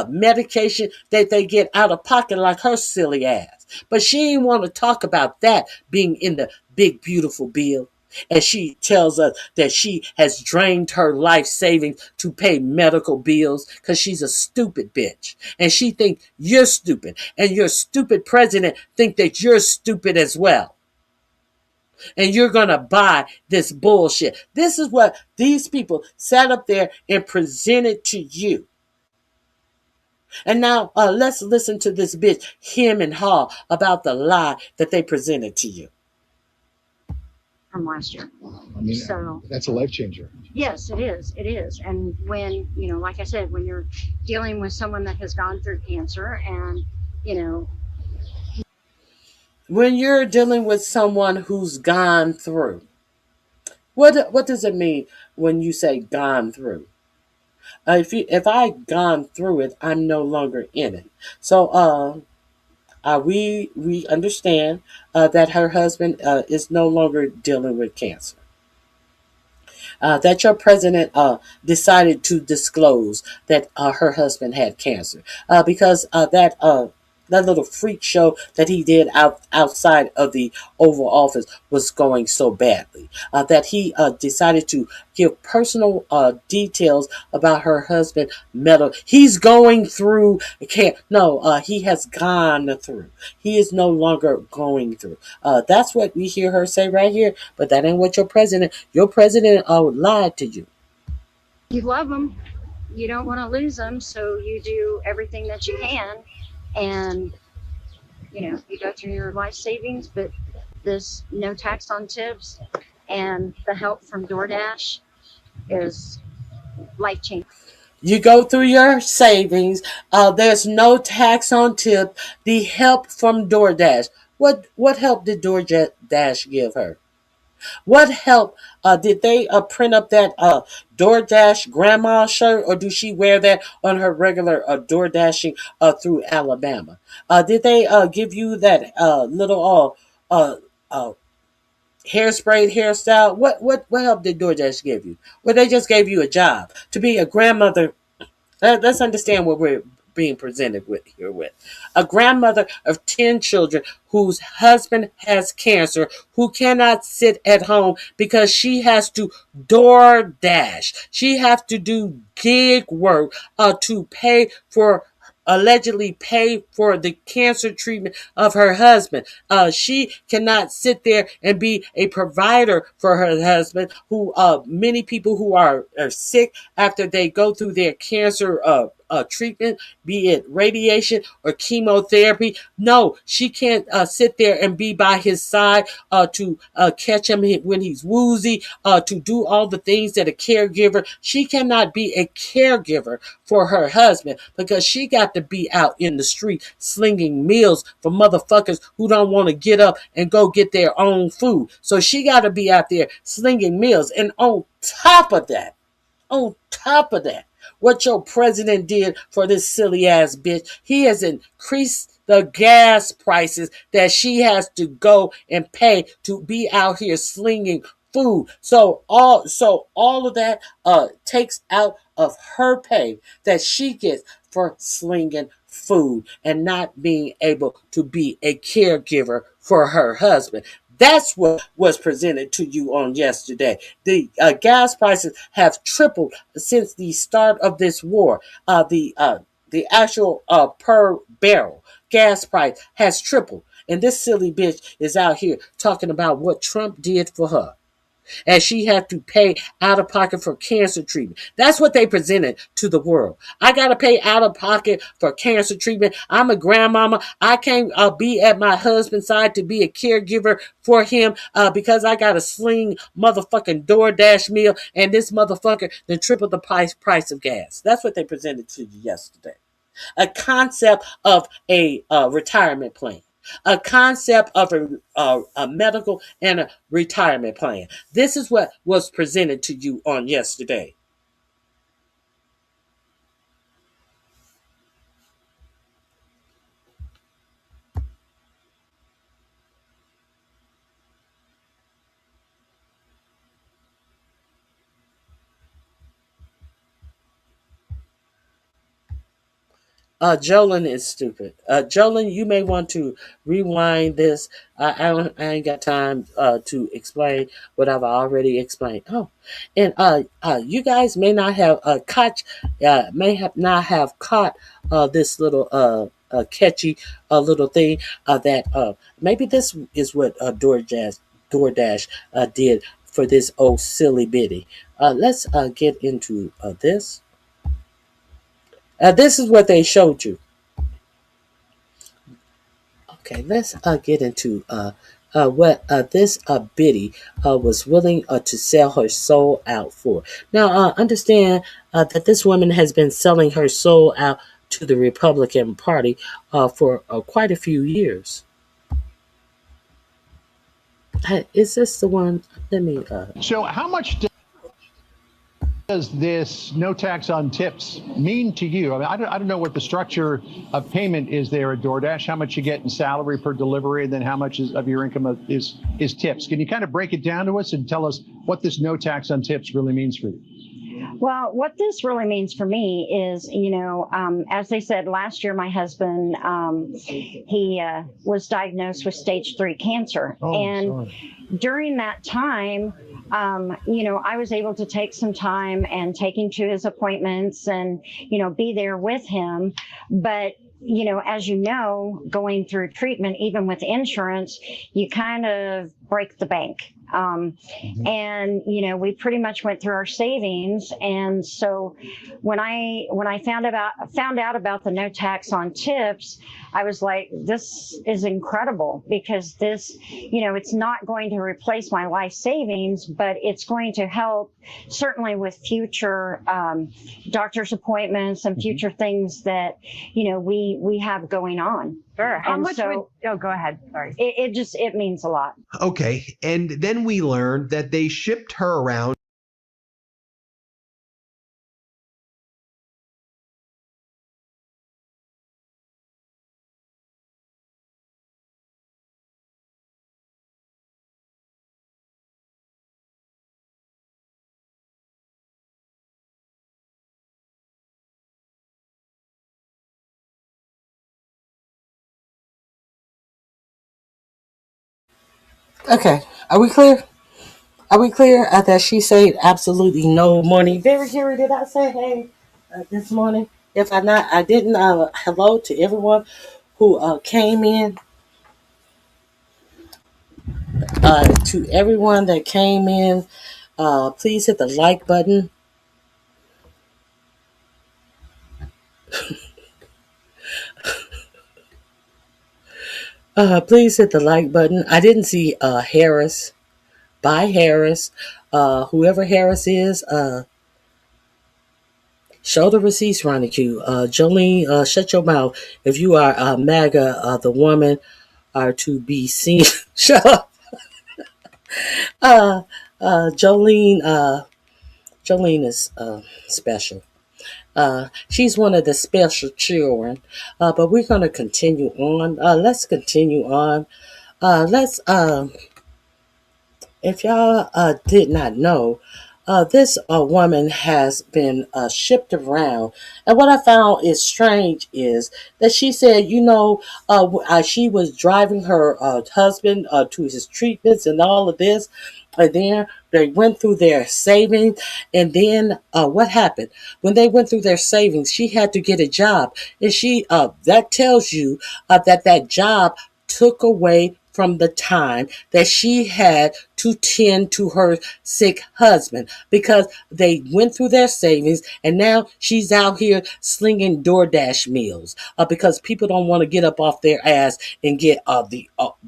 medication that they get out of pocket, like her silly ass. But she didn't want to talk about that being in the big beautiful bill. And she tells us that she has drained her life savings to pay medical bills because she's a stupid bitch. And she thinks you're stupid. And your stupid president think that you're stupid as well. And you're going to buy this bullshit. This is what these people sat up there and presented to you. And now let's listen to this bitch, him and Haw, about the lie that they presented to you. From last year. I mean, so that's a life changer. Yes, it is. It is. And when, like I said, when you're dealing with someone that has gone through cancer and, when you're dealing with someone who's gone through, what does it mean when you say gone through? If I gone through it, I'm no longer in it. So we understand that her husband is no longer dealing with cancer. That your president decided to disclose that her husband had cancer because that little freak show that he did outside of the Oval Office was going so badly that he decided to give personal details about her husband. He's going through. He has gone through. He is no longer going through. That's what we hear her say right here. But that ain't what your president. Your president lied to you. You love them. You don't want to lose them, so you do everything that you can. And, you go through your life savings, but this no tax on tips and the help from DoorDash is life changing. You go through your savings. There's no tax on tip. The help from DoorDash. What help did DoorDash give her? What help did they print up that DoorDash grandma shirt, or do she wear that on her regular DoorDashing through Alabama? Did they give you that little hairspray hairstyle? What help did DoorDash give you? Well, they just gave you a job to be a grandmother. Let's understand what we're being presented with here with. A grandmother of 10 children whose husband has cancer, who cannot sit at home because she has to DoorDash. She has to do gig work to allegedly pay for the cancer treatment of her husband. She cannot sit there and be a provider for her husband, who many people who are sick after they go through their cancer treatment, be it radiation or chemotherapy. No, she can't sit there and be by his side to catch him when he's woozy, to do all the things that a caregiver. She cannot be a caregiver for her husband because she got to be out in the street slinging meals for motherfuckers who don't want to get up and go get their own food. So she got to be out there slinging meals. And on top of that, what your president did for this silly ass bitch, he has increased the gas prices that she has to go and pay to be out here slinging food. So all of that takes out of her pay that she gets for slinging food and not being able to be a caregiver for her husband. That's what was presented to you on yesterday. The gas prices have tripled since the start of this war. The actual per barrel gas price has tripled. And this silly bitch is out here talking about what Trump did for her. And she had to pay out of pocket for cancer treatment. That's what they presented to the world. I got to pay out of pocket for cancer treatment. I'm a grandmama. I can't be at my husband's side to be a caregiver for him because I got a sling motherfucking DoorDash meal and this motherfucker then tripled the price of gas. That's what they presented to you yesterday. A concept of a retirement plan, a concept of a medical and a retirement plan. This is what was presented to you on yesterday. Jolyn is stupid. Jolyn, you may want to rewind this. I ain't got time to explain what I've already explained. Oh, and you guys may not have caught this little catchy little thing that maybe this is what DoorDash did for this old silly bitty. Let's get into this. This is what they showed you. Okay, let's get into what this biddy was willing to sell her soul out for. Now, understand that this woman has been selling her soul out to the Republican Party for quite a few years. Is this the one? Let me. So, how much does this no tax on tips mean to you? I mean, I don't know what the structure of payment is there at DoorDash, how much you get in salary per delivery, and then how much of your income is tips. Can you kind of break it down to us and tell us what this no tax on tips really means for you? Well, what this really means for me is, as they said last year, my husband, he was diagnosed with stage 3 cancer. During that time, I was able to take some time and take him to his appointments and, be there with him. But as you know, going through treatment, even with insurance, you kind of break the bank. And, we pretty much went through our savings. And so when I found out about the no tax on tips, I was like, this is incredible because this, it's not going to replace my life savings, but it's going to help certainly with future doctor's appointments and future things that, we have going on. Sure. How much go ahead. Sorry. It means a lot. Okay. And then we learned that they shipped her around. Okay, are we clear? Are we clear that she said absolutely no morning? Very Gary, did I say hey this morning? If I not, I didn't. Hello to everyone who came in. To everyone that came in, please hit the like button. Please hit the like button. I didn't see Harris. Bye, Harris. Whoever Harris is, show the receipts, RonyiQ. Jolene, shut your mouth. If you are MAGA, the woman are to be seen. Shut up. Jolene is special. She's one of the special children. But we're going to continue on. Let's continue on. If y'all did not know, this woman has been shipped around. And what I found is strange is that she said, she was driving her husband to his treatments and all of this. And then they went through their savings. And then what happened? When they went through their savings, she had to get a job. And that tells you that job took away from the time that she had to tend to her sick husband, because they went through their savings and now she's out here slinging DoorDash meals because people don't want to get up off their ass and get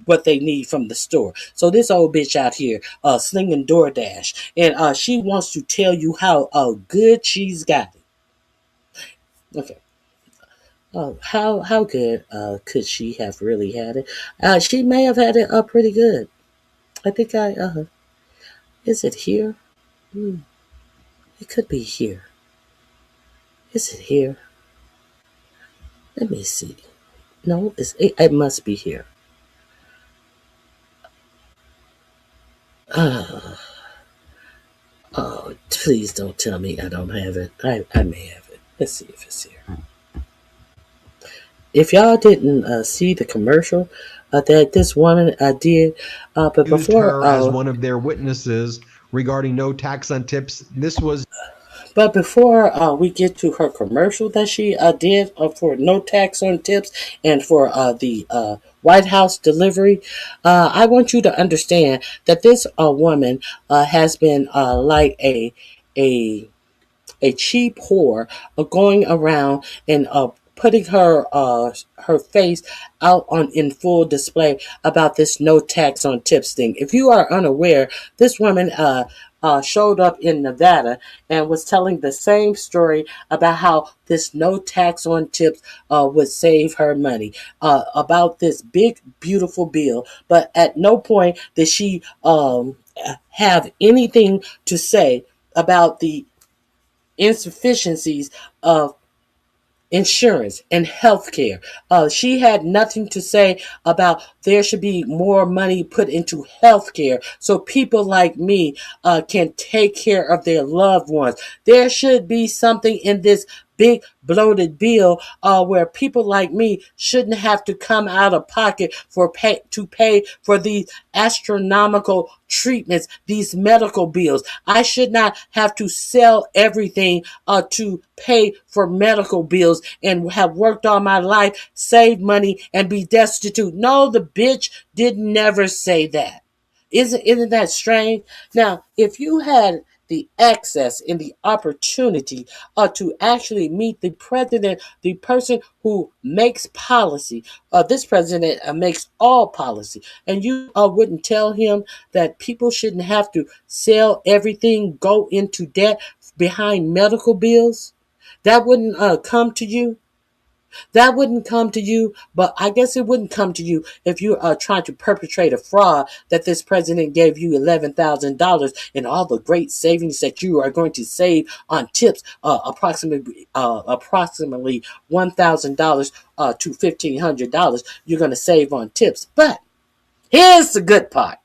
what they need from the store. So this old bitch out here slinging DoorDash, and she wants to tell you how good she's got it. Okay. Oh, how good could she have really had it? She may have had it pretty good. I think is it here? It could be here. Is it here? Let me see. No, it must be here. Oh, please don't tell me I don't have it. I may have it. Let's see if it's here. If y'all didn't see the commercial that this woman did, but Used before her as one of their witnesses regarding no tax on tips. This was. But before we get to her commercial that she did for no tax on tips and for the White House delivery, I want you to understand that this woman has been like a cheap whore going around and putting her face out on in full display about this no tax on tips thing. If you are unaware, this woman showed up in Nevada and was telling the same story about how this no tax on tips would save her money, about this big beautiful bill, but at no point did she have anything to say about the insufficiencies of insurance and health care. She had nothing to say about there should be more money put into health care so people like me can take care of their loved ones. There should be something in this big bloated bill where people like me shouldn't have to come out of pocket to pay for these astronomical treatments, these medical bills. I should not have to sell everything to pay for medical bills and have worked all my life, save money, and be destitute. No, the bitch did never say that. Isn't that strange? Now, if you had the access and the opportunity to actually meet the president, the person who makes policy, this president makes all policy, and you wouldn't tell him that people shouldn't have to sell everything, go into debt behind medical bills, that wouldn't come to you. That wouldn't come to you, but I guess it wouldn't come to you if you are trying to perpetrate a fraud that this president gave you $11,000 and all the great savings that you are going to save on tips, approximately $1,000 to $1,500 you're going to save on tips. But here's the good part.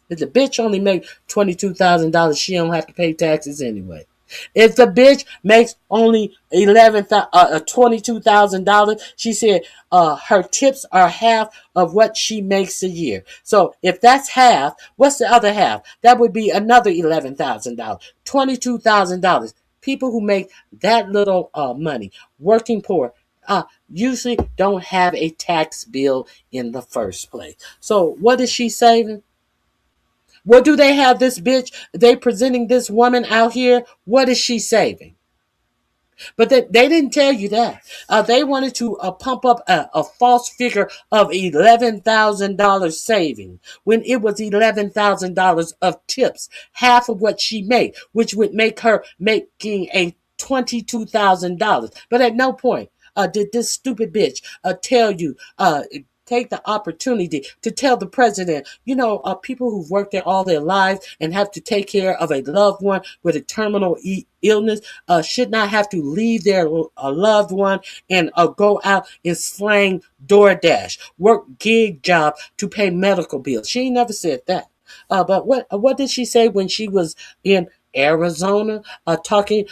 If the bitch only makes $22,000, she don't have to pay taxes anyway. If the bitch makes only $22,000, she said her tips are half of what she makes a year. So if that's half, what's the other half? That would be another $11,000, $22,000. People who make that little money, working poor, usually don't have a tax bill in the first place. So what is she saving? What do they have this bitch? They presenting this woman out here. What is she saving? But they didn't tell you that. They wanted to pump up a false figure of $11,000 saving when it was $11,000 of tips, half of what she made, which would make her making a $22,000. But at no point did this stupid bitch tell you, take the opportunity to tell the president, people who've worked there all their lives and have to take care of a loved one with a terminal illness should not have to leave their loved one and go out and slang DoorDash, work gig job to pay medical bills. She ain't never said that. But what did she say when she was in Arizona, talking,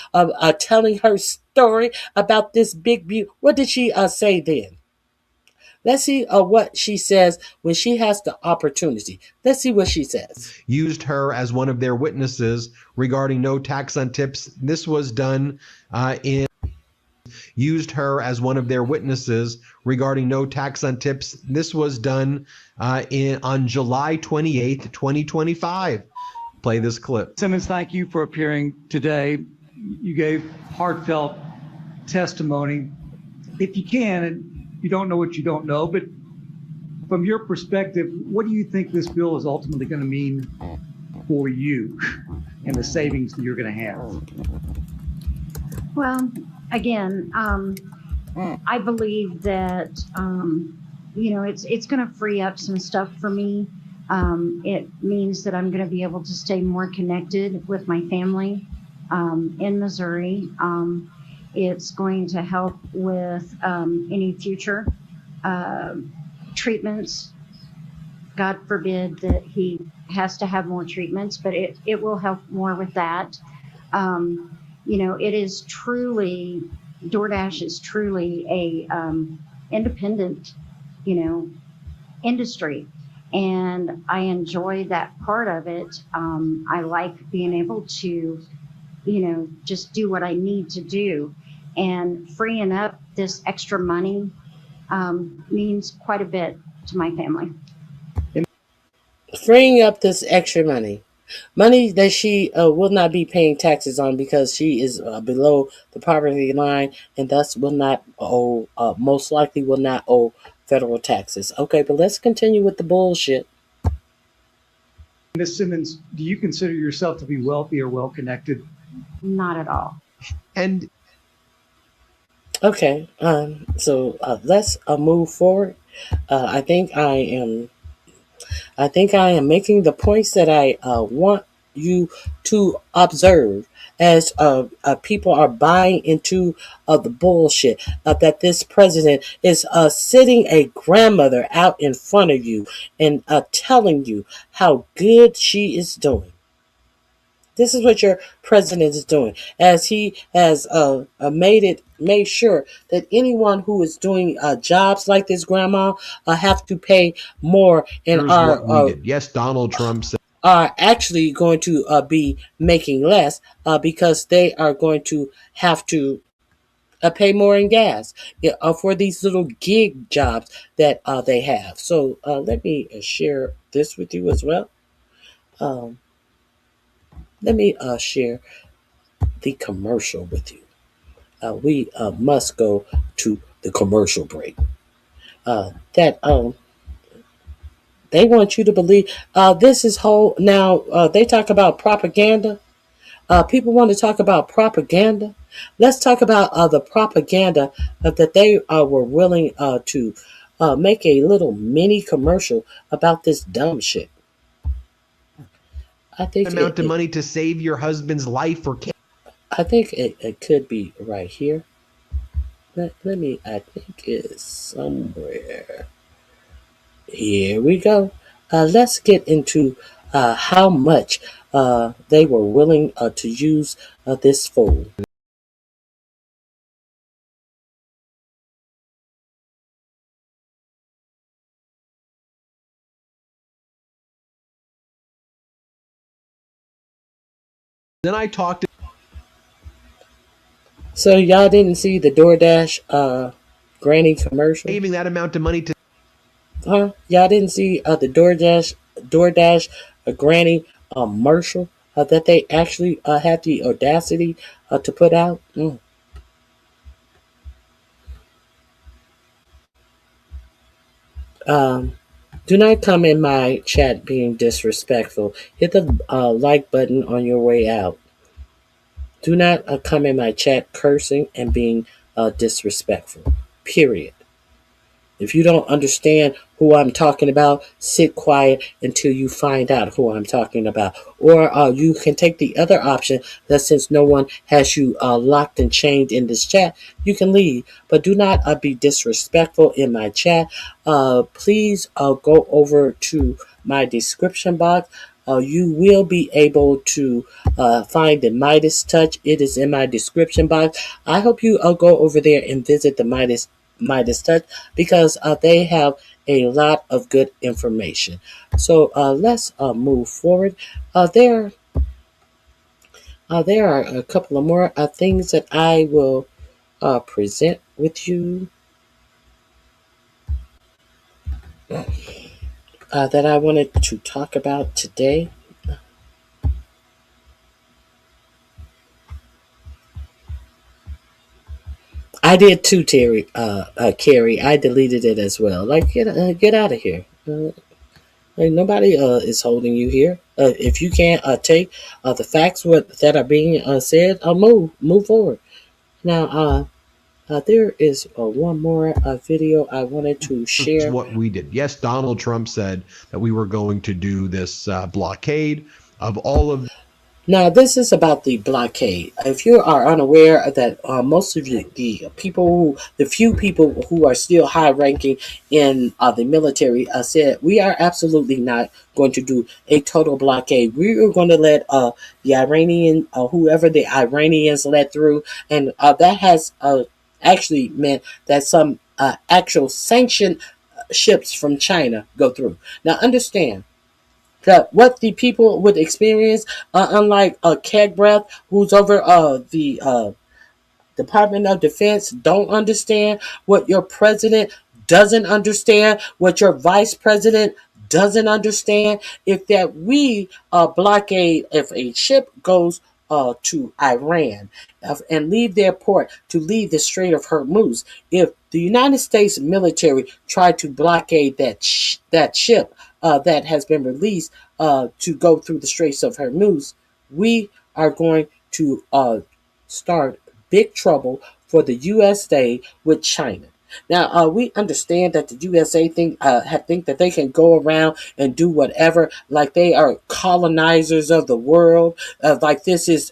telling her story about this big beauty? What did she say then? Let's see what she says when she has the opportunity. Let's see what she says. Used her as one of their witnesses regarding no tax on tips. This was done in used her as one of their witnesses regarding no tax on tips. This was done on July 28th, 2025. Play this clip. Simmons, thank you for appearing today. You gave heartfelt testimony. If you can, and you don't know what you don't know, but from your perspective, what do you think this bill is ultimately going to mean for you and the savings that you're going to have? Well, again, I believe that it's going to free up some stuff for me. It means that I'm going to be able to stay more connected with my family in Missouri. It's going to help with any future treatments. God forbid that he has to have more treatments, but it will help more with that. It is truly, DoorDash is truly a independent, industry. And I enjoy that part of it. I like being able to, just do what I need to do. And freeing up this extra money means quite a bit to my family. Freeing up this extra money that she will not be paying taxes on because she is below the poverty line and thus will not owe, most likely will not owe federal taxes. Okay, but let's continue with the bullshit. Ms. Simmons, do you consider yourself to be wealthy or well-connected? Not at all. And okay, so let's move forward. I think I am making the points that I want you to observe as people are buying into the bullshit that this president is sitting a grandmother out in front of you and telling you how good she is doing. This is what your president is doing, as he has made sure that anyone who is doing jobs like this grandma have to pay more and here's what we did. Yes, Donald Trump said. Are actually going to be making less because they are going to have to pay more in gas for these little gig jobs that they have. So let me share this with you as well. Let me share the commercial with you. We must go to the commercial break. That they want you to believe this is whole. Now they talk about propaganda. People want to talk about propaganda. Let's talk about the propaganda that they were willing to make a little mini commercial about this dumb shit. I think amount of money to save your husband's life or I think it could be right here. Let me, I think it's somewhere. Here we go. Let's get into how much they were willing to use this fool. Then I talked. So y'all didn't see the DoorDash granny commercial? Saving that amount of money to. Huh? Y'all didn't see the DoorDash granny commercial that they actually had the audacity to put out? Do not come in my chat being disrespectful. Hit the like button on your way out. Do not come in my chat cursing and being disrespectful. Period. If you don't understand who I'm talking about, sit quiet until you find out who I'm talking about. Or you can take the other option that since no one has you locked and chained in this chat, you can leave. But do not be disrespectful in my chat. Please go over to my description box. You will be able to find the Midas Touch. It is in my description box. I hope you go over there and visit the Midas Touch because they have a lot of good information. So let's move forward. There are a couple of more things that I will present with you that I wanted to talk about today. I did too, Carrie. I deleted it as well. Like, get out of here. Like nobody is holding you here. If you can't take the facts that are being said, move forward. Now, there is one more video I wanted to share. That's what we did. Yes, Donald Trump said that we were going to do this blockade of all of. Now, this is about the blockade. If you are unaware that most of the few people who are still high ranking in the military said, we are absolutely not going to do a total blockade. We are going to let the Iranian, whoever the Iranians let through, and that has actually meant that some actual sanctioned ships from China go through. Now, understand that what the people would experience, unlike Keg Breath, who's over the Department of Defense, don't understand, what your president doesn't understand, what your vice president doesn't understand, if that we blockade, if a ship goes to Iran and leave their port to leave the Strait of Hormuz, if the United States military tried to blockade that ship that has been released to go through the Straits of Hormuz, we are going to start big trouble for the USA with China. Now, we understand that the USA think that they can go around and do whatever, like they are colonizers of the world, like this is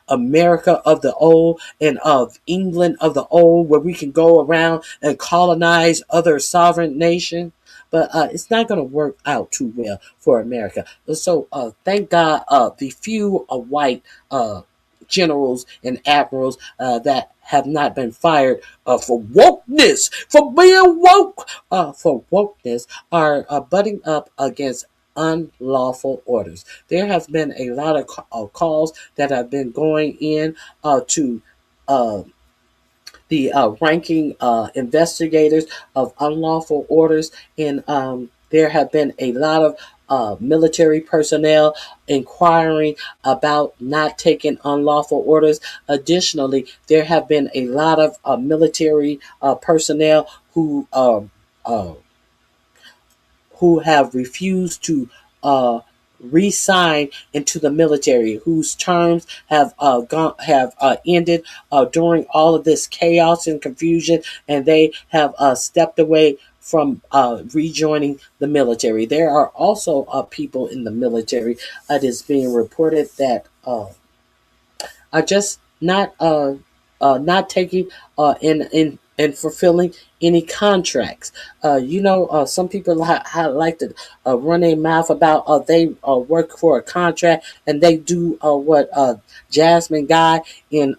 America of the old and of England of the old, where we can go around and colonize other sovereign nations. But it's not going to work out too well for America. So thank God the few white generals and admirals that have not been fired for wokeness, for being woke, for wokeness, are butting up against unlawful orders. There have been a lot of calls that have been going in to the ranking investigators of unlawful orders, and there have been a lot of military personnel inquiring about not taking unlawful orders. Additionally, there have been a lot of military personnel who have refused to re-sign into the military, whose terms have ended during all of this chaos and confusion, and they have stepped away from rejoining the military. There are also people in the military. It is being reported that are just not taking in fulfilling any contracts. Some people like to run their mouth about they work for a contract and they do what Jasmine Guy in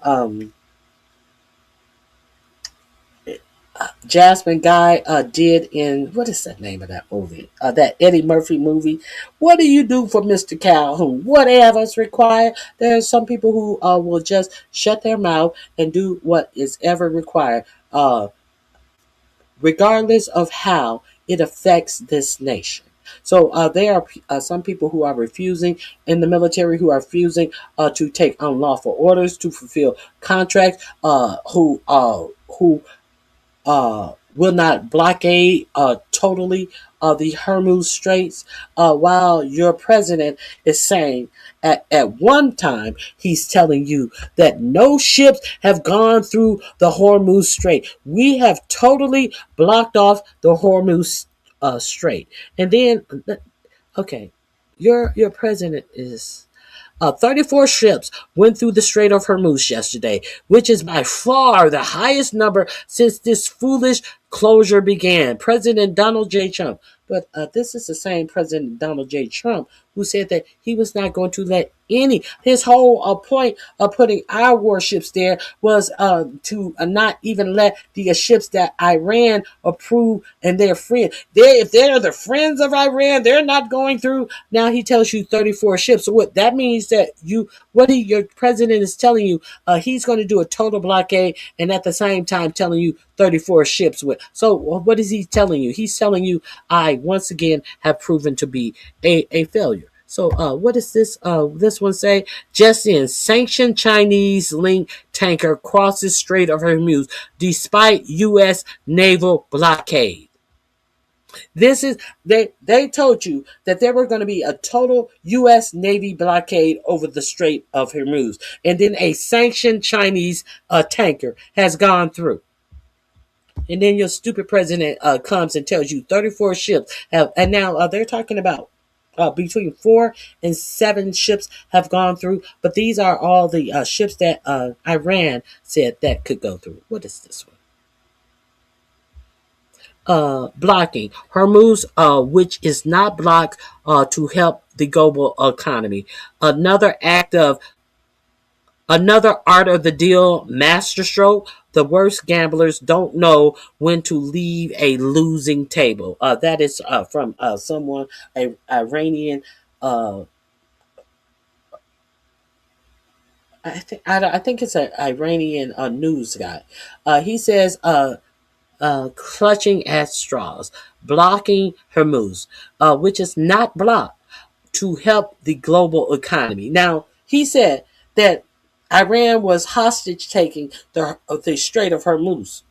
did in, what is the name of that movie? That Eddie Murphy movie. What do you do for Mr. Calhoun? Whatever is required. There are some people who will just shut their mouth and do what is ever required, regardless of how it affects this nation. So there are some people who are refusing in the military, who are refusing to take unlawful orders, to fulfill contracts, who will not blockade totally the Hormuz Straits, while your president is saying at one time he's telling you that no ships have gone through the Hormuz Strait. We have totally blocked off the Hormuz Strait. And then, okay, your president is 34 ships went through the Strait of Hormuz yesterday, which is by far the highest number since this foolish closure began. President Donald J. Trump. But this is the same President Donald J. Trump who said that he was not going to let his whole point of putting our warships there was to not even let the ships that Iran approved and their friends. If they're the friends of Iran, they're not going through. Now he tells you 34 ships. So what that means that your president is telling you, he's going to do a total blockade, and at the same time telling you 34 ships with. So what is he telling you? He's telling you, I once again have proven to be a failure. So what does this one say? Just in, sanctioned Chinese-linked tanker crosses Strait of Hormuz despite U.S. naval blockade. This is they told you that there were going to be a total U.S. Navy blockade over the Strait of Hormuz, and then a sanctioned Chinese tanker has gone through. And then your stupid president comes and tells you 34 ships have, and now they're talking about between 4 and 7 ships have gone through, but these are all the ships that Iran said that could go through. What is this one? Blocking Hormuz, which is not blocked to help the global economy. Another art of the deal masterstroke. The worst gamblers don't know when to leave a losing table. That is from someone, a Iranian. I think it's an Iranian news guy. He says, clutching at straws, blocking Hormuz, which is not blocked to help the global economy. Now he said that Iran was hostage taking the Strait of Hormuz.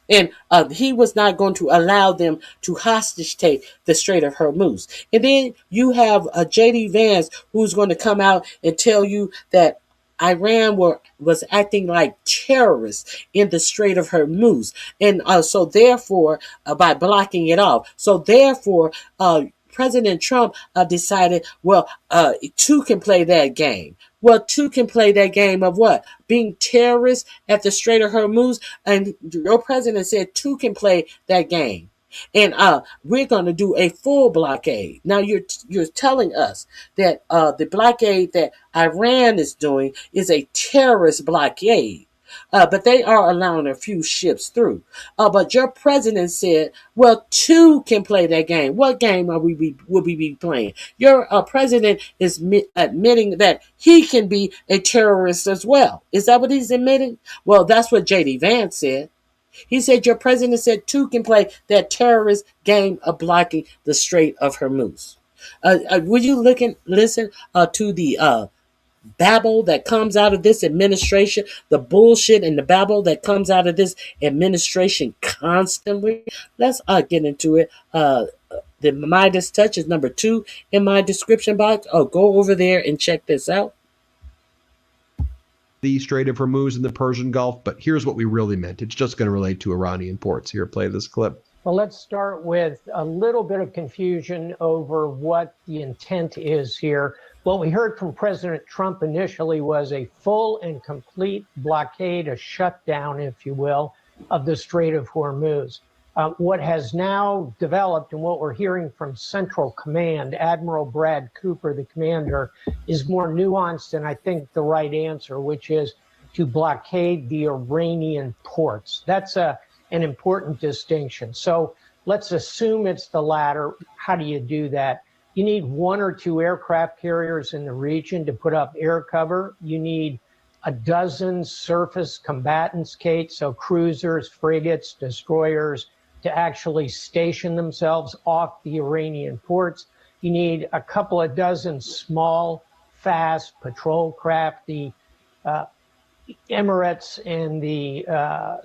And he was not going to allow them to hostage take the Strait of Hormuz. And then you have J.D. Vance, who's going to come out and tell you that Iran was acting like terrorists in the Strait of Hormuz. And so therefore, by blocking it off. So therefore, President Trump decided, well, two can play that game. Well, two can play that game of what? Being terrorists at the Strait of Hormuz. And your president said two can play that game. And we're going to do a full blockade. Now you're telling us that the blockade that Iran is doing is a terrorist blockade. But they are allowing a few ships through. But your president said, well, two can play that game. What game will we be playing? Your president is admitting that he can be a terrorist as well. Is that what he's admitting? Well, that's what J.D. Vance said. He said your president said two can play that terrorist game of blocking the Strait of Hormuz. Would you listen to the babble that comes out of this administration, the bullshit and the babble that comes out of this administration constantly? Let's get into it. The Midas Touch is number 2 in my description box. Go over there and check this out. The Strait of Hormuz and the Persian Gulf, but here's what we really meant. It's just going to relate to Iranian ports. Here, play this clip. Well, let's start with a little bit of confusion over what the intent is here. What we heard from President Trump initially was a full and complete blockade, a shutdown, if you will, of the Strait of Hormuz. What has now developed and what we're hearing from Central Command, Admiral Brad Cooper, the commander, is more nuanced and I think the right answer, which is to blockade the Iranian ports. That's an important distinction. So let's assume it's the latter. How do you do that? You need 1 or 2 aircraft carriers in the region to put up air cover. You need a dozen surface combatants, Kate, so cruisers, frigates, destroyers, to actually station themselves off the Iranian ports. You need a couple of dozen small, fast patrol craft. The Emirates and the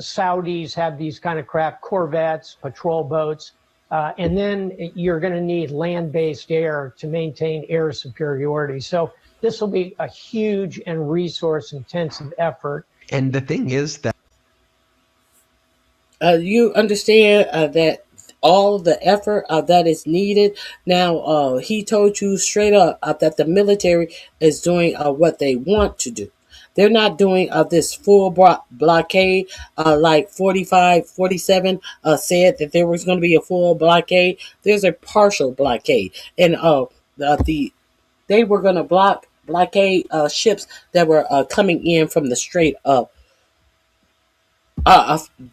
Saudis have these kind of craft, corvettes, patrol boats. And then you're going to need land-based air to maintain air superiority. So this will be a huge and resource-intensive effort. And the thing is that you understand that all the effort that is needed. Now, he told you straight up that the military is doing what they want to do. They're not doing this full blockade like 45, 47 said that there was going to be a full blockade. There's a partial blockade. And they were going to blockade ships that were coming in from the Strait of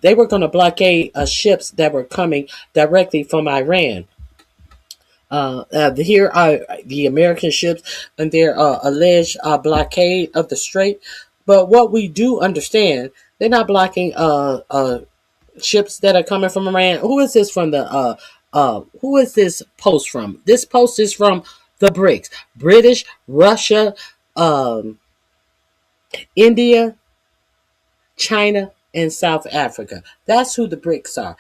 they were going to blockade ships that were coming directly from Iran. Here are the American ships and their alleged blockade of the Strait. But what we do understand, they're not blocking ships that are coming from Iran. Who is this from the? Who is this post from? This post is from the BRICS: British, Russia, India, China, and South Africa. That's who the BRICS are.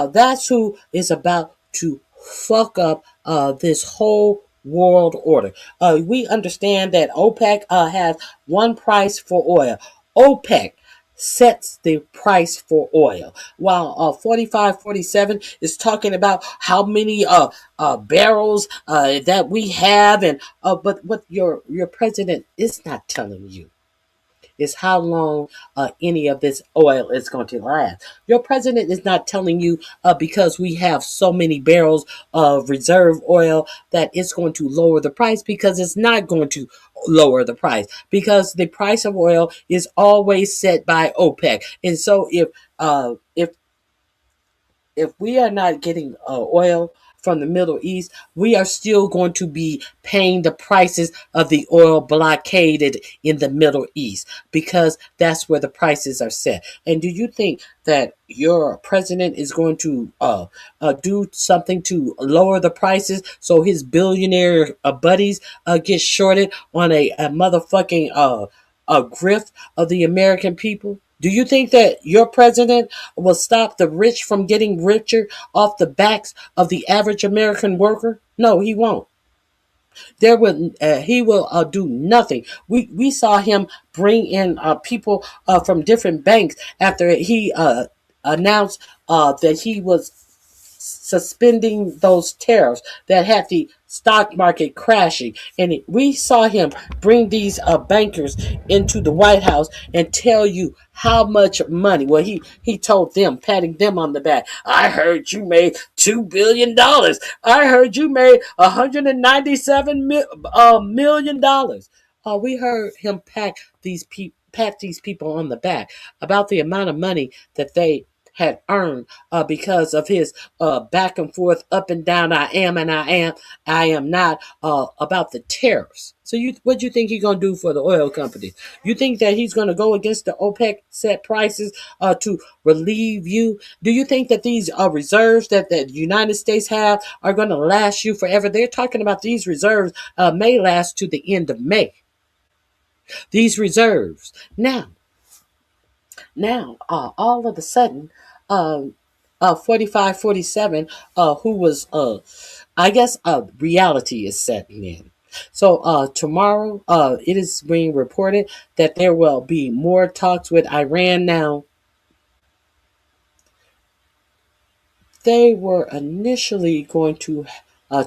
That's who is about to fuck up this whole world order. We understand that OPEC has one price for oil. OPEC sets the price for oil, while 45, 47 is talking about how many barrels that we have, and but what your president is not telling you is how long any of this oil is going to last. Your president is not telling you because we have so many barrels of reserve oil that it's going to lower the price, because it's not going to lower the price, because the price of oil is always set by OPEC. And so if we are not getting oil from the Middle East, we are still going to be paying the prices of the oil blockaded in the Middle East, because that's where the prices are set. And do you think that your president is going to do something to lower the prices so his billionaire buddies get shorted on a motherfucking grift of the American people? Do you think that your president will stop the rich from getting richer off the backs of the average American worker? No, he won't. He will do nothing. We saw him bring in people from different banks after he announced that he was suspending those tariffs that had the stock market crashing. And we saw him bring these bankers into the White House and tell you how much money. Well, he told them, patting them on the back, I heard you made $2 billion. I heard you made $197 million. We heard him pat these people on the back about the amount of money that they had earned because of his back and forth, up and down, I am and I am not, about the tariffs. So what do you think he's going to do for the oil companies? You think that he's going to go against the OPEC set prices to relieve you? Do you think that these reserves that the United States have are going to last you forever? They're talking about these reserves may last to the end of May. These reserves. Now, all of a sudden, 45, 47, who was, I guess, reality is setting in. So tomorrow, it is being reported that there will be more talks with Iran. Now, they were initially going to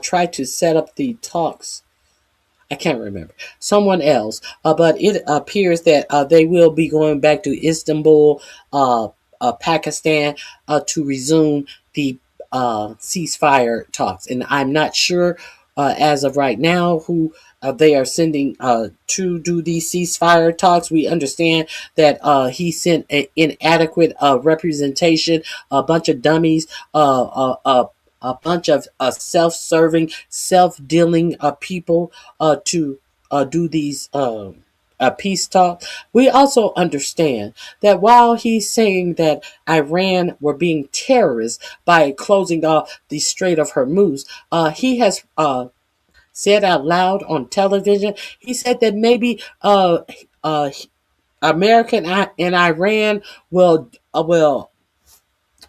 try to set up the talks. I can't remember. Someone else. But it appears that they will be going back to Istanbul, Pakistan, to resume the ceasefire talks. And I'm not sure as of right now who they are sending to do these ceasefire talks. We understand that he sent an inadequate representation, a bunch of dummies, a bunch of self-serving, self-dealing people to do these peace talks. We also understand that while he's saying that Iran were being terrorists by closing off the Strait of Hormuz, he has said out loud on television, he said that maybe America and Iran will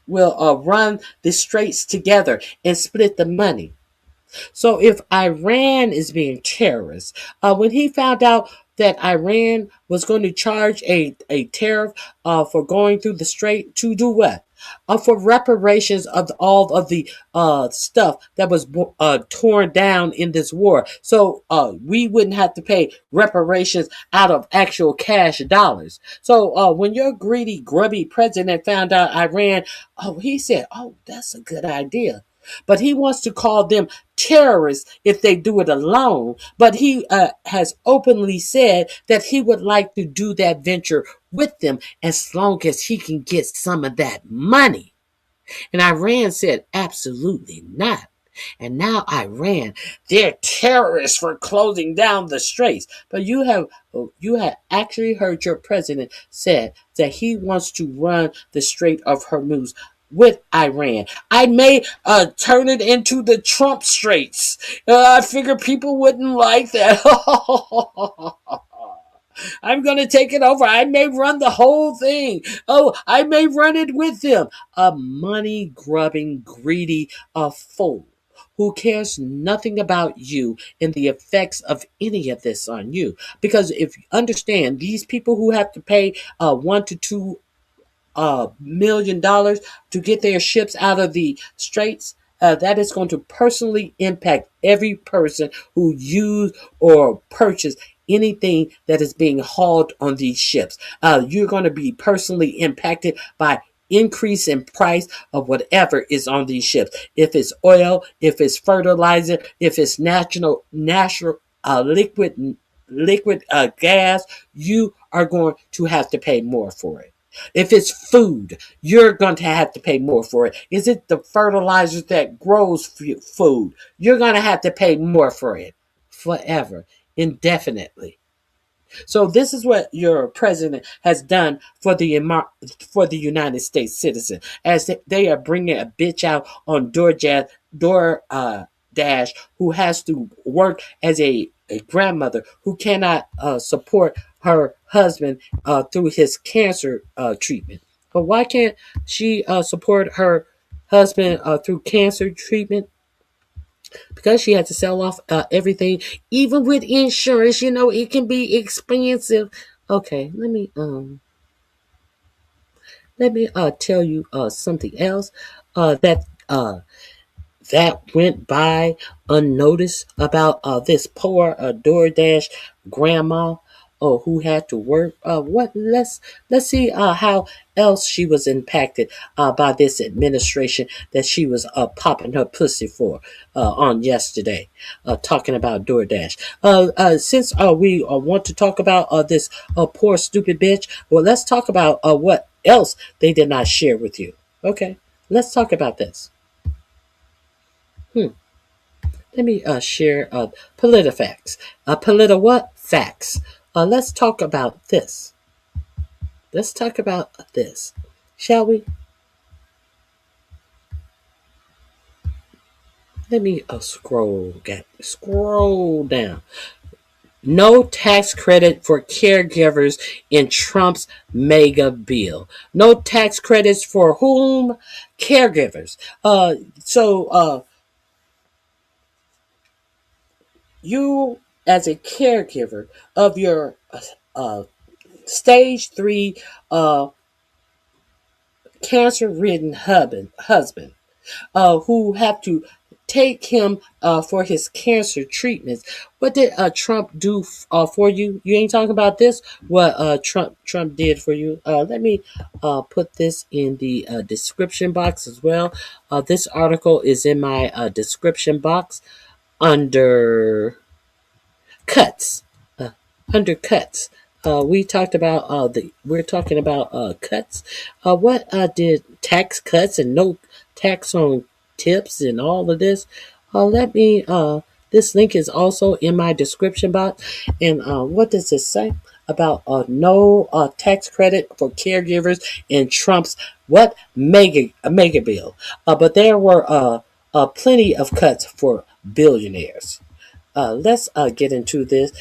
run the straits together and split the money. So if Iran is being terrorist, when he found out that Iran was going to charge a tariff for going through the strait to do what? For reparations of all of the stuff that was torn down in this war. So we wouldn't have to pay reparations out of actual cash dollars. So when your greedy, grubby president found out Iran, he said, oh, that's a good idea. But he wants to call them terrorists if they do it alone. But he has openly said that he would like to do that venture with them as long as he can get some of that money. And Iran said, absolutely not. And now Iran, they're terrorists for closing down the straits. But you have actually heard your president said that he wants to run the Strait of Hormuz with Iran. I may turn it into the Trump Straits. I figure people wouldn't like that. I'm going to take it over. I may run the whole thing. Oh, I may run it with them. A money grubbing, greedy fool who cares nothing about you and the effects of any of this on you. Because if you understand, these people who have to pay $1 to $2 million to get their ships out of the straits, that is going to personally impact every person who use or purchase anything that is being hauled on these ships. You're going to be personally impacted by increase in price of whatever is on these ships. If it's oil, if it's fertilizer, if it's natural liquid gas, you are going to have to pay more for it. If it's food, you're going to have to pay more for it. Is it the fertilizers that grows food? You're going to have to pay more for it forever, indefinitely. So this is what your president has done for the United States citizen, as they are bringing a bitch out on DoorDash who has to work as a grandmother who cannot support her husband through his cancer treatment. But why can't she support her husband through cancer treatment? Because she had to sell off everything, even with insurance. It can be expensive. Okay, let me tell you something else that went by unnoticed about this poor DoorDash grandma who had to work. Let's see how else she was impacted by this administration that she was popping her pussy for on yesterday, talking about DoorDash. Since we want to talk about this poor stupid bitch, well, let's talk about what else they did not share with you. Okay, let's talk about this. Let me share PolitiFacts. What? Facts. Let's talk about this. Let's talk about this, shall we? Let me scroll down. No tax credit for caregivers in Trump's mega bill. No tax credits for whom? Caregivers. You, as a caregiver of your stage 3 cancer-ridden husband, who have to take him for his cancer treatments. What did Trump do for you? You ain't talking about this? What Trump did for you? Let me put this in the description box as well. This article is in my description box under cuts. Under cuts. We talked about we're talking about cuts. What did tax cuts and no tax on tips and all of this? Let me. This link is also in my description box. And what does it say about no tax credit for caregivers in Trump's what mega bill? But there were plenty of cuts for billionaires. Let's get into this.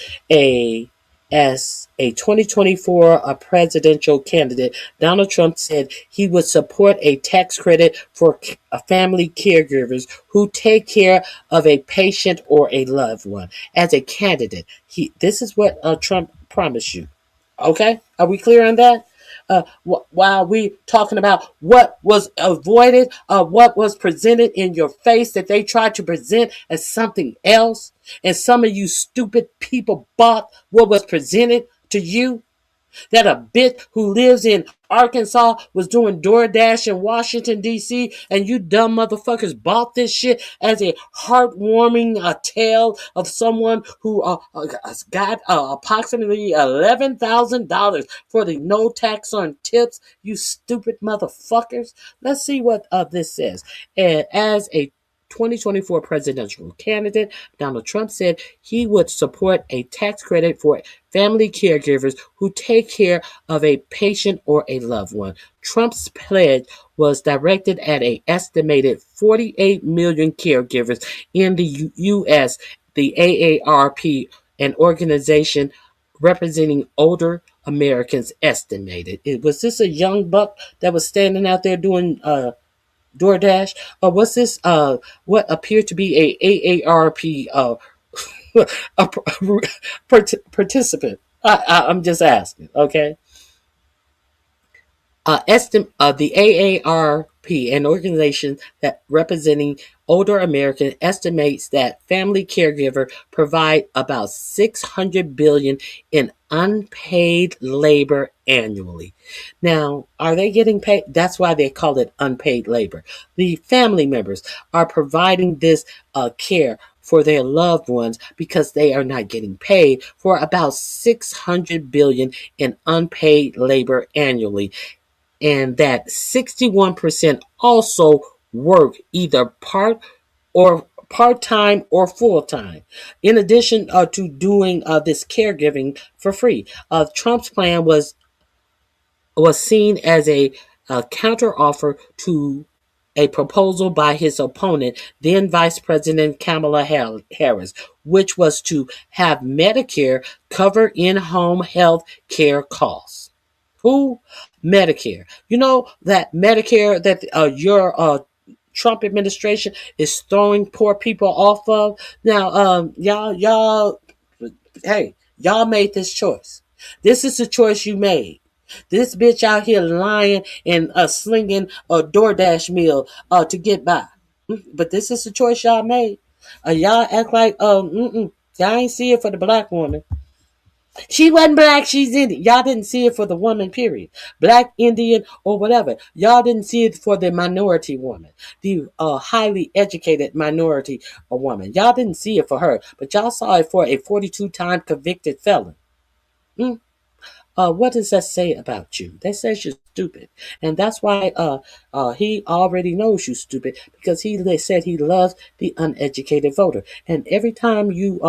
As a 2024 presidential candidate, Donald Trump said he would support a tax credit for family caregivers who take care of a patient or a loved one. As a candidate, this is what Trump promised you. Okay, are we clear on that? While we talking about what was avoided, what was presented in your face that they tried to present as something else, and some of you stupid people bought what was presented to you, that a bitch who lives in Arkansas was doing DoorDash in Washington, D.C., and you dumb motherfuckers bought this shit as a heartwarming tale of someone who got approximately $11,000 for the no tax on tips, you stupid motherfuckers. Let's see what this says. As a 2024 presidential candidate, Donald Trump said he would support a tax credit for family caregivers who take care of a patient or a loved one. Trump's pledge was directed at an estimated 48 million caregivers in the U.S., the AARP, an organization representing older Americans, estimated. Was this a young buck that was standing out there doing DoorDash, or was this what appeared to be a AARP a participant? I'm just asking, okay? The AARP, an organization that representing older Americans, estimates that family caregiver provide about $600 billion in unpaid labor annually. Now, are they getting paid? That's why they call it unpaid labor. The family members are providing this care for their loved ones because they are not getting paid for about $600 billion in unpaid labor annually, and that 61% also work either part-time or full-time. In addition to doing this caregiving for free, Trump's plan was seen as a counteroffer to a proposal by his opponent, then Vice President Kamala Harris, which was to have Medicare cover in-home health care costs. Who? Medicare. You know that Medicare that your Trump administration is throwing poor people off of? Now, y'all made this choice. This is the choice you made. This bitch out here lying and slinging a DoorDash meal to get by. But this is the choice y'all made. Y'all act like y'all ain't see it for the black woman. She wasn't black, she's Indian. Y'all didn't see it for the woman, period. Black, Indian, or whatever. Y'all didn't see it for the minority woman, the highly educated minority woman. Y'all didn't see it for her, but y'all saw it for a 42-time convicted felon. What does that say about you? That says you're stupid. And that's why he already knows you're stupid, because he said he loves the uneducated voter. And every time you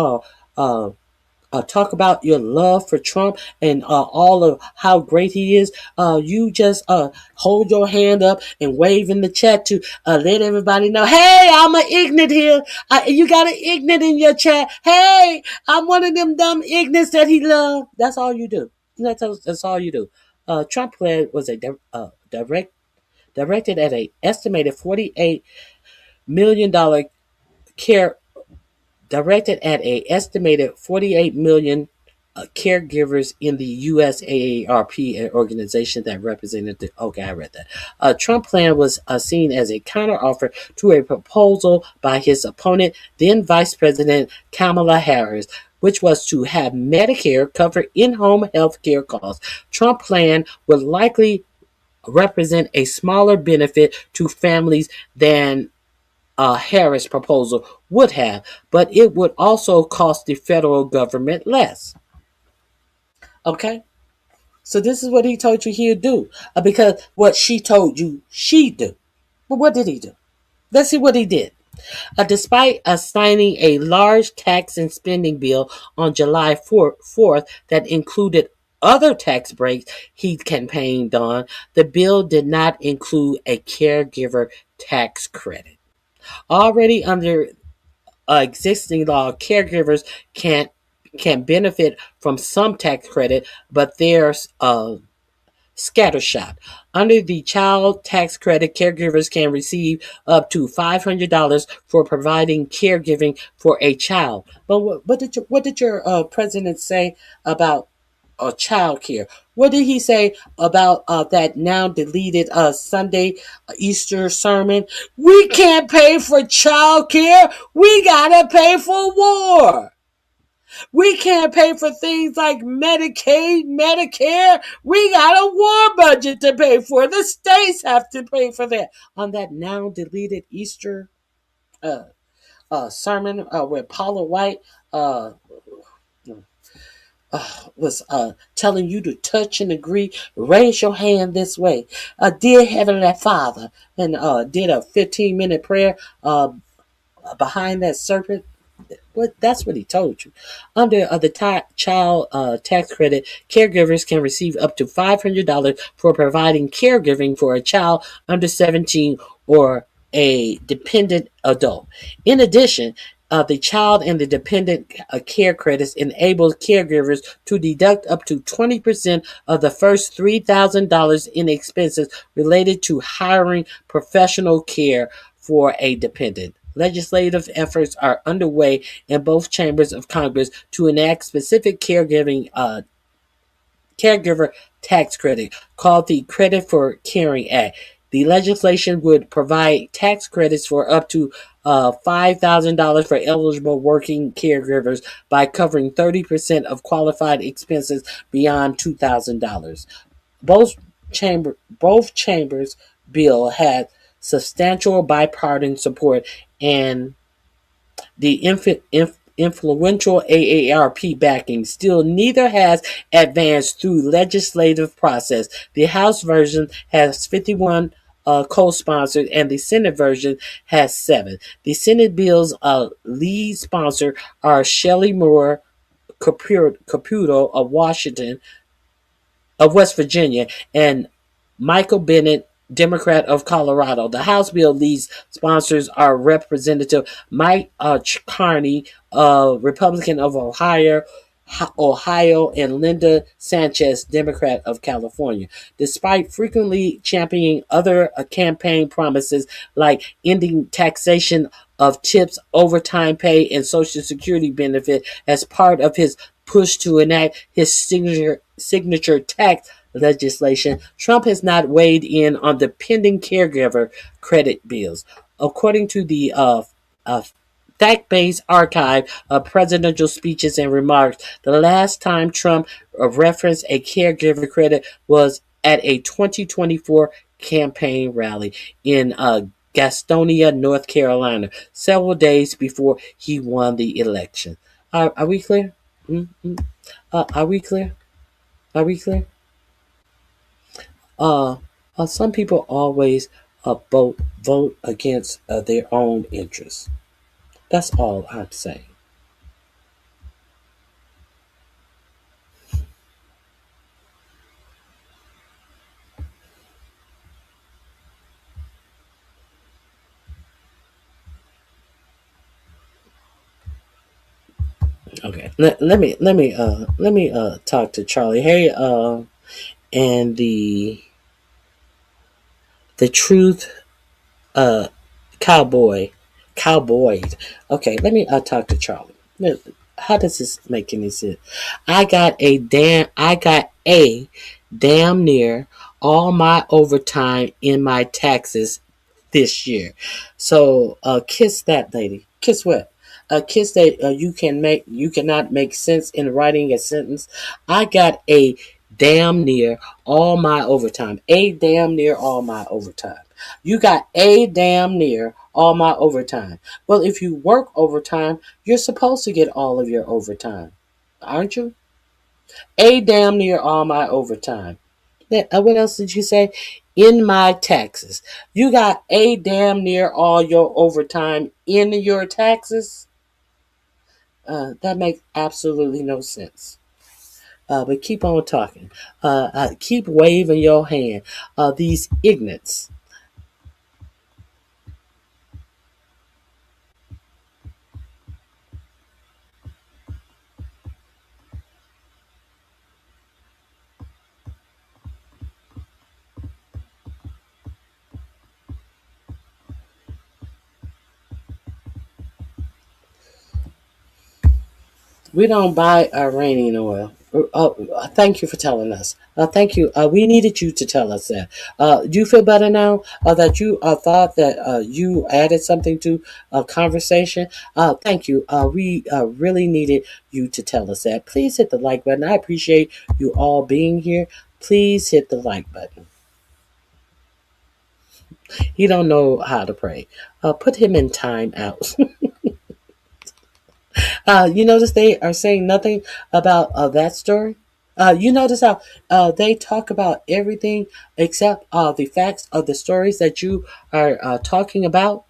talk about your love for Trump and all of how great he is, you just hold your hand up and wave in the chat to let everybody know, hey, I'm an ignorant here. You got an ignorant in your chat. Hey, I'm one of them dumb ignorants that he loved. That's all you do. That's all you do. Trump plan was directed at an estimated $48 million care directed at a estimated 48 million caregivers in the U.S. AARP, an organization that represented the. Okay, I read that. Trump plan was seen as a counteroffer to a proposal by his opponent, then Vice President Kamala Harris, which was to have Medicare cover in-home health care costs. Trump plan would likely represent a smaller benefit to families than Harris proposal would have, but it would also cost the federal government less. Okay? So this is what he told you he'd do. Because what she told you she'd do. But what did he do? Let's see what he did. Despite signing a large tax and spending bill on July 4th that included other tax breaks he campaigned on, the bill did not include a caregiver tax credit. Already under existing law, caregivers can't can benefit from some tax credit, but there's scattershot. Under the child tax credit, caregivers can receive up to $500 for providing caregiving for a child. But what did your president say about child care? What did he say about that now deleted Sunday Easter sermon? We can't pay for child care. We gotta pay for war. We can't pay for things like Medicaid, Medicare. We got a war budget to pay for. The states have to pay for that. On that now deleted Easter uh, sermon where Paula White was telling you to touch and agree, raise your hand this way. Dear Heavenly Father, and did a 15-minute prayer behind that serpent. That's what he told you. Under the child tax credit, caregivers can receive up to $500 for providing caregiving for a child under 17 or a dependent adult. In addition, the child and the dependent care credits enables caregivers to deduct up to 20% of the first $3,000 in expenses related to hiring professional care for a dependent. Legislative efforts are underway in both chambers of Congress to enact specific caregiver tax credit called the Credit for Caring Act. The legislation would provide tax credits for up to $5,000 for eligible working caregivers by covering 30% of qualified expenses beyond $2,000. Both chambers bill had substantial bipartisan support, and the influential AARP backing. Still, neither has advanced through legislative process. The House version has 51 co-sponsored, and the Senate version has 7. The Senate bill's lead sponsor are Shelley Moore Caputo of West Virginia, and Michael Bennet, Democrat of Colorado. The House bill leads sponsors are Representative Mike Carney, Republican of Ohio, and Linda Sanchez, Democrat of California. Despite frequently championing other campaign promises like ending taxation of tips, overtime pay, and Social Security benefit as part of his push to enact his signature tax legislation, Trump has not weighed in on the pending caregiver credit bills. According to the fact-based archive of presidential speeches and remarks, the last time Trump referenced a caregiver credit was at a 2024 campaign rally in Gastonia, North Carolina, several days before he won the election. Are we clear? Mm-hmm. Are we clear? Are we clear? Some people always vote against their own interests. That's all I'm saying. Okay, let me talk to Charlie. Hey, and the truth uh cowboys. Okay, let me talk to Charlie. How does this make any sense? I got a damn near all my overtime in my taxes this year. So kiss that lady. Kiss what? Kiss that you cannot make sense in writing a sentence. I got a damn near all my overtime. A damn near all my overtime. You got a damn near all my overtime. Well, if you work overtime, you're supposed to get all of your overtime, aren't you? A damn near all my overtime. What else did you say? In my taxes. You got a damn near all your overtime in your taxes? That makes absolutely no sense. But keep on talking. Keep waving your hand. These ignorants. We don't buy Iranian oil. Thank you for telling us. Thank you. We needed you to tell us that. Do you feel better now that you thought that you added something to a conversation? Thank you. We really needed you to tell us that. Please hit the like button. I appreciate you all being here. Please hit the like button. He don't know how to pray. Put him in time out. You notice they are saying nothing about that story? You notice how they talk about everything except the facts of the stories that you are talking about?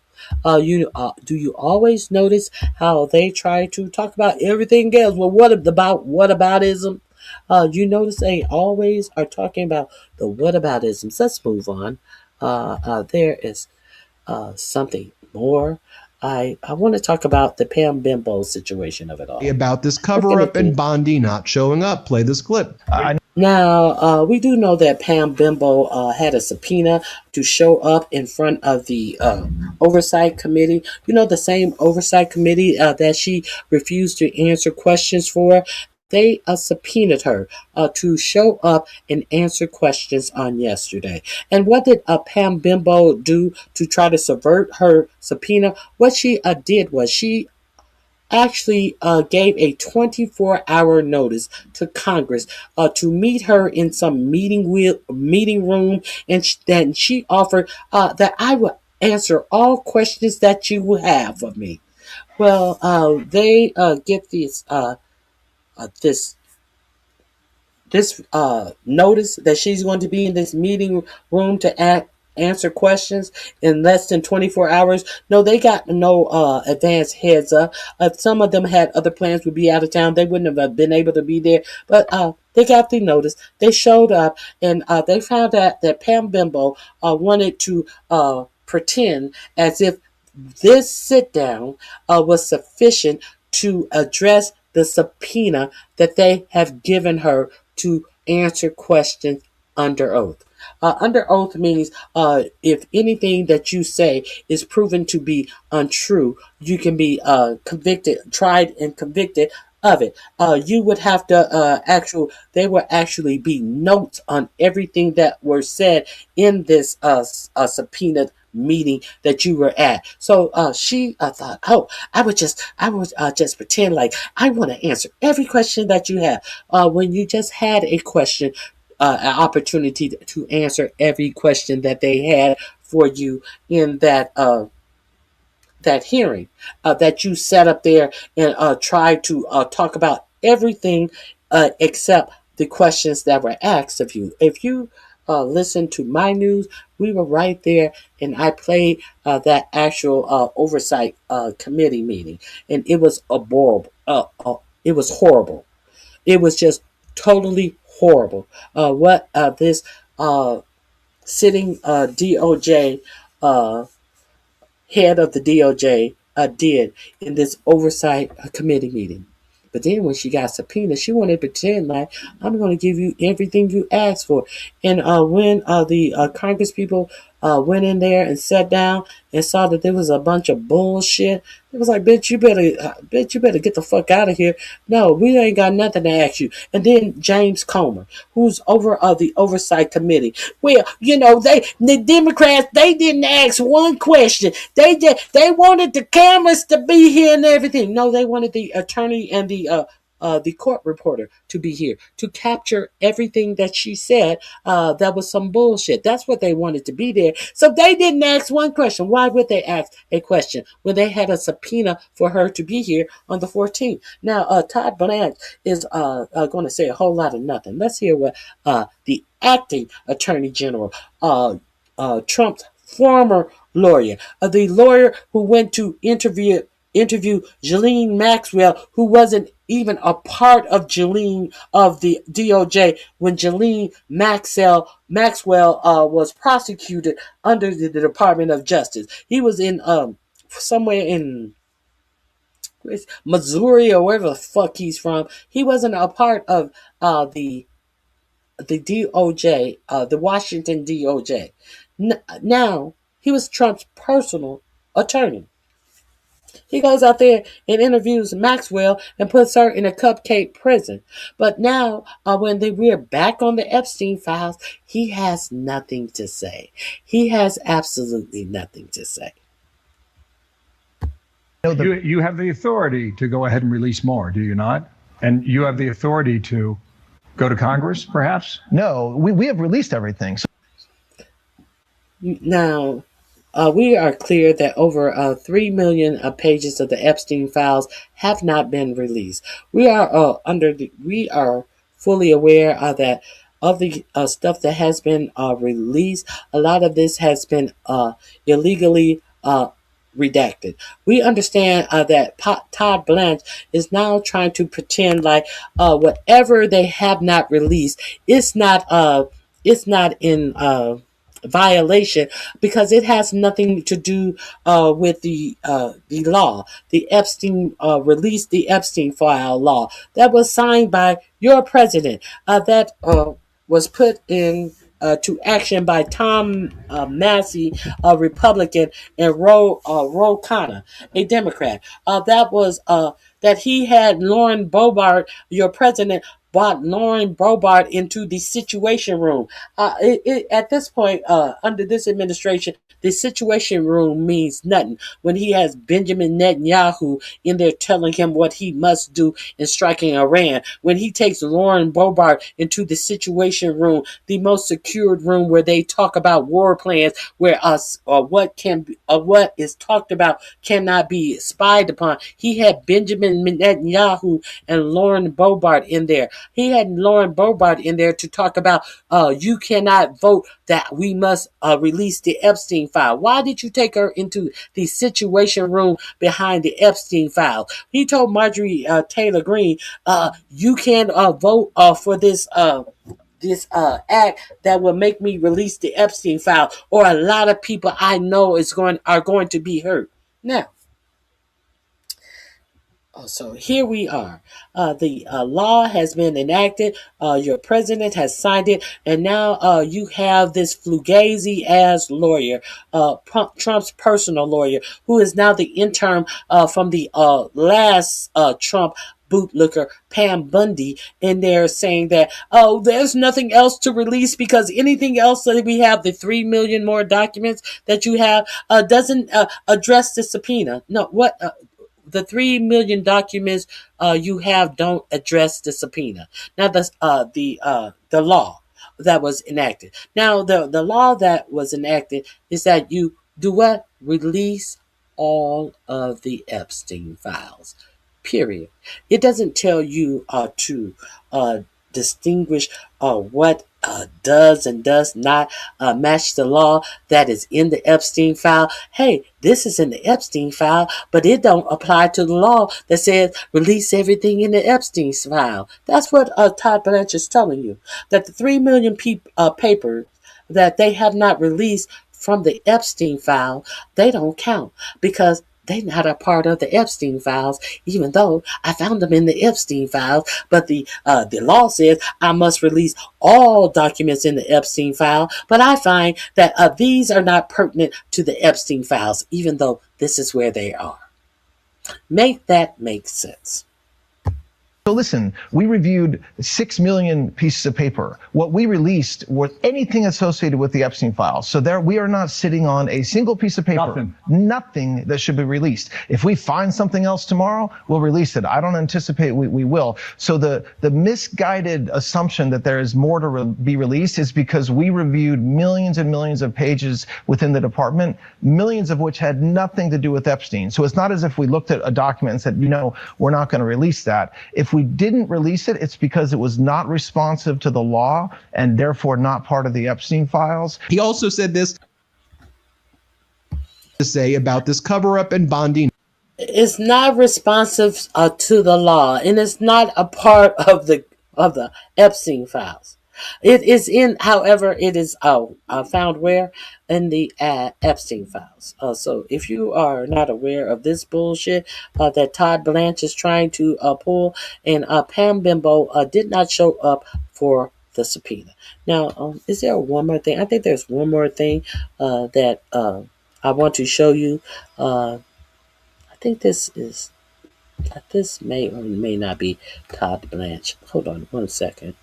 You do you always notice how they try to talk about everything else? Well, what about whataboutism? You notice they always are talking about the whataboutisms. Let's move on. There is something more. I want to talk about the Pam Bimbo situation of it all. About this cover up and Bondi not showing up. Play this clip. Now, we do know that Pam Bimbo had a subpoena to show up in front of the oversight committee. You know, the same oversight committee that she refused to answer questions for. They subpoenaed her to show up and answer questions on yesterday. And what did Pam Bimbo do to try to subvert her subpoena? What she did was she actually gave a 24-hour notice to Congress to meet her in some meeting room, and then she offered that I would answer all questions that you will have of me. Well, they get this notice that she's going to be in this meeting room to answer questions in less than 24 hours. No, they got no advance heads up. If some of them had other plans, would be out of town, they wouldn't have been able to be there. But they got the notice. They showed up, and they found out that Pam Bimbo wanted to pretend as if this sit down was sufficient to address the subpoena that they have given her to answer questions under oath. Under oath means if anything that you say is proven to be untrue, you can be tried and convicted of it. You would have to there will actually be notes on everything that were said in this subpoenaed meeting that you were at. So she thought, oh, I would just pretend like I want to answer every question that you have. When you just had a question, an opportunity to answer every question that they had for you in that hearing, that you sat up there and tried to talk about everything except the questions that were asked of you. If you listen to my news, we were right there, and I played that actual oversight committee meeting, and it was horrible. It was horrible. It was just totally horrible. What this sitting DOJ head of the DOJ did in this oversight committee meeting. But then when she got subpoenaed, she wanted to pretend like, I'm going to give you everything you asked for. And when the Congress people went in there and sat down and saw that there was a bunch of bullshit, it was like, bitch, you better get the fuck out of here. No, we ain't got nothing to ask you. And then James Comer, who's over the oversight committee. Well, you know, the Democrats, they didn't ask one question. They wanted the cameras to be here and everything. No, they wanted the attorney and the court reporter to be here to capture everything that she said that was some bullshit. That's what they wanted to be there. So they didn't ask one question. Why would they ask a question when they had a subpoena for her to be here on the 14th? Now, Todd Blanche is going to say a whole lot of nothing. Let's hear what the acting attorney general, Trump's former lawyer, the lawyer who went to interview Ghislaine Maxwell, who wasn't even a part of the DOJ when Ghislaine Maxwell was prosecuted under the Department of Justice. He was in somewhere in Missouri or wherever the fuck he's from. He wasn't a part of the DOJ, the Washington DOJ. Now he was Trump's personal attorney. He goes out there and interviews Maxwell and puts her in a cupcake prison. But now, when we're back on the Epstein files, he has nothing to say. He has absolutely nothing to say. You have the authority to go ahead and release more, do you not? And you have the authority to go to Congress, perhaps? No, we have released everything. So now, we are clear that over 3 million pages of the Epstein files have not been released. We are we are fully aware that of the stuff that has been released. A lot of this has been illegally redacted. We understand that Todd Blanche is now trying to pretend like whatever they have not released, it's not in violation because it has nothing to do with the law. The Epstein released the Epstein file law that was signed by your president. That was put in to action by Tom Massey, a Republican, and Ro Khanna, a Democrat. That was that he had Lauren Boebert, your president, brought Lauren Boebert into the Situation Room. At this point, under this administration, the Situation Room means nothing when he has Benjamin Netanyahu in there telling him what he must do in striking Iran. When he takes Lauren Boebert into the Situation Room, the most secured room where they talk about war plans, where what is talked about cannot be spied upon. He had Benjamin Netanyahu and Lauren Boebert in there. He had Lauren Boebert in there to talk about you cannot vote that we must release the Epstein file. Why did you take her into the Situation Room behind the Epstein file? He told Marjorie Taylor Greene, you can vote for this act that will make me release the Epstein file, or a lot of people I know are going to be hurt. Now, so here we are. The law has been enacted. Your president has signed it. And now you have this Fugazi-ass lawyer, Trump's personal lawyer, who is now the interim from the last Trump bootlicker, Pam Bondi, in there saying that, oh, there's nothing else to release because anything else that we have, the 3 million more documents that you have, doesn't address the subpoena. No, what? The 3 million documents you have don't address the subpoena. Now, the law that was enacted. Now, the law that was enacted is that you do what? Release all of the Epstein files. Period. It doesn't tell you to distinguish what does and does not match the law that is in the Epstein file. Hey, this is in the Epstein file, but it don't apply to the law that says release everything in the Epstein file. That's what Todd Blanche is telling you, that the 3 million papers that they have not released from the Epstein file, they don't count because they're not a part of the Epstein files, even though I found them in the Epstein files. But the law says I must release all documents in the Epstein file. But I find that these are not pertinent to the Epstein files, even though this is where they are. Make that make sense. So listen, we reviewed 6 million pieces of paper. What we released was anything associated with the Epstein files. So there, we are not sitting on a single piece of paper. Nothing that should be released. If we find something else tomorrow, we'll release it. I don't anticipate we will. So the misguided assumption that there is more to be released is because we reviewed millions and millions of pages within the department, millions of which had nothing to do with Epstein. So it's not as if we looked at a document and said, we're not going to release that. If we didn't release it, it's because it was not responsive to the law and therefore not part of the Epstein files. He also said this to say about this cover-up and Bondi. It's not responsive to the law, and it's not a part of the Epstein files. It is in, however, it is found where? In the Epstein files. So if you are not aware of this bullshit that Todd Blanche is trying to pull, and Pam Bimbo did not show up for the subpoena. Now, is there one more thing? I think there's one more thing that I want to show you. I think this may or may not be Todd Blanche. Hold on one second.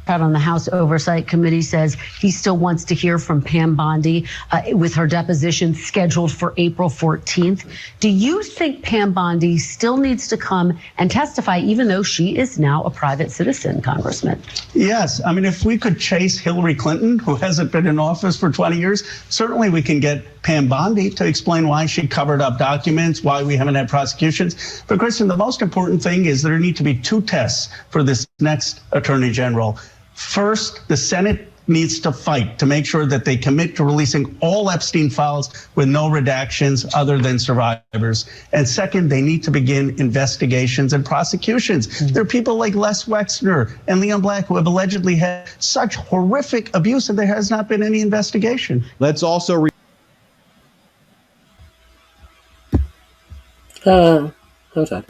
On the House Oversight Committee says he still wants to hear from Pam Bondi with her deposition scheduled for April 14th. Do you think Pam Bondi still needs to come and testify, even though she is now a private citizen, Congressman? Yes. I mean, if we could chase Hillary Clinton, who hasn't been in office for 20 years, certainly we can get Pam Bondi to explain why she covered up documents, why we haven't had prosecutions. But, Kristen, the most important thing is there need to be two tests for this next Attorney General. First, the Senate needs to fight to make sure that they commit to releasing all Epstein files with no redactions other than survivors. And second, they need to begin investigations and prosecutions. There are people like Les Wexner and Leon Black who have allegedly had such horrific abuse and there has not been any investigation. Let's also hold on.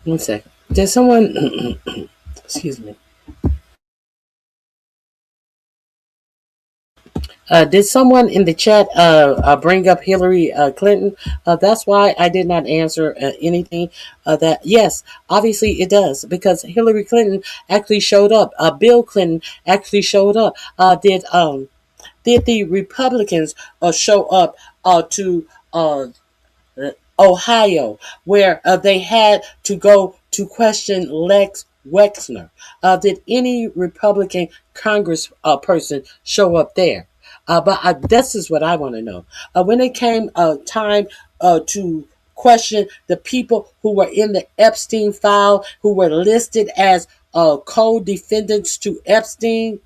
One second. There's someone excuse me. Did someone in the chat bring up Hillary Clinton? That's why I did not answer anything. That yes, obviously it does, because Hillary Clinton actually showed up. Bill Clinton actually showed up. Did the Republicans show up to Ohio, where they had to go to question Lex Wexner? Did any Republican Congress person show up there? But this is what I want to know. When it came time to question the people who were in the Epstein file, who were listed as co-defendants to Epstein,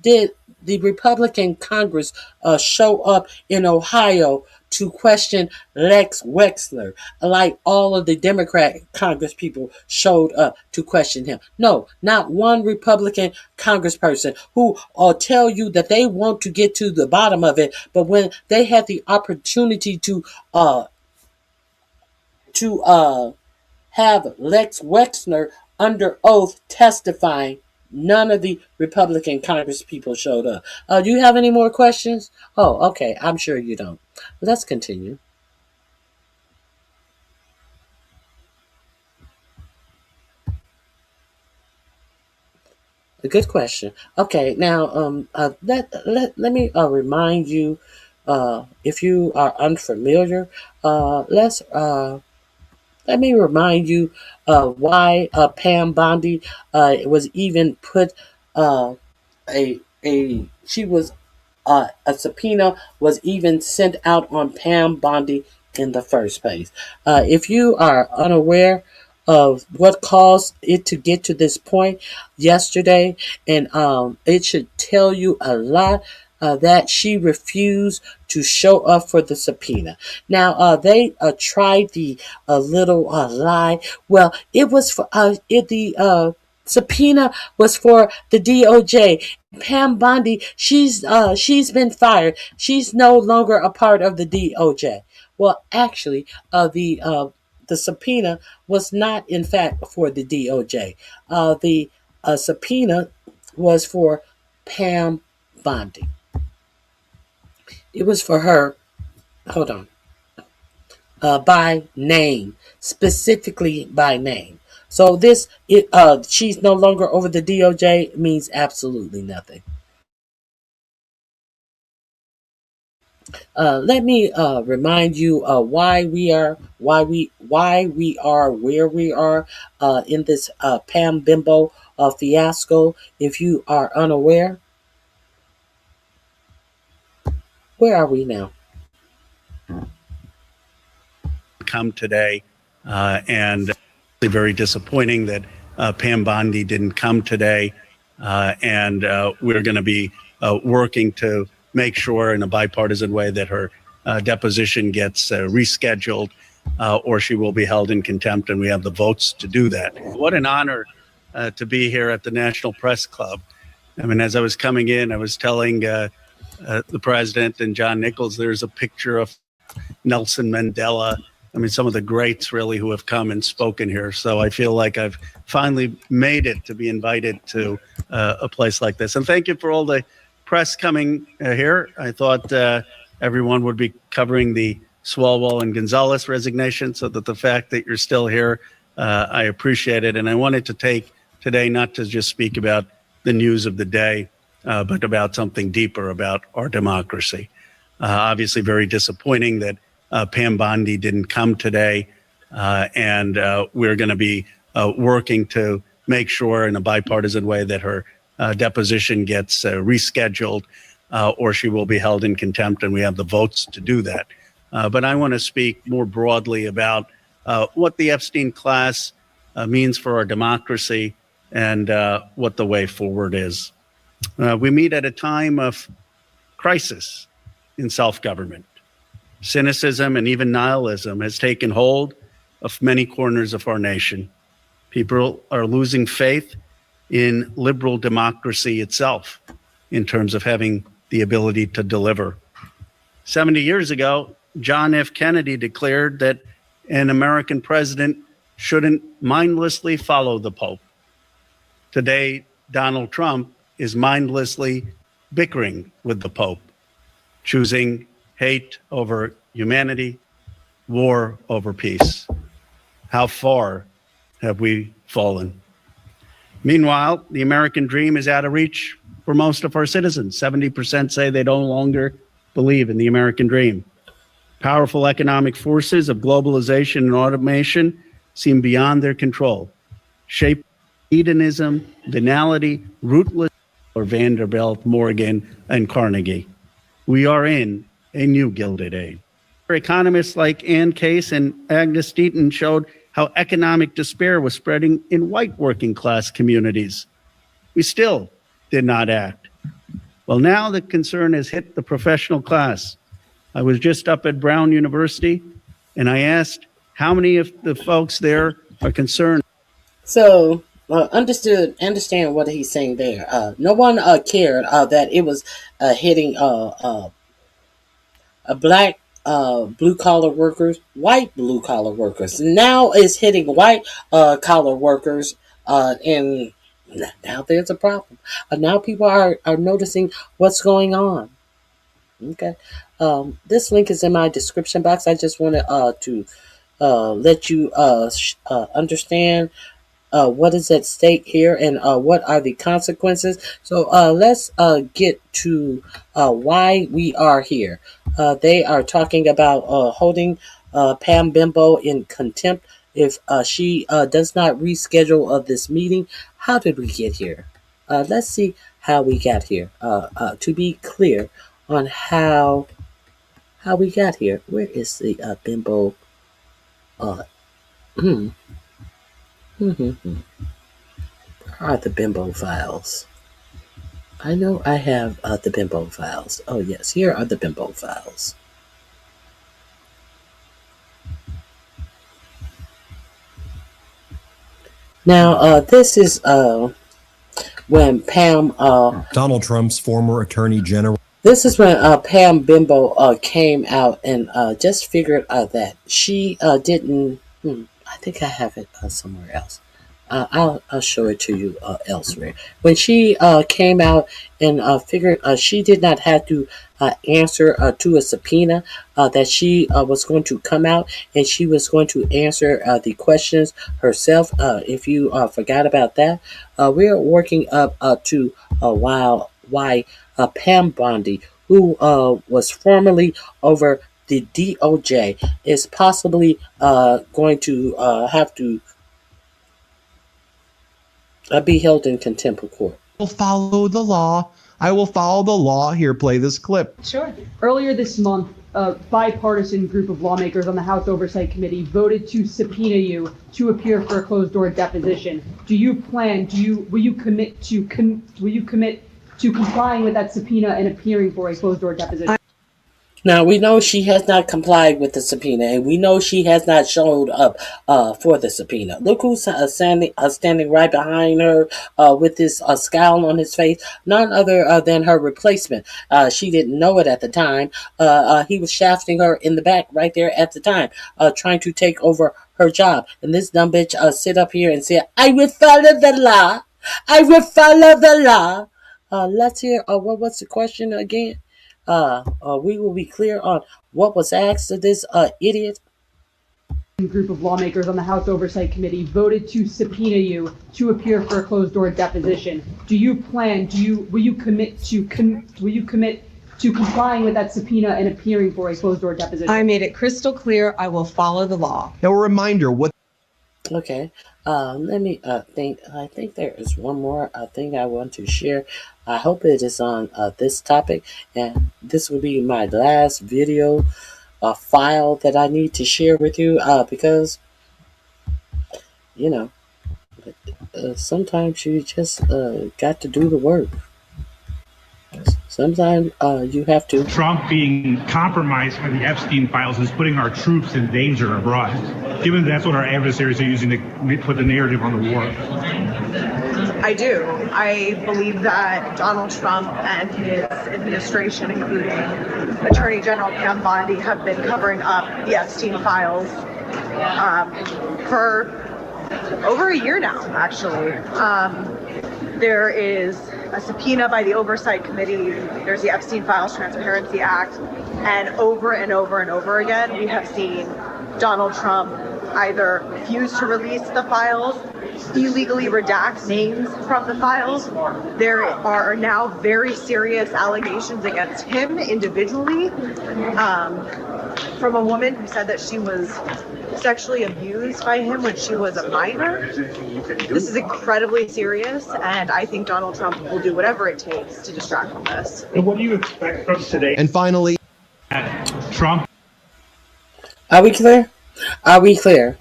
did the Republican Congress show up in Ohio to question Lex Wexner, like all of the Democrat Congress people showed up to question him? No, not one Republican congressperson who tell you that they want to get to the bottom of it, but when they had the opportunity to have Lex Wexner under oath testifying, none of the Republican Congress people showed up. Do you have any more questions? Oh, okay. I'm sure you don't. Let's continue. A good question. Okay, now let me remind you, if you are unfamiliar, let me remind you why Pam Bondi was even put a subpoena was even sent out on Pam Bondi in the first place. If you are unaware of what caused it to get to this point yesterday, and it should tell you a lot, that she refused to show up for the subpoena. Now, they tried the little lie. Well, it was for the subpoena was for the DOJ. Pam Bondi, she's been fired. She's no longer a part of the DOJ. Well, actually, the subpoena was not, in fact, for the DOJ. The subpoena was for Pam Bondi. It was for her. Hold on. By name, specifically by name. So she's no longer over the DOJ means absolutely nothing. Let me remind you why we are where we are in this Pam Bimbo fiasco. If you are unaware, where are we now? Come today, and very disappointing that Pam Bondi didn't come today, and we're going to be working to make sure in a bipartisan way that her deposition gets rescheduled, or she will be held in contempt, and we have the votes to do that. What an honor to be here at the National Press Club. I mean, as I was coming in, I was telling the president and John Nichols, there's a picture of Nelson Mandela. I mean, some of the greats really who have come and spoken here. So I feel like I've finally made it to be invited to a place like this. And thank you for all the press coming here. I thought everyone would be covering the Swalwell and Gonzalez resignation, so that the fact that you're still here, I appreciate it. And I wanted to take today not to just speak about the news of the day, but about something deeper about our democracy. Obviously very disappointing that Pam Bondi didn't come today, and we're going to be working to make sure in a bipartisan way that her deposition gets rescheduled, or she will be held in contempt, and we have the votes to do that. But I want to speak more broadly about what the Epstein class means for our democracy and what the way forward is. We meet at a time of crisis in self-government. Cynicism and even nihilism has taken hold of many corners of our nation. People are losing faith in liberal democracy itself in terms of having the ability to deliver. 70 years ago, John F. Kennedy declared that an American president shouldn't mindlessly follow the Pope. Today, Donald Trump is mindlessly bickering with the Pope, choosing hate over humanity, war over peace. How far have we fallen? Meanwhile, the American dream is out of reach for most of our citizens. 70% say they no longer believe in the American dream. Powerful economic forces of globalization and automation seem beyond their control, shaped hedonism, venality, rootless, or Vanderbilt, Morgan, and Carnegie. We are in a new Gilded Age. Economists like Ann Case and Agnes Deaton showed how economic despair was spreading in white working class communities. We still did not act. Well, now the concern has hit the professional class. I was just up at Brown University, and I asked how many of the folks there are concerned. So, understand what he's saying there. No one cared that it was hitting a black blue collar workers, white blue collar workers. Now it's hitting white collar workers, and now there's a problem. Now people are noticing what's going on. Okay. This link is in my description box. I just wanted to let you understand what is at stake here and what are the consequences. So let's get to why we are here. They are talking about holding Pam Bimbo in contempt if she does not reschedule this meeting. How did we get here? Let's see how we got here. To be clear on how we got here. Where is the Bimbo? Where are the Bimbo files? I know I have the Bimbo files. Oh yes, here are the Bimbo files. Now this is when Pam Donald Trump's former attorney general. This is when Pam Bimbo came out and just figured out that she didn't. I think I have it somewhere else. I'll show it to you elsewhere. When she came out and figured she did not have to answer to a subpoena, that she was going to come out and she was going to answer the questions herself. If you forgot about that, we're working up to why Pam Bondi, who was formerly over the DOJ, is possibly going to have to be held in contempt of court. I will follow the law. I will follow the law. Here, play this clip. Sure. Earlier this month, a bipartisan group of lawmakers on the House Oversight Committee voted to subpoena you to appear for a closed-door deposition. Will you commit to complying with that subpoena and appearing for a closed-door deposition? Now, we know she has not complied with the subpoena, and we know she has not showed up for the subpoena. Look who's standing right behind her with this scowl on his face. None other than her replacement. She didn't know it at the time. He was shafting her in the back right there at the time, trying to take over her job. And this dumb bitch sit up here and say, I will follow the law. I will follow the law. Let's hear, what was the question again? we will be clear on what was asked of this idiot. Group of lawmakers on the House Oversight Committee voted to subpoena you to appear for a closed-door deposition. Will you commit to complying with that subpoena and appearing for a closed-door deposition? I made it crystal clear. I will follow the law. Now, a reminder, what? Okay. Let me think. I think there is one more thing I want to share. I hope it is on this topic, and this will be my last video file that I need to share with you because, you know, sometimes you just got to do the work. Sometimes you have to. Trump being compromised by the Epstein files is putting our troops in danger abroad, given that's what our adversaries are using to put the narrative on the war. I do. I believe that Donald Trump and his administration, including Attorney General Pam Bondi, have been covering up the Epstein files for over a year now, actually. There is a subpoena by the Oversight Committee. There's the Epstein Files Transparency Act. And over and over and over again, we have seen Donald Trump either refuse to release the files, illegally redact names from the files. There are now very serious allegations against him individually from a woman who said that she was sexually abused by him when she was a minor. This is incredibly serious, and I think Donald Trump will do whatever it takes to distract from this. And what do you expect from today? And finally, Trump. Are we clear? Are we clear?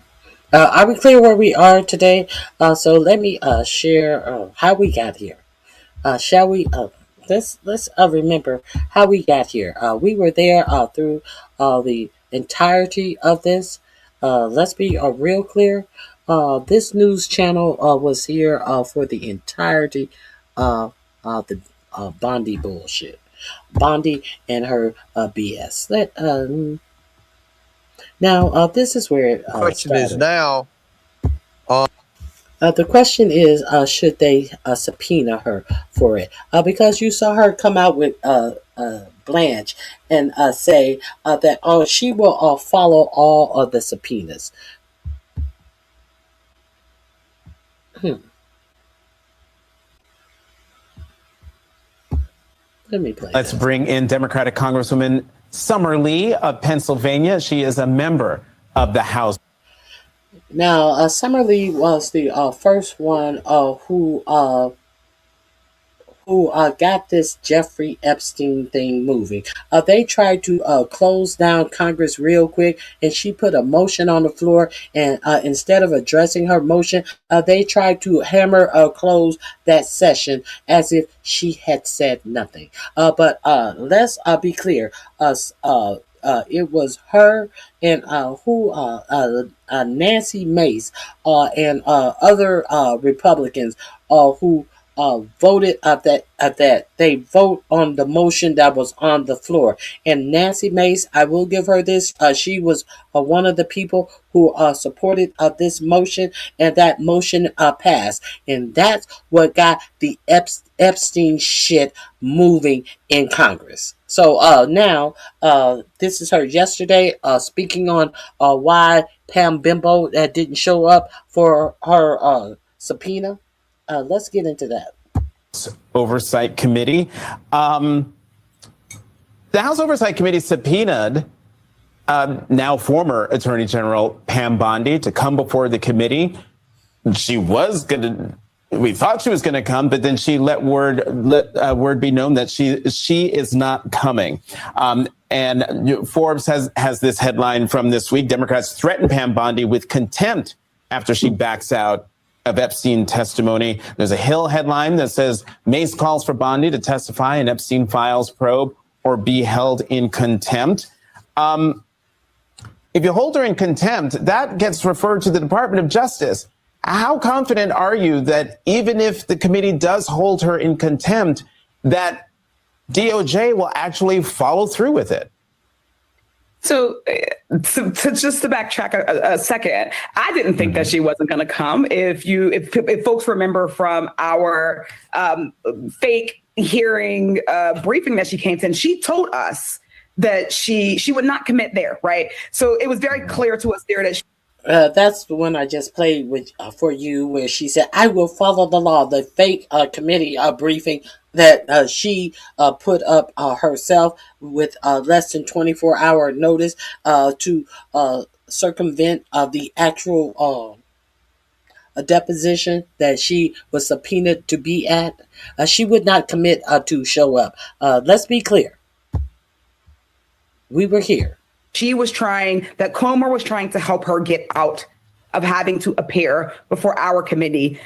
Are we clear where we are today? So let me share how we got here. Shall we? Let's remember how we got here. We were there through the entirety of this. Let's be real clear. This news channel was here for the entirety of the Bondi bullshit. Bondi and her BS. Now, this is where it question started. is now. The question is, should they subpoena her for it? Because you saw her come out with Blanche and say that she will follow all of the subpoenas. Let me play. Let's bring in Democratic Congresswoman Summer Lee of Pennsylvania. She is a member of the House. Now, Summer Lee was the first one who got this Jeffrey Epstein thing moving. They tried to close down Congress real quick, and she put a motion on the floor, and instead of addressing her motion, they tried to hammer close that session as if she had said nothing. But let's be clear. It was her and Nancy Mace and other Republicans who voted that they vote on the motion that was on the floor. And Nancy Mace, I will give her this. She was one of the people who supported this motion, and that motion passed. And that's what got the Epstein shit moving in Congress. So now, this is her yesterday speaking on why Pam Bimbo didn't show up for her subpoena. Let's get into that. Oversight Committee. The House Oversight Committee subpoenaed now former Attorney General Pam Bondi to come before the committee. She was we thought she was going to come, but then she let word be known that she is not coming. And Forbes has this headline from this week: Democrats threaten Pam Bondi with contempt after she backs out of Epstein testimony. There's a Hill headline that says Mace calls for Bondi to testify in Epstein files probe or be held in contempt. If you hold her in contempt, that gets referred to the Department of Justice. How confident are you that even if the committee does hold her in contempt, that DOJ will actually follow through with it? So just to backtrack a second, I didn't think that she wasn't going to come. If folks remember from our fake hearing briefing that she came to, and she told us that she would not commit there, right? So it was very clear to us there that that's the one I just played with for you, where she said, "I will follow the law." The fake committee briefing that she put up herself with less than 24-hour notice to circumvent the actual a deposition that she was subpoenaed to be at. She would not commit to show up. Let's be clear. We were here. Comer was trying to help her get out of having to appear before our committee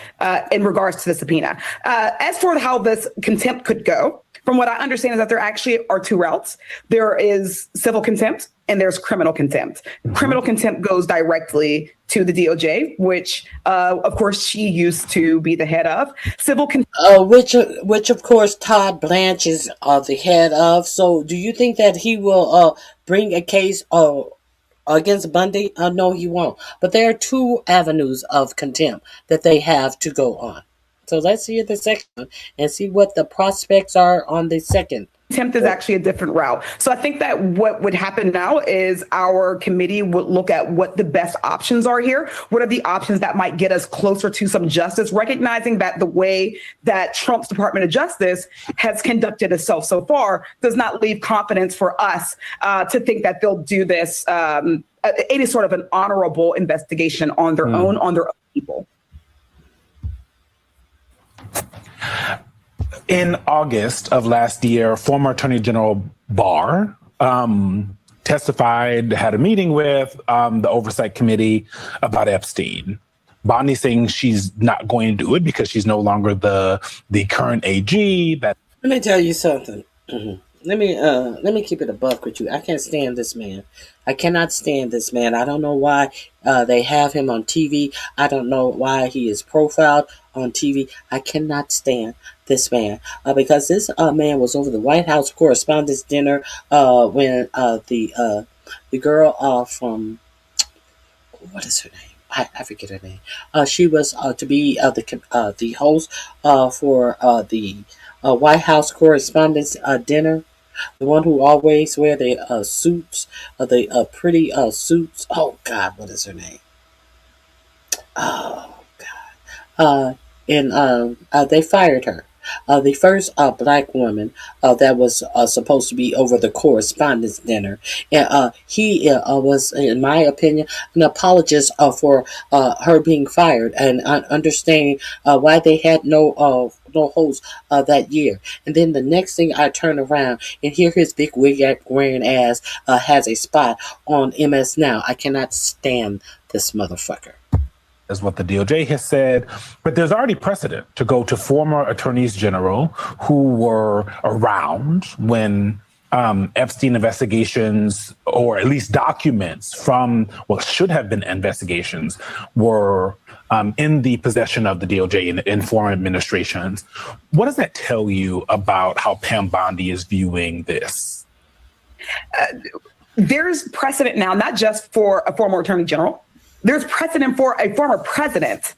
in regards to the subpoena. As for how this contempt could go, from what I understand is that there actually are two routes. There is civil contempt and there's criminal contempt. Mm-hmm. Criminal contempt goes directly to the DOJ, which of course she used to be the head of. Civil contempt, which of course Todd Blanche is the head of. So do you think that he will bring a case against Bondi? No, he won't. But there are two avenues of contempt that they have to go on. So let's see the second one and see what the prospects are on the second. Contempt is actually a different route. So I think that what would happen now is our committee would look at what the best options are here. What are the options that might get us closer to some justice, recognizing that the way that Trump's Department of Justice has conducted itself so far does not leave confidence for us to think that they'll do this any sort of an honorable investigation on their own people. In August of last year, former Attorney General Barr testified, had a meeting with the Oversight Committee about Epstein. Bondi saying she's not going to do it because she's no longer the current AG. Let me tell you something. Let me keep it a buck with you. I can't stand this man. I cannot stand this man. I don't know why they have him on TV. I don't know why he is profiled on TV. I cannot stand this man because this man was over the White House Correspondents' Dinner when the girl from what is her name? I forget her name. She was to be the host for the White House Correspondents' Dinner. The one who always wear the suits, the pretty suits. Oh God, what is her name? Oh God. And they fired her. The first black woman that was supposed to be over the Correspondents' Dinner. And he was, in my opinion, an apologist for her being fired and understanding why they had no host that year. And then the next thing I turn around and hear his big wig wearing ass has a spot on MS Now. I cannot stand this motherfucker. Is what the DOJ has said, but there's already precedent to go to former attorneys general who were around when Epstein investigations, or at least documents from what should have been investigations, were in the possession of the DOJ in former administrations. What does that tell you about how Pam Bondi is viewing this? There's precedent now, not just for a former attorney general. There's precedent for a former president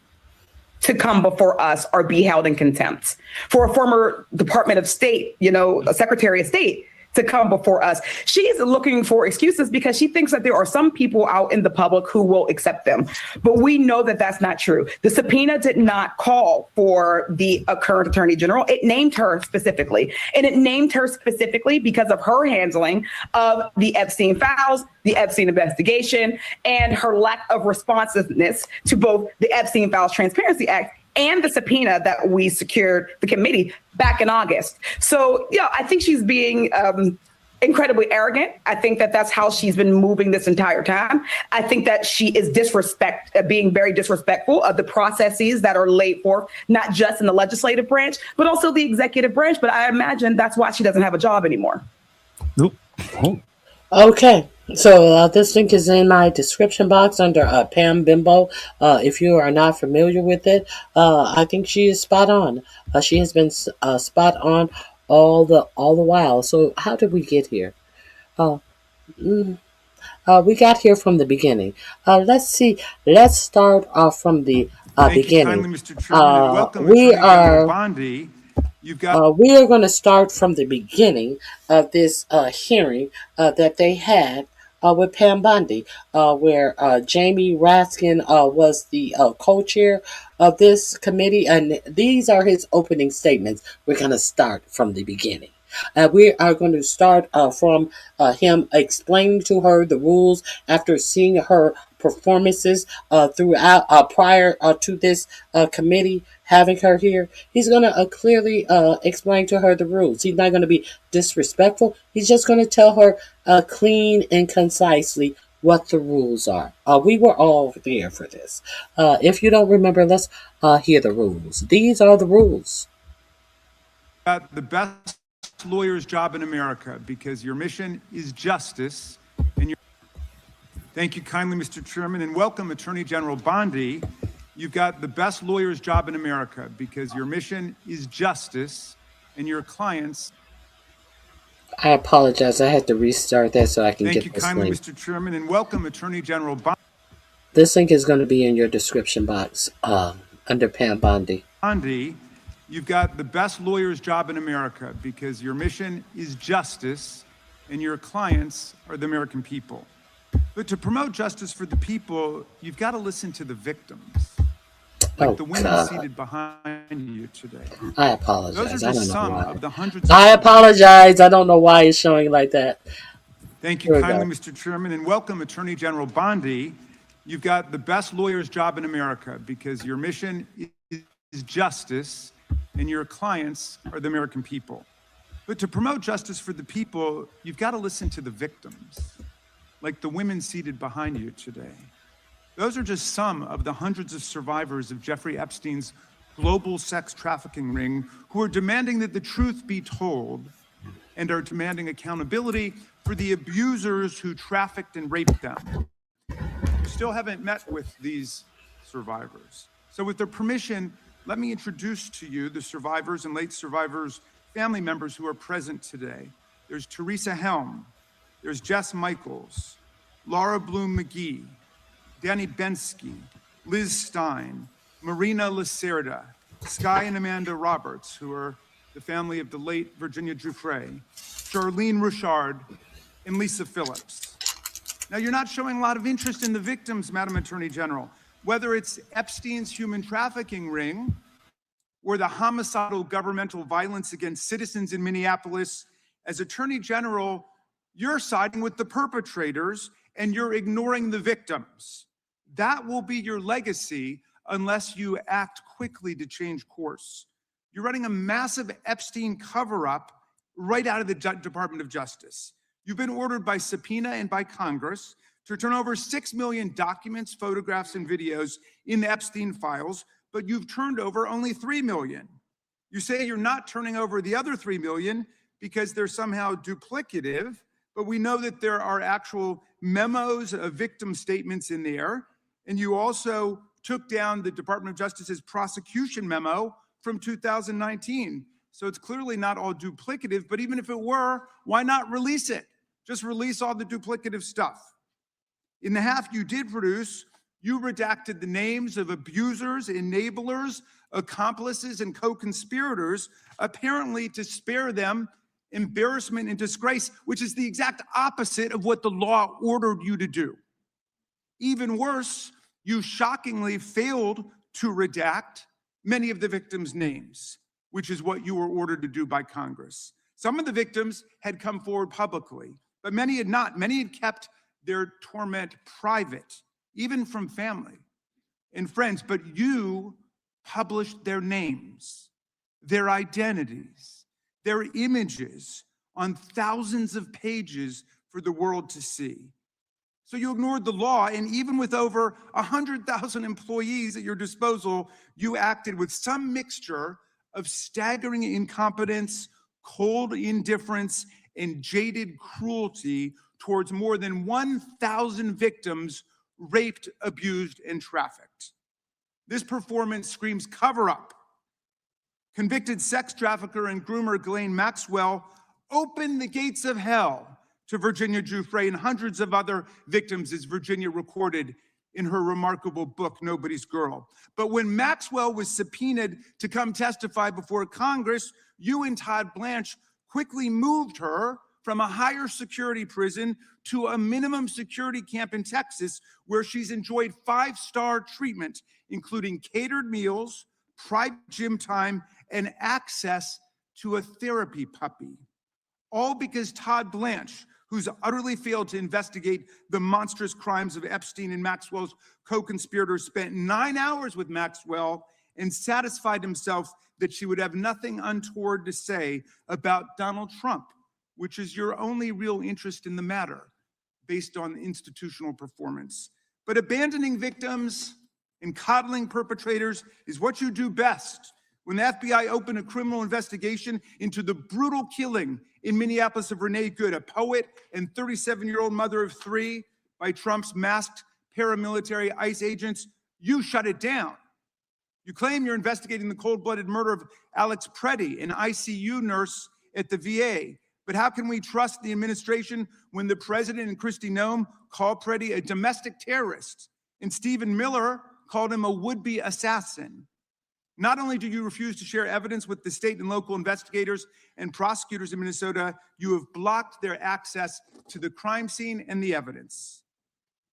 to come before us or be held in contempt. For a former Department of State, a Secretary of State to come before us. She is looking for excuses because she thinks that there are some people out in the public who will accept them. But we know that that's not true. The subpoena did not call for the current attorney general. It named her specifically. And it named her specifically because of her handling of the Epstein files, the Epstein investigation, and her lack of responsiveness to both the Epstein Files Transparency Act and the subpoena that we secured the committee back in August. So, I think she's being incredibly arrogant. I think that that's how she's been moving this entire time. I think that she is being very disrespectful of the processes that are laid forth, not just in the legislative branch, but also the executive branch. But I imagine that's why she doesn't have a job anymore. Nope. Okay. So this link is in my description box under Pam Bimbo. If you are not familiar with it, I think she is spot on. She has been spot on all the while. So how did we get here? We got here from the beginning. Let's see. Let's start off from the beginning. Thank you kindly, Mr. Chairman, and welcome, we Attorney General are. Bondi. We are going to start from the beginning of this hearing that they had with Pam Bondi, where Jamie Raskin was the co-chair of this committee, and these are his opening statements. We're going to start from the beginning. We are going to start from him explaining to her the rules after seeing her performances throughout prior to this committee having her here. He's going to clearly explain to her the rules. He's not going to be disrespectful. He's just going to tell her clean and concisely what the rules are. We were all there for this. If you don't remember, let's hear the rules. These are the rules. The best lawyer's job in America, because your mission is justice. Thank you kindly, Mr. Chairman, and welcome Attorney General Bondi. You've got the best lawyer's job in America, because your mission is justice and your clients. I apologize. I had to restart that so I can get this link. Thank you kindly, Mr. Chairman, and welcome Attorney General Bondi. This link is going to be in your description box under Pam Bondi. Bondi, you've got the best lawyer's job in America, because your mission is justice and your clients are the American people. But to promote justice for the people, you've got to listen to the victims, like the women seated behind you today. I apologize. Those are just some of the hundreds. I apologize. I don't know why it's showing like that. Thank you kindly, Mr. Chairman, and welcome Attorney General Bondi. You've got the best lawyer's job in America, because your mission is justice and your clients are the American people. But to promote justice for the people, you've got to listen to the victims, like the women seated behind you today. Those are just some of the hundreds of survivors of Jeffrey Epstein's global sex trafficking ring who are demanding that the truth be told and are demanding accountability for the abusers who trafficked and raped them. You still haven't met with these survivors. So with their permission, let me introduce to you the survivors and late survivors' family members who are present today. There's Teresa Helm, there's Jess Michaels, Laura Bloom McGee, Danny Bensky, Liz Stein, Marina Lacerda, Sky and Amanda Roberts, who are the family of the late Virginia Giuffre, Charlene Richard, and Lisa Phillips. Now, you're not showing a lot of interest in the victims, Madam Attorney General, whether it's Epstein's human trafficking ring or the homicidal governmental violence against citizens in Minneapolis. As Attorney General, you're siding with the perpetrators and you're ignoring the victims. That will be your legacy unless you act quickly to change course. You're running a massive Epstein cover-up right out of the Department of Justice. You've been ordered by subpoena and by Congress to turn over 6 million documents, photographs, and videos in the Epstein files, but you've turned over only 3 million. You say you're not turning over the other 3 million because they're somehow duplicative, but we know that there are actual memos of victim statements in there. And you also took down the Department of Justice's prosecution memo from 2019. So it's clearly not all duplicative, but even if it were, why not release it? Just release all the duplicative stuff. In the half you did produce, you redacted the names of abusers, enablers, accomplices, and co-conspirators, apparently to spare them embarrassment and disgrace, which is the exact opposite of what the law ordered you to do. Even worse, you shockingly failed to redact many of the victims' names, which is what you were ordered to do by Congress. Some of the victims had come forward publicly, but many had not. Many had kept their torment private, even from family and friends, but you published their names, their identities, their images on thousands of pages for the world to see. So you ignored the law, and even with over 100,000 employees at your disposal, you acted with some mixture of staggering incompetence, cold indifference, and jaded cruelty towards more than 1,000 victims raped, abused, and trafficked. This performance screams cover-up. Convicted sex trafficker and groomer Ghislaine Maxwell opened the gates of hell to Virginia Giuffre and hundreds of other victims, as Virginia recorded in her remarkable book, Nobody's Girl. But when Maxwell was subpoenaed to come testify before Congress, you and Todd Blanche quickly moved her from a higher security prison to a minimum security camp in Texas, where she's enjoyed 5-star treatment, including catered meals, private gym time, and access to a therapy puppy. All because Todd Blanche, who's utterly failed to investigate the monstrous crimes of Epstein and Maxwell's co-conspirators, spent 9 hours with Maxwell and satisfied himself that she would have nothing untoward to say about Donald Trump, which is your only real interest in the matter, based on institutional performance. But abandoning victims and coddling perpetrators is what you do best. When the FBI opened a criminal investigation into the brutal killing in Minneapolis of Renee Good, a poet and 37-year-old mother of 3, by Trump's masked paramilitary ICE agents, you shut it down. You claim you're investigating the cold-blooded murder of Alex Preddy, an ICU nurse at the VA. But how can we trust the administration when the president and Kristi Noem call Preddy a domestic terrorist and Stephen Miller called him a would-be assassin? Not only do you refuse to share evidence with the state and local investigators and prosecutors in Minnesota, you have blocked their access to the crime scene and the evidence.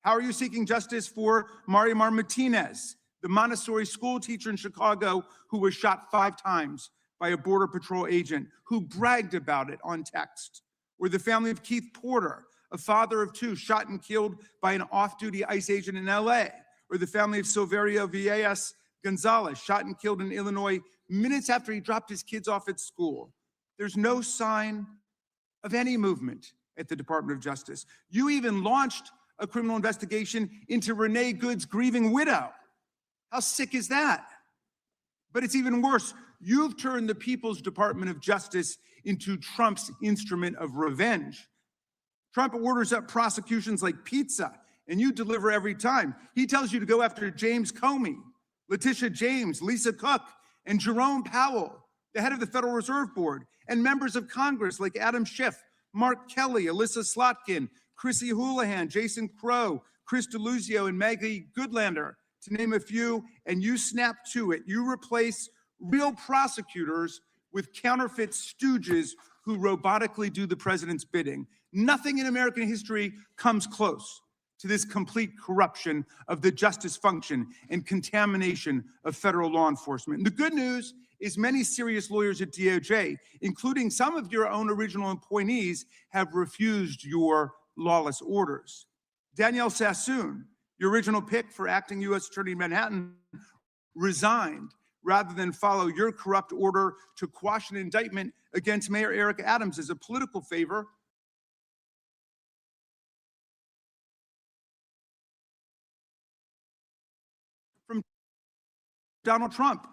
How are you seeking justice for Mariamar Martinez, the Montessori school teacher in Chicago who was shot 5 times by a Border Patrol agent who bragged about it on text? Or the family of Keith Porter, a father of 2 shot and killed by an off-duty ICE agent in LA? Or the family of Silverio Villegas Gonzalez, shot and killed in Illinois minutes after he dropped his kids off at school? There's no sign of any movement at the Department of Justice. You even launched a criminal investigation into Renee Good's grieving widow. How sick is that? But it's even worse. You've turned the People's Department of Justice into Trump's instrument of revenge. Trump orders up prosecutions like pizza, and you deliver every time. He tells you to go after James Comey, Letitia James, Lisa Cook, and Jerome Powell, the head of the Federal Reserve Board, and members of Congress like Adam Schiff, Mark Kelly, Alyssa Slotkin, Chrissy Houlihan, Jason Crow, Chris DeLuzio, and Maggie Goodlander, to name a few, and you snap to it. You replace real prosecutors with counterfeit stooges who robotically do the president's bidding. Nothing in American history comes close to this complete corruption of the justice function and contamination of federal law enforcement. And the good news is many serious lawyers at DOJ, including some of your own original appointees, have refused your lawless orders. Danielle Sassoon, your original pick for acting U.S. Attorney in Manhattan, resigned rather than follow your corrupt order to quash an indictment against Mayor Eric Adams as a political favor. From Donald Trump,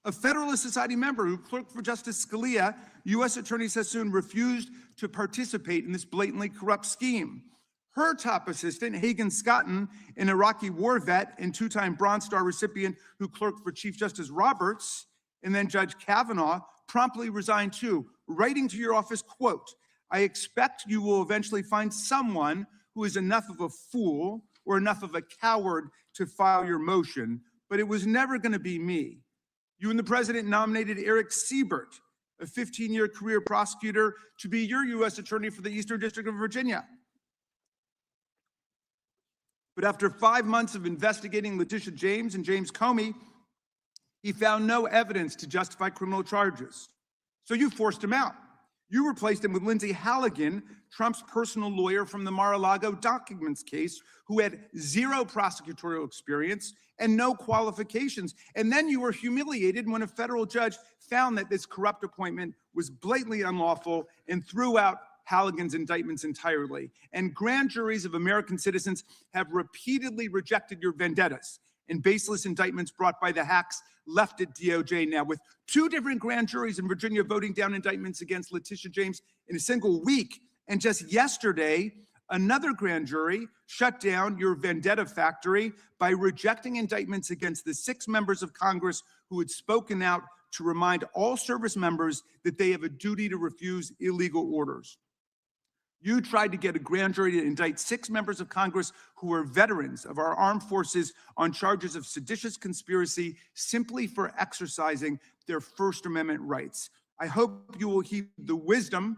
a Federalist Society member who clerked for Justice Scalia, U.S. Attorney Sassoon refused to participate in this blatantly corrupt scheme. Her top assistant, Hagan Scotton, an Iraqi war vet and 2-time Bronze Star recipient who clerked for Chief Justice Roberts and then Judge Kavanaugh, promptly resigned too, writing to your office, quote, "I expect you will eventually find someone who is enough of a fool or enough of a coward to file your motion, but it was never going to be me." You and the president nominated Eric Siebert, a 15-year career prosecutor, to be your U.S. attorney for the Eastern District of Virginia. But after 5 months of investigating Letitia James and James Comey, he found no evidence to justify criminal charges. So you forced him out. You replaced him with Lindsay Halligan, Trump's personal lawyer from the Mar-a-Lago documents case, who had 0 prosecutorial experience and no qualifications. And then you were humiliated when a federal judge found that this corrupt appointment was blatantly unlawful and threw out Halligan's indictments entirely. And grand juries of American citizens have repeatedly rejected your vendettas and baseless indictments brought by the hacks left at DOJ now, with 2 different grand juries in Virginia voting down indictments against Letitia James in a single week. And just yesterday, another grand jury shut down your vendetta factory by rejecting indictments against the 6 members of Congress who had spoken out to remind all service members that they have a duty to refuse illegal orders. You tried to get a grand jury to indict 6 members of Congress who were veterans of our armed forces on charges of seditious conspiracy simply for exercising their First Amendment rights. I hope you will heed the wisdom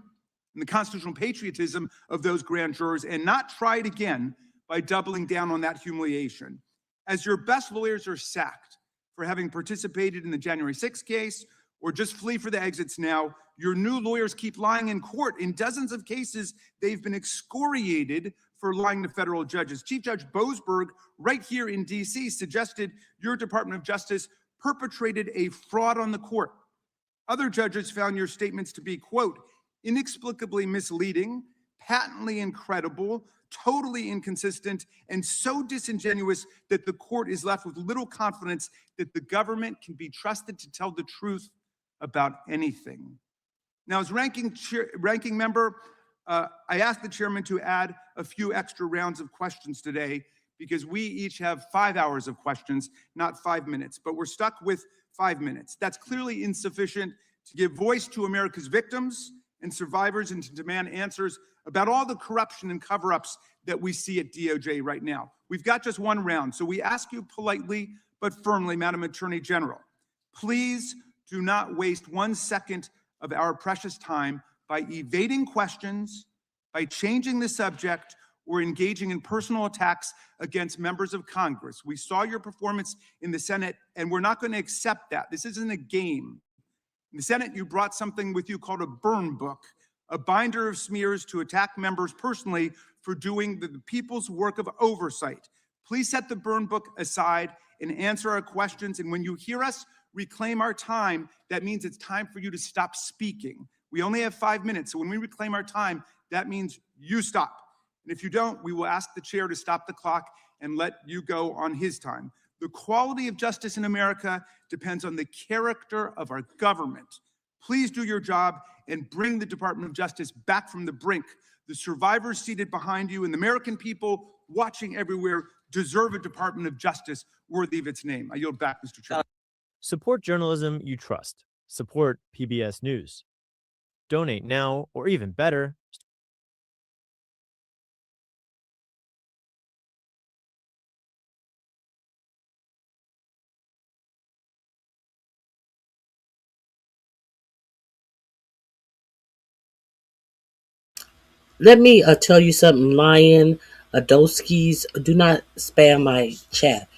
and the constitutional patriotism of those grand jurors and not try it again by doubling down on that humiliation. As your best lawyers are sacked for having participated in the January 6th case or just flee for the exits now, your new lawyers keep lying in court. In dozens of cases, they've been excoriated for lying to federal judges. Chief Judge Boasberg, right here in DC, suggested your Department of Justice perpetrated a fraud on the court. Other judges found your statements to be, quote, inexplicably misleading, patently incredible, totally inconsistent, and so disingenuous that the court is left with little confidence that the government can be trusted to tell the truth about anything. Now, as ranking member, I asked the chairman to add a few extra rounds of questions today because we each have 5 hours of questions, not 5 minutes, but we're stuck with 5 minutes. That's clearly insufficient to give voice to America's victims and survivors and to demand answers about all the corruption and cover-ups that we see at DOJ right now. We've got just one round, so we ask you politely but firmly, Madam Attorney General, please do not waste 1 second of our precious time by evading questions, by changing the subject, or engaging in personal attacks against members of Congress. We saw your performance in the Senate, and we're not going to accept that. This isn't a game. In the Senate, you brought something with you called a burn book, a binder of smears to attack members personally for doing the people's work of oversight. Please set the burn book aside and answer our questions. And when you hear us reclaim our time, that means it's time for you to stop speaking. We only have 5 minutes, so when we reclaim our time, that means you stop. And if you don't, we will ask the chair to stop the clock and let you go on his time. The quality of justice in America depends on the character of our government. Please do your job and bring the Department of Justice back from the brink. The survivors seated behind you and the American people watching everywhere deserve a Department of Justice worthy of its name. I yield back, Mr. Chairman. Support journalism you trust. Support PBS News. Donate now, or even better, Let me tell you something, Lion Adoskis. Do not spam my chat.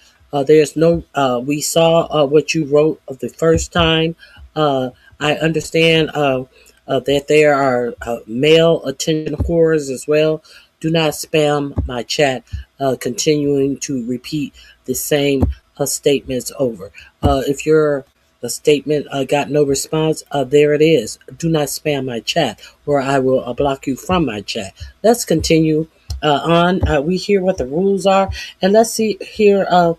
There's no, we saw what you wrote of the first time. I understand that there are male attention whores as well. Do not spam my chat, continuing to repeat the same statements over. If your statement got no response, there it is. Do not spam my chat or I will block you from my chat. Let's continue on. We hear what the rules are, and let's see here a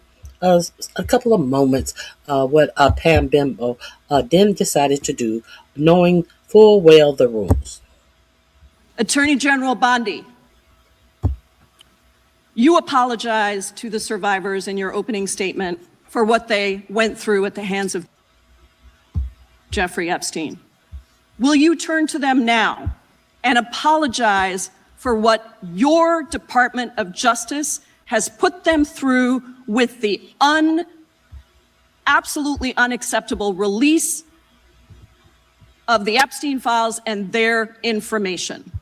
couple of moments what Pam Bimbo then decided to do, knowing full well the rules. Attorney General Bondi, you apologized to the survivors in your opening statement for what they went through at the hands of Jeffrey Epstein. Will you turn to them now and apologize for what your Department of Justice has put them through with the absolutely unacceptable release of the Epstein files and their information?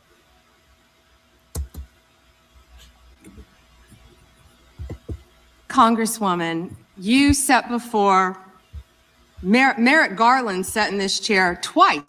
Congresswoman, you sat before Merrick Garland sat in this chair twice.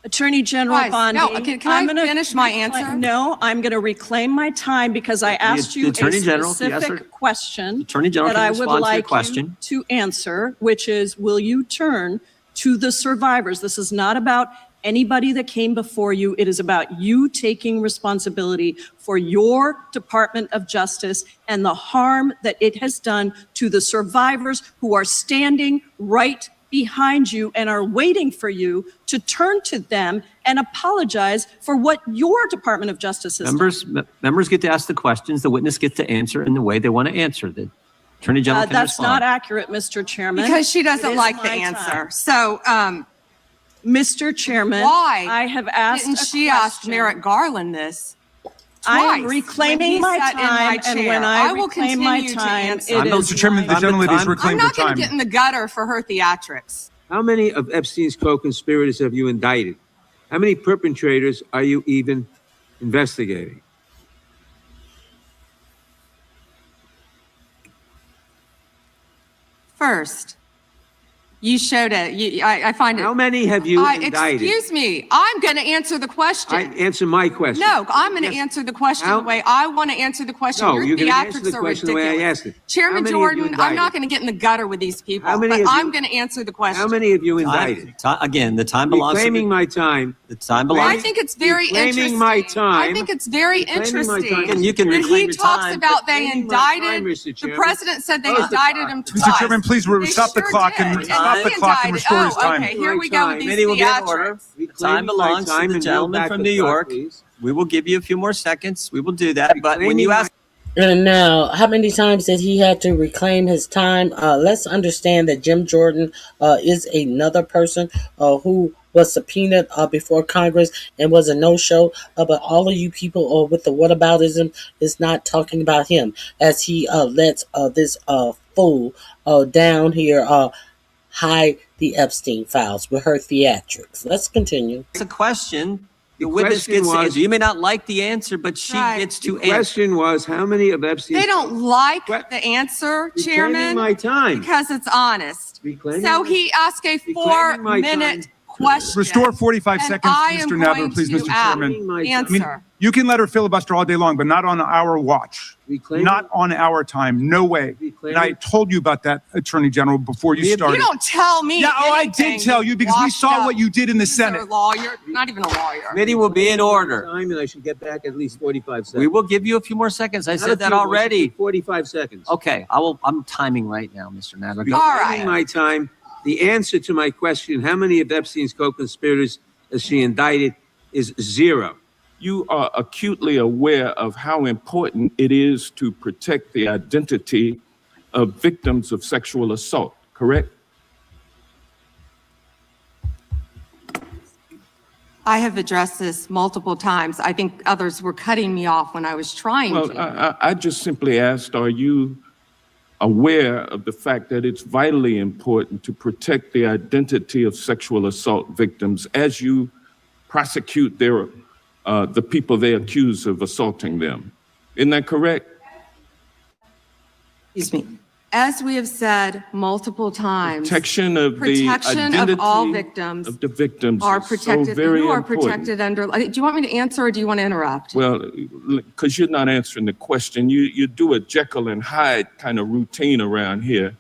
Attorney General Bondi, No, can I finish my answer? No, I'm going to reclaim my time because I asked you a specific question that I would like you to answer, which is, will you turn to the survivors? This is not about anybody that came before you. It is about you taking responsibility for your Department of Justice and the harm that it has done to the survivors who are standing right behind you and are waiting for you to turn to them and apologize for what your Department of Justice has done. Members get to ask the questions. The witness gets to answer in the way they want to answer. The Attorney General can That's respond. not accurate, Mr. Chairman. Because she doesn't like the answer. So Mr. Chairman, Why I have asked didn't a she ask question. Merrick Garland this? I am Twice reclaiming when he my sat in my time, and chair. when I will reclaim my continue to time, answer. it is Mr. Chairman, the gentlelady has I'm reclaimed her not going time. to get in the gutter for her theatrics. How many of Epstein's co-conspirators have you indicted? How many perpetrators are you even investigating? First, you showed it. I find it. How many have you indicted? Excuse me. I'm going to answer the question. Answer my question. No, I'm going to answer the question the way I want to answer the question. No, Your you're going to answer theatrics the are question the way I ridiculous. asked it. Chairman Jordan, I'm not going to get in the gutter with these people, but I'm going to answer the question. How many have you indicted? Again, the time belongs to Reclaiming my time. the time belongs. I think it's very interesting. Reclaiming my time. I think it's very Reclaiming my interesting time. You can that reclaim he your talks time. about they Reclaiming my time, indicted. Mr. The Chairman. president said they Close the indicted clock. him twice. Mr. Chairman, please They stop the sure clock did. and stop the clock and restore his time. Okay, here we go with these Committee will be in order. theatrics. The time belongs to the gentleman from New York. We will give you a few more seconds. We will do that. But when you ask. And now, how many times did he have to reclaim his time? Let's understand that Jim Jordan is another person who was subpoenaed before Congress and was a no-show. But all of you people with the whataboutism is not talking about him as he lets this fool down here hide the Epstein files with her theatrics. Let's continue. It's a question. The The witness question gets to was- answer. You may not like the answer, but she gets to The answer. question was, how many of Epstein's... They don't like the answer, Chairman, Reclaiming my time. because it's honest. Reclaiming So my- he asked a Reclaiming my 4-minute question. Restore 45 and seconds, I Mr. am Nadler, going please, to Mr. Chairman. answer. You can let her filibuster all day long, but not on our watch. Not on our time. No way. And I told you about that, Attorney General, before you started. You don't tell me. Yeah, I anything, did tell you because we washed saw up what you did in the loser Senate. Lawyer, not even a lawyer. Committee will be in order. Time, and I should get back at least 45 seconds. We will give you a few more seconds. I Not said a that few, I should already. get 45 seconds. Okay, I'm timing right now, Mr. Nadler. Go. Reclaiming my time. The answer to my question, how many of Epstein's co-conspirators has she indicted, is 0. You are acutely aware of how important it is to protect the identity of victims of sexual assault, correct? I have addressed this multiple times. I think others were cutting me off when I was trying Well, to. I just simply asked, are you aware of the fact that it's vitally important to protect the identity of sexual assault victims as you prosecute the people they accuse of assaulting them? Isn't that correct? Excuse me. As we have said multiple times, Protection of the identity of all victims of the victims are is so protected. very You are important. protected under. Do you want me to answer or do you want to interrupt? Well, because you're not answering the question. You do a Jekyll and Hyde kind of routine around here.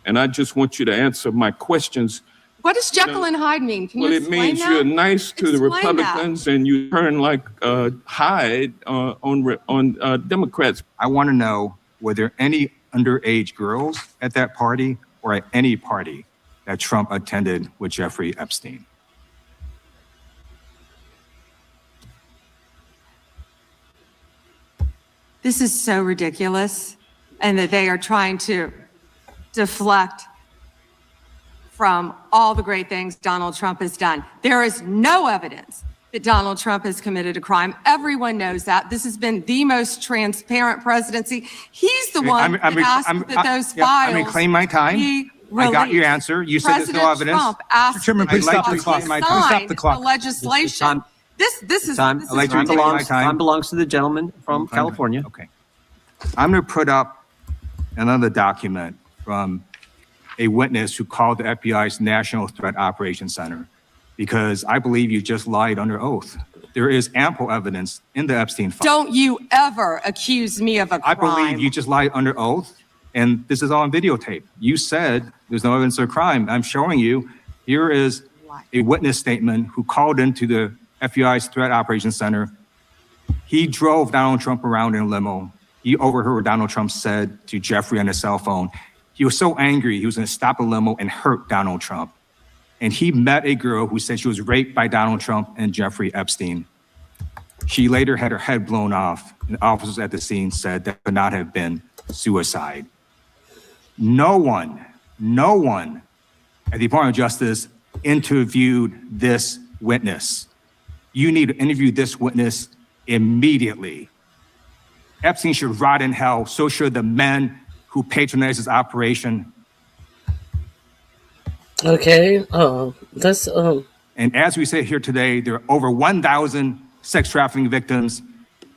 And I just want you to answer my questions. What does Jekyll and Hyde mean? Can Well, you it explain means that? you're nice to the Explain that. Republicans and you turn like Hyde on Democrats. I want to know, were there any underage girls at that party or at any party that Trump attended with Jeffrey Epstein? This is so ridiculous, and that they are trying to deflect from all the great things Donald Trump has done. There is no evidence that Donald Trump has committed a crime. Everyone knows that. This has been the most transparent presidency. He's the one that asked that those files I'm reclaiming my time. be I got your released. answer. You said there's no President evidence. Trump asked Mr. Chairman, that please those stop the files clock. be My time. Stop signed, the clock. legislation. This is Time, this I'd like is to reclaim my ridiculous. time. belongs to the gentleman from California. Okay. I'm going to put up another document from a witness who called the FBI's National Threat Operations Center because I believe you just lied under oath. There is ample evidence in the Epstein file. Don't you ever accuse me of a I crime. believe you just lied under oath, and this is on videotape. You said there's no evidence of a crime. I'm showing you, here is a witness statement who called into the FBI's Threat Operations Center. He drove Donald Trump around in a limo. He overheard what Donald Trump said to Jeffrey on his cell phone. He was so angry, he was going to stop a limo and hurt Donald Trump. And he met a girl who said she was raped by Donald Trump and Jeffrey Epstein. She later had her head blown off, and officers at the scene said that could not have been suicide. No one at the Department of Justice interviewed this witness. You need to interview this witness immediately. Epstein should rot in hell. So should the men who patronized his operation. Okay, And as we sit here today, there are over 1,000 sex trafficking victims,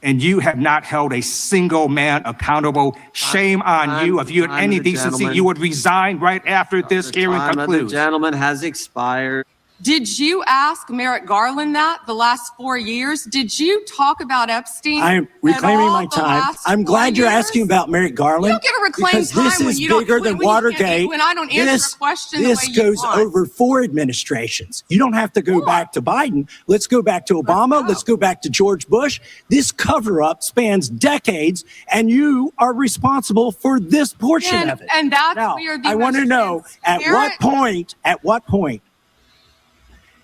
and you have not held a single man accountable. Shame on you. If you had any decency, you would resign right after this hearing concludes. The gentleman has expired. Did you ask Merrick Garland that the last 4 years? Did you talk about Epstein? I'm reclaiming my time. I'm glad you're asking about Merrick Garland. You don't get to reclaim because time this when is you don't- bigger than when you can't- Watergate. when I don't answer a question the This way you goes want. over 4 administrations. You don't have to go back to Biden. Let's go back to Obama. Let's go back to George Bush. This cover-up spans decades, and you are responsible for this portion of it. And that's Now, where the I want to know at what point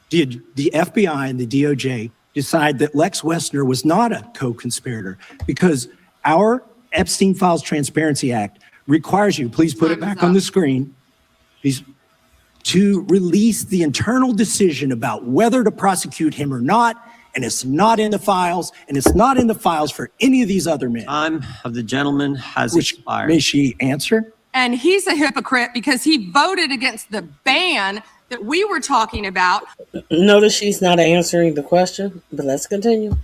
did the FBI and the DOJ decide that Lex Wessner was not a co-conspirator? Because our Epstein Files Transparency Act requires you, please put it back on the screen, please, to release the internal decision about whether to prosecute him or not. And it's not in the files, and it's not in the files for any of these other men. Time of the gentleman has expired. May she answer? And he's a hypocrite because he voted against the ban that we were talking about notice she's not answering the question, but let's continue.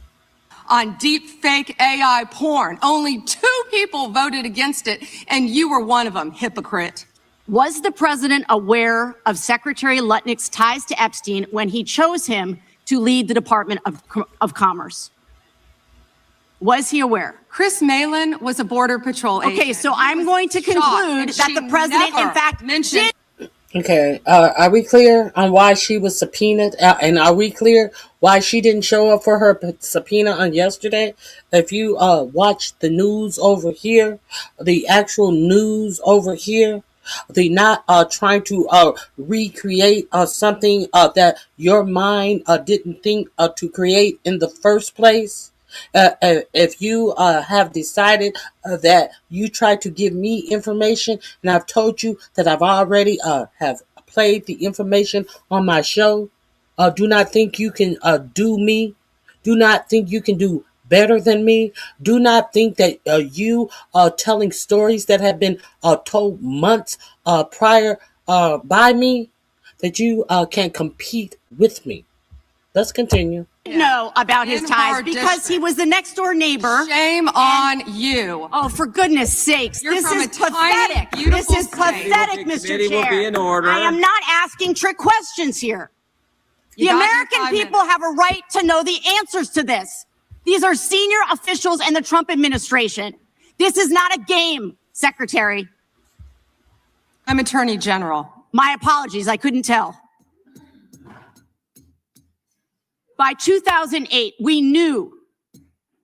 on deep fake AI porn. Only 2 people voted against it, and you were one of them, hypocrite. Was the president aware of Secretary Lutnick's ties to Epstein when he chose him to lead the Department of Commerce? Was he aware? Chris Malin was a Border Patrol agent. Okay, so I'm going to conclude that the president, in fact, mentioned. Okay, are we clear on why she was subpoenaed? And are we clear why she didn't show up for her subpoena on yesterday? If you watch the news over here, the actual news over here, the not trying to recreate something that your mind didn't think to create in the first place. If you have decided that you try to give me information, and I've told you that I've already have played the information on my show, do not think you can do me. Do not think you can do better than me. Do not think that you telling stories that have been told months prior by me, that you can compete with me. Let's continue. Know about his ties because he was the next door neighbor. Shame on you. Oh, for goodness sakes. You're this from is a tiny, pathetic. This beautiful is state. pathetic, The Mr. committee will Chair. be in order. I am not asking trick questions here. You The got your American 5 people have a right to know the answers to this. These are senior officials in the Trump administration. This is not a game, Secretary. I'm Attorney General. My apologies, I couldn't tell. By 2008, we knew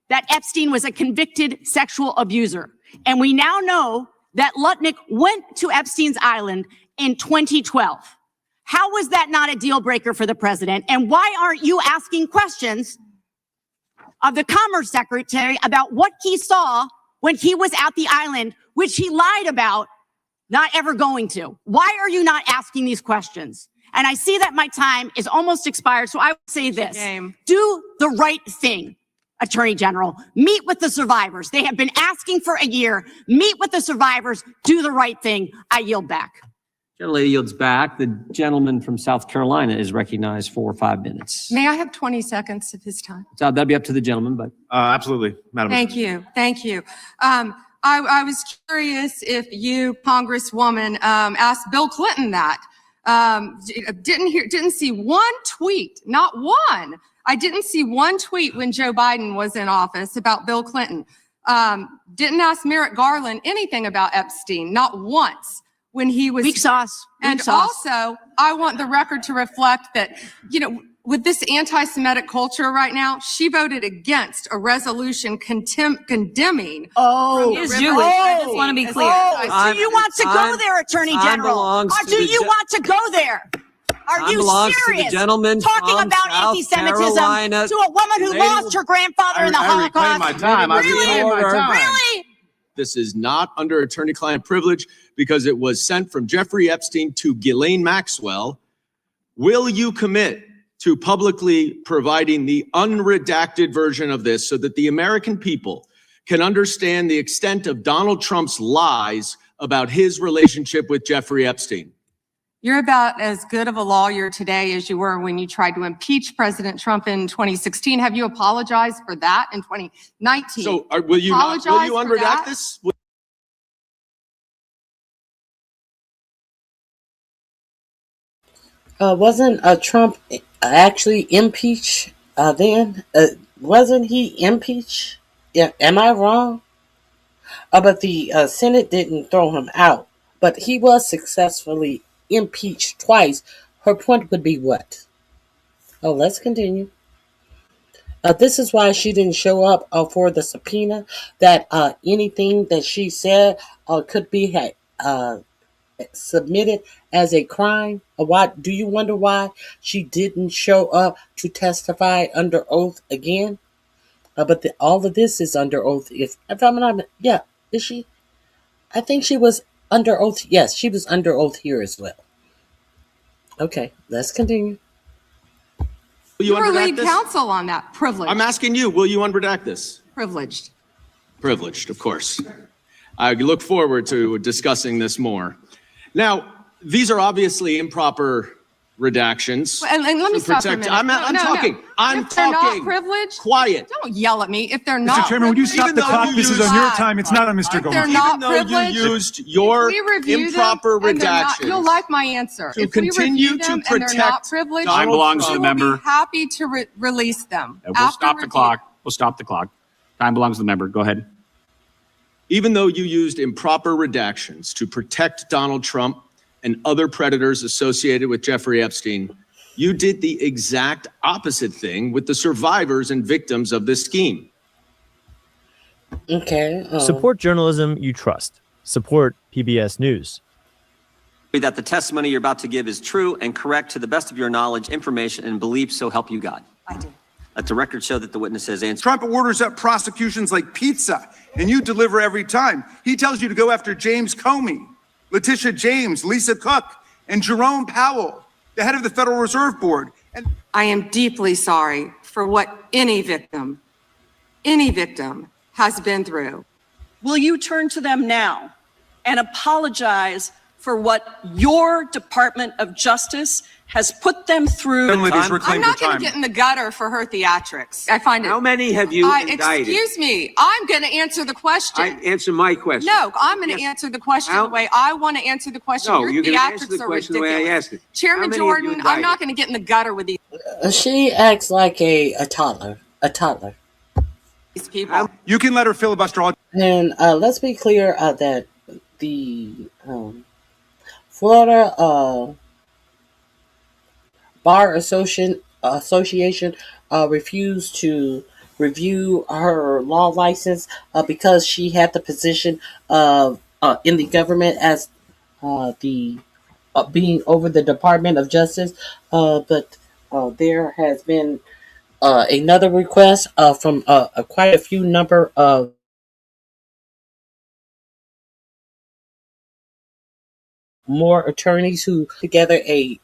that Epstein was a convicted sexual abuser. And we now know that Lutnick went to Epstein's Island in 2012. How was that not a deal breaker for the president? And why aren't you asking questions of the Commerce Secretary about what he saw when he was at the island, which he lied about not ever going to? Why are you not asking these questions? And I see that my time is almost expired, so I would say this. Do the right thing, Attorney General. Meet with the survivors. They have been asking for a year. Meet with the survivors. Do the right thing. I yield back. Gentlelady yields back. The gentleman from South Carolina is recognized for 5 minutes. May I have 20 seconds of his time? So that'd be up to the gentleman, but. Absolutely, Madam Thank President. you. Thank you. I was curious if you, Congresswoman, asked Bill Clinton that. Didn't see one tweet, not one. I didn't see one tweet when Joe Biden was in office about Bill Clinton. Didn't ask Merrick Garland anything about Epstein, not once when he was. Weak sauce. And also, I want the record to reflect that, with this anti-Semitic culture right now, she voted against a resolution condemning. Oh, is Jewish. I just want to be clear. Do you want to go there, Attorney General? Or do you want to go there? Are you serious? Talking about anti-Semitism to a woman who lost her grandfather in the Holocaust? My time. Really? This is not under attorney-client privilege because it was sent from Jeffrey Epstein to Ghislaine Maxwell, Will you commit to publicly providing the unredacted version of this so that the American people can understand the extent of Donald Trump's lies about his relationship with Jeffrey Epstein? You're about as good of a lawyer today as you were when you tried to impeach President Trump in 2016. Have you apologized for that in 2019? So will you unredact this? Wasn't Trump actually impeached then? Wasn't he impeached? Yeah, am I wrong? But the Senate didn't throw him out. But he was successfully impeached twice. Her point would be what? Oh, let's continue. This is why she didn't show up for the subpoena. That anything that she said could be submitted as a crime. Why do you wonder why she didn't show up to testify under oath again? But all of this is under oath. If I'm not, yeah, is she? I think she was under oath. Yes, she was under oath here as well. Okay, let's continue. Will you were unredact lead this? counsel on that. Privileged. I'm asking you, will you unredact this? Privileged. Privileged, of course. I look forward to discussing this more. Now, these are obviously improper redactions. And let me stop for a minute. I'm talking. No. I'm if they're talking. not privileged, quiet. Don't yell at me. If they're not, Mr. Chairman, would you stop the clock? This is on your time. It's not on Mr. Goldman. They're not Even though privileged. you used your improper redactions, you'll like my answer. to If we continue review them to and they're not protect privileged, Donald Time belongs to the we will member. be happy to release them. We'll after stop the review. clock. We'll stop the clock. Time belongs to the member. Go ahead. even though you used improper redactions to protect Donald Trump and other predators associated with Jeffrey Epstein, you did the exact opposite thing with the survivors and victims of this scheme. Okay. Support journalism you trust. Support PBS News. That the testimony you're about to give is true and correct to the best of your knowledge, information, and belief, so help you God. I do. Let the record show that the witness has answered. Trump orders up prosecutions like pizza, and you deliver every time. He tells you to go after James Comey, Letitia James, Lisa Cook, and Jerome Powell, the head of the Federal Reserve Board. And I am deeply sorry for what any victim has been through. Will you turn to them now and apologize for what your Department of Justice has put them through? I'm not going to get in the gutter for her theatrics. I find it. How many have you indicted? Excuse me. I'm going to answer the question. Answer my question. No, I'm going to answer the question the way I want to answer the question. No, Your you're going to answer theatrics the are question the ridiculous. way I asked it. Chairman Jordan, I'm not going to get in the gutter with these She acts like a toddler. A toddler. people. You can let her filibuster all. And let's be clear that the Florida Bar Association refused to review her law license because she had the position of in the government as the being over the Department of Justice. But there has been another request from quite a few number of more attorneys who together a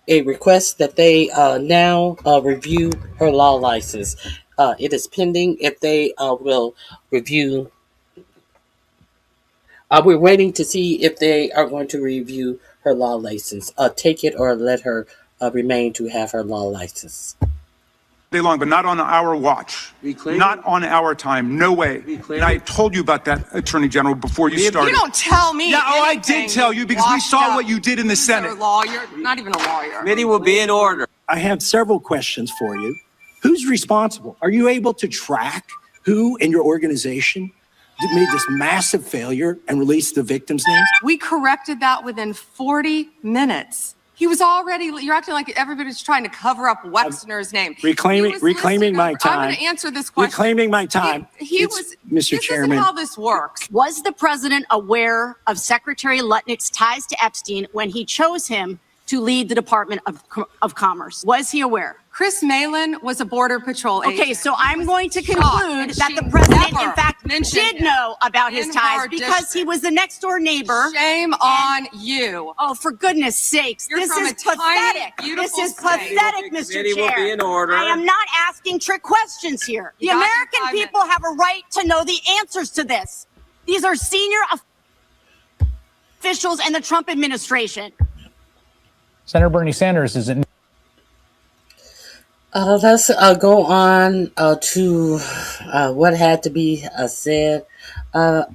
request that they now review her law license. It is pending if they will review. We're waiting to see if they are going to review her law license. Take it or let her remain to have her law license. Day long, but not on our watch. Not on our time. No way. And I told you about that, Attorney General, before you started. You don't tell me. Yeah, I did tell you because we saw what you did in the Senate. You're a lawyer, not even a lawyer. Committee will be in order. I have several questions for you. Who's responsible? Are you able to track who in your organization made this massive failure and released the victims' names? We corrected that within 40 minutes. He was already, you're acting like everybody's trying to cover up Wexner's name. Reclaiming my time. I'm going to answer this question. Reclaiming my time. He was, Mr. Chairman. This isn't how this works. Was the president aware of Secretary Lutnick's ties to Epstein when he chose him to lead the Department of Commerce? Was he aware? Chris Malin was a Border Patrol agent. Okay, so I'm going to conclude that the president, in fact, did know about his ties because he was the next door neighbor. Shame on you. Oh, for goodness sakes. You're This from is a tiny, pathetic. beautiful This is state. pathetic, Mr. Committee will Chair. be in order. I am not asking trick questions here. The You got your American 5 people have a right to know the answers to this. These are senior officials in the Trump administration. Senator Bernie Sanders is in. Let's go on to what had to be said. Let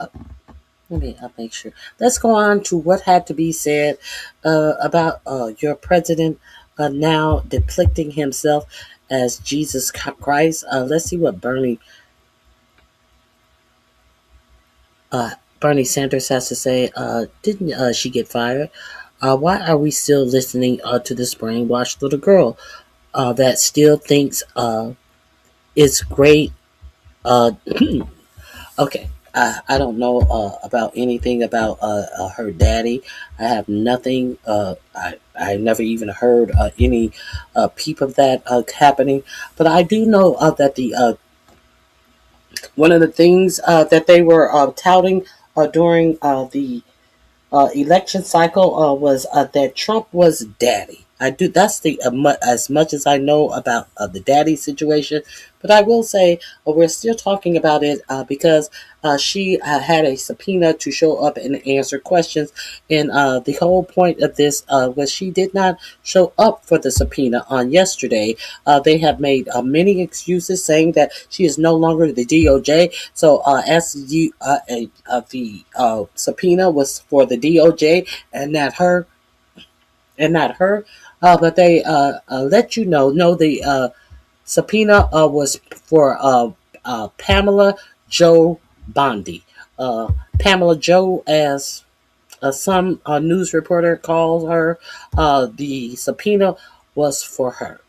me make sure. Let's go on to what had to be said about your president now depicting himself as Jesus Christ. Let's see what Bernie Sanders has to say. Didn't she get fired? Why are we still listening to this brainwashed little girl that still thinks it's great? Okay. I don't know about anything about her daddy. I have nothing. I never even heard any peep of that happening. But I do know that the one of the things that they were touting during the election cycle was that Trump was daddy. That's the as much as I know about the daddy situation. But I will say we're still talking about it because she had a subpoena to show up and answer questions. And the whole point of this was she did not show up for the subpoena on yesterday. They have made many excuses saying that she is no longer the DOJ. So as the subpoena was for the DOJ and not her. But they let you know the subpoena was for Pamela Jo Bondi. Pamela Jo, as some news reporter calls her, the subpoena was for her.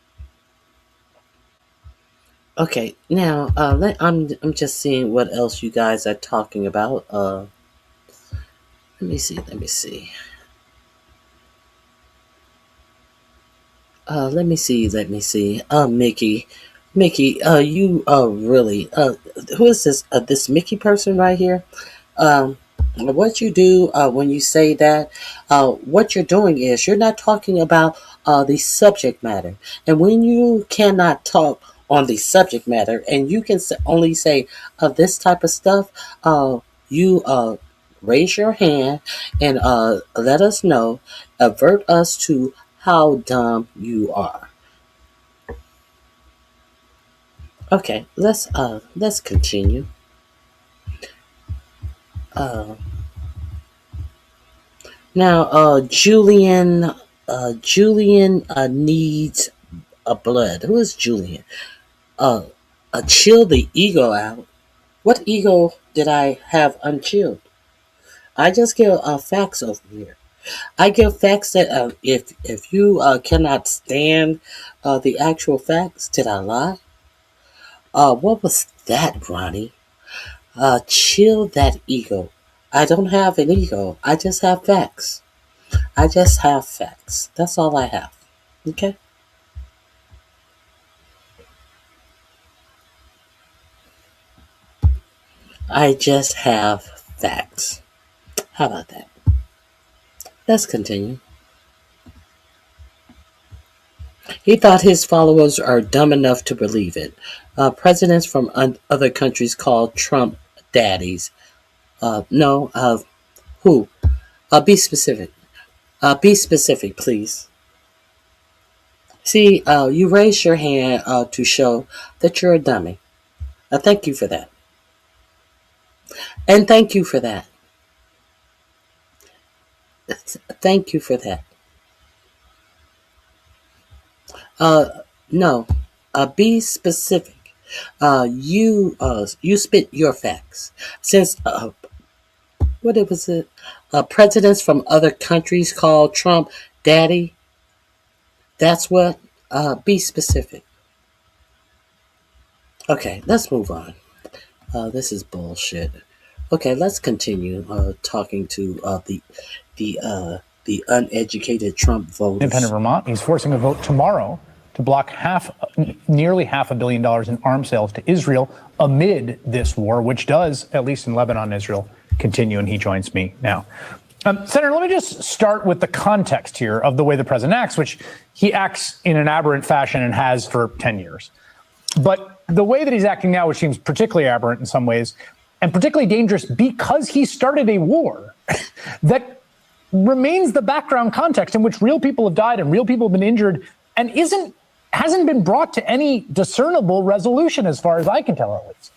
Okay, now I'm just seeing what else you guys are talking about. Let me see. Let me see. Mickey, you really, who is this? This Mickey person right here? What you do when you say that, what you're doing is you're not talking about the subject matter. And when you cannot talk on the subject matter and you can only say this type of stuff, you raise your hand and let us know, avert us to how dumb you are. Okay, let's continue. Now, Julian needs a blood. Who is Julian? Chill the ego out. What ego did I have unchilled? I just give facts over here. I give facts that if you cannot stand the actual facts, did I lie? What was that, Ronnie? Chill that ego. I don't have an ego. I just have facts. That's all I have. Okay? I just have facts. How about that? Let's continue. He thought his followers are dumb enough to believe it. Presidents from other countries call Trump daddies. No. Who? Be specific. Be specific, please. See, you raised your hand to show that you're a dummy. Thank you for that. And thank you for that. Thank you for that. No. Be specific. You spit your facts. Since what was it? Presidents from other countries call Trump daddy. That's what. Be specific. Okay, let's move on. This is bullshit. Okay, let's continue talking to the uneducated Trump voters. Independent Vermont. He's forcing a vote tomorrow to block nearly $500 million in arms sales to Israel amid this war, which does, at least in Lebanon and Israel, continue. And he joins me now. Senator, let me just start with the context here of the way the president acts, which he acts in an aberrant fashion and has for 10 years. But the way that he's acting now, which seems particularly aberrant in some ways, and particularly dangerous because he started a war that remains the background context in which real people have died and real people have been injured and hasn't been brought to any discernible resolution as far as I can tell, at least.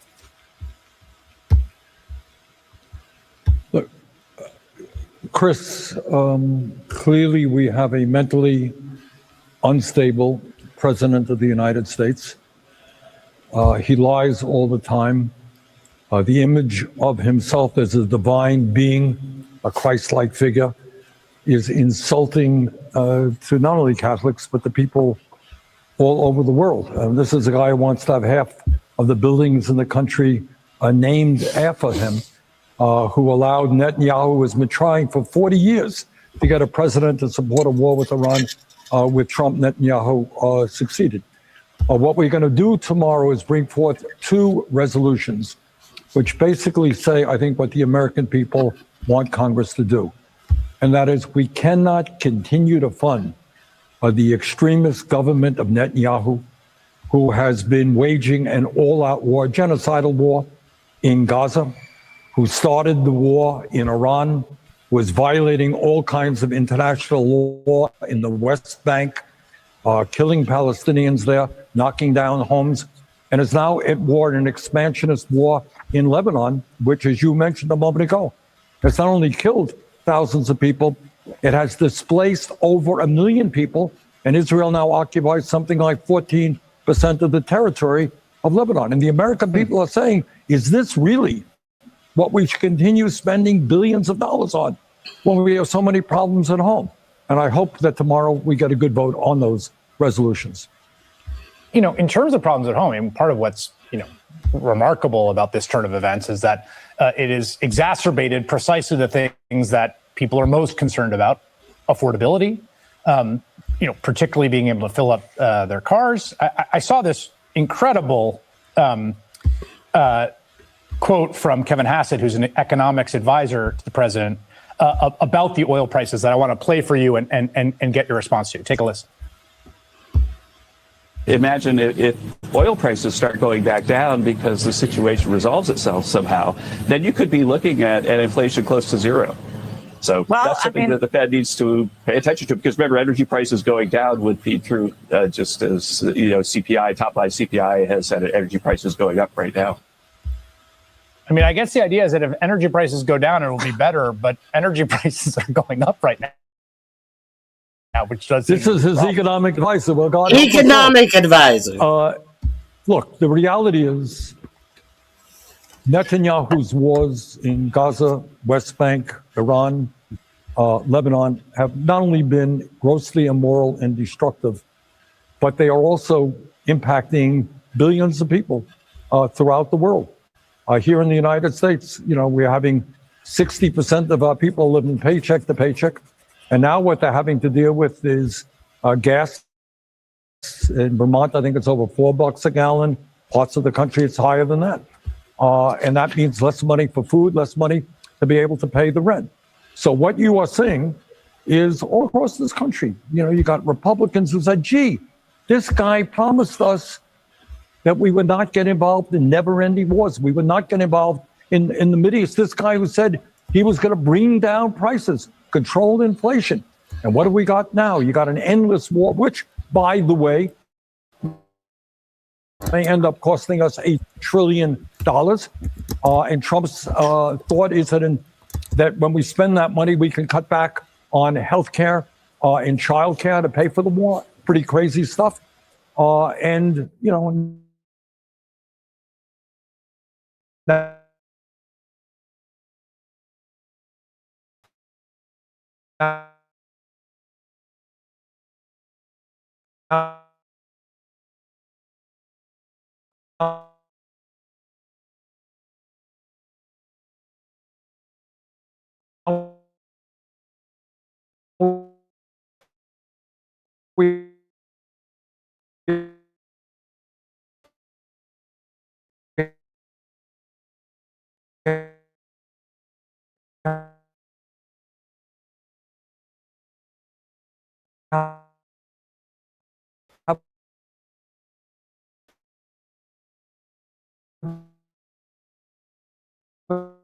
Look, Chris, clearly we have a mentally unstable president of the United States. He lies all the time. The image of himself as a divine being, a Christ-like figure, is insulting to not only Catholics, but the people all over the world. This is a guy who wants to have half of the buildings in the country named after him, who allowed Netanyahu, who has been trying for 40 years to get a president to support a war with Iran. With Trump, Netanyahu succeeded. What we're going to do tomorrow is bring forth 2 resolutions, which basically say, I think, what the American people want Congress to do. And that is, we cannot continue to fund the extremist government of Netanyahu, who has been waging an all-out war, genocidal war in Gaza, who started the war in Iran, was violating all kinds of international law in the West Bank, killing Palestinians there, knocking down homes, and is now at war, in an expansionist war in Lebanon, which, as you mentioned a moment ago, has not only killed thousands of people, it has displaced over 1 million people, and Israel now occupies something like 14% of the territory of Lebanon. And the American people are saying, is this really what we should continue spending billions of dollars on when we have so many problems at home? And I hope that tomorrow we get a good vote on those resolutions. You know, in terms of problems at home, I mean, part of what's, remarkable about this turn of events is that it has exacerbated precisely the things that people are most concerned about: affordability, particularly being able to fill up their cars. I saw this incredible quote from Kevin Hassett, who's an economics advisor to the president, about the oil prices that I want to play for you and get your response to. Take a listen. Imagine if oil prices start going back down because the situation resolves itself somehow, then you could be looking at inflation close to zero. So that's something that the Fed needs to pay attention to, because remember, energy prices going down would feed through just as, CPI, top line CPI has had energy prices going up right now. I mean, I guess the idea is that if energy prices go down, it will be better, but energy prices are going up right now. Which does this is his economic advisor. Well, God, economic advisor. Look, the reality is Netanyahu's wars in Gaza, West Bank, Iran, Lebanon have not only been grossly immoral and destructive, but they are also impacting billions of people throughout the world. Here in the United States, we're having 60% of our people living paycheck to paycheck. And now what they're having to deal with is gas. In Vermont, I think it's over $4 a gallon. Parts of the country, it's higher than that. And that means less money for food, less money to be able to pay the rent. So what you are seeing is all across this country, you got Republicans who said, gee, this guy promised us that we would not get involved in never-ending wars. We would not get involved in the Middle East. This guy who said he was going to bring down prices, control inflation. And what do we got now? You got an endless war, which, by the way, may end up costing us $8 trillion. And Trump's thought is that when we spend that money, we can cut back on health care and child care to pay for the war. Pretty crazy stuff. And we would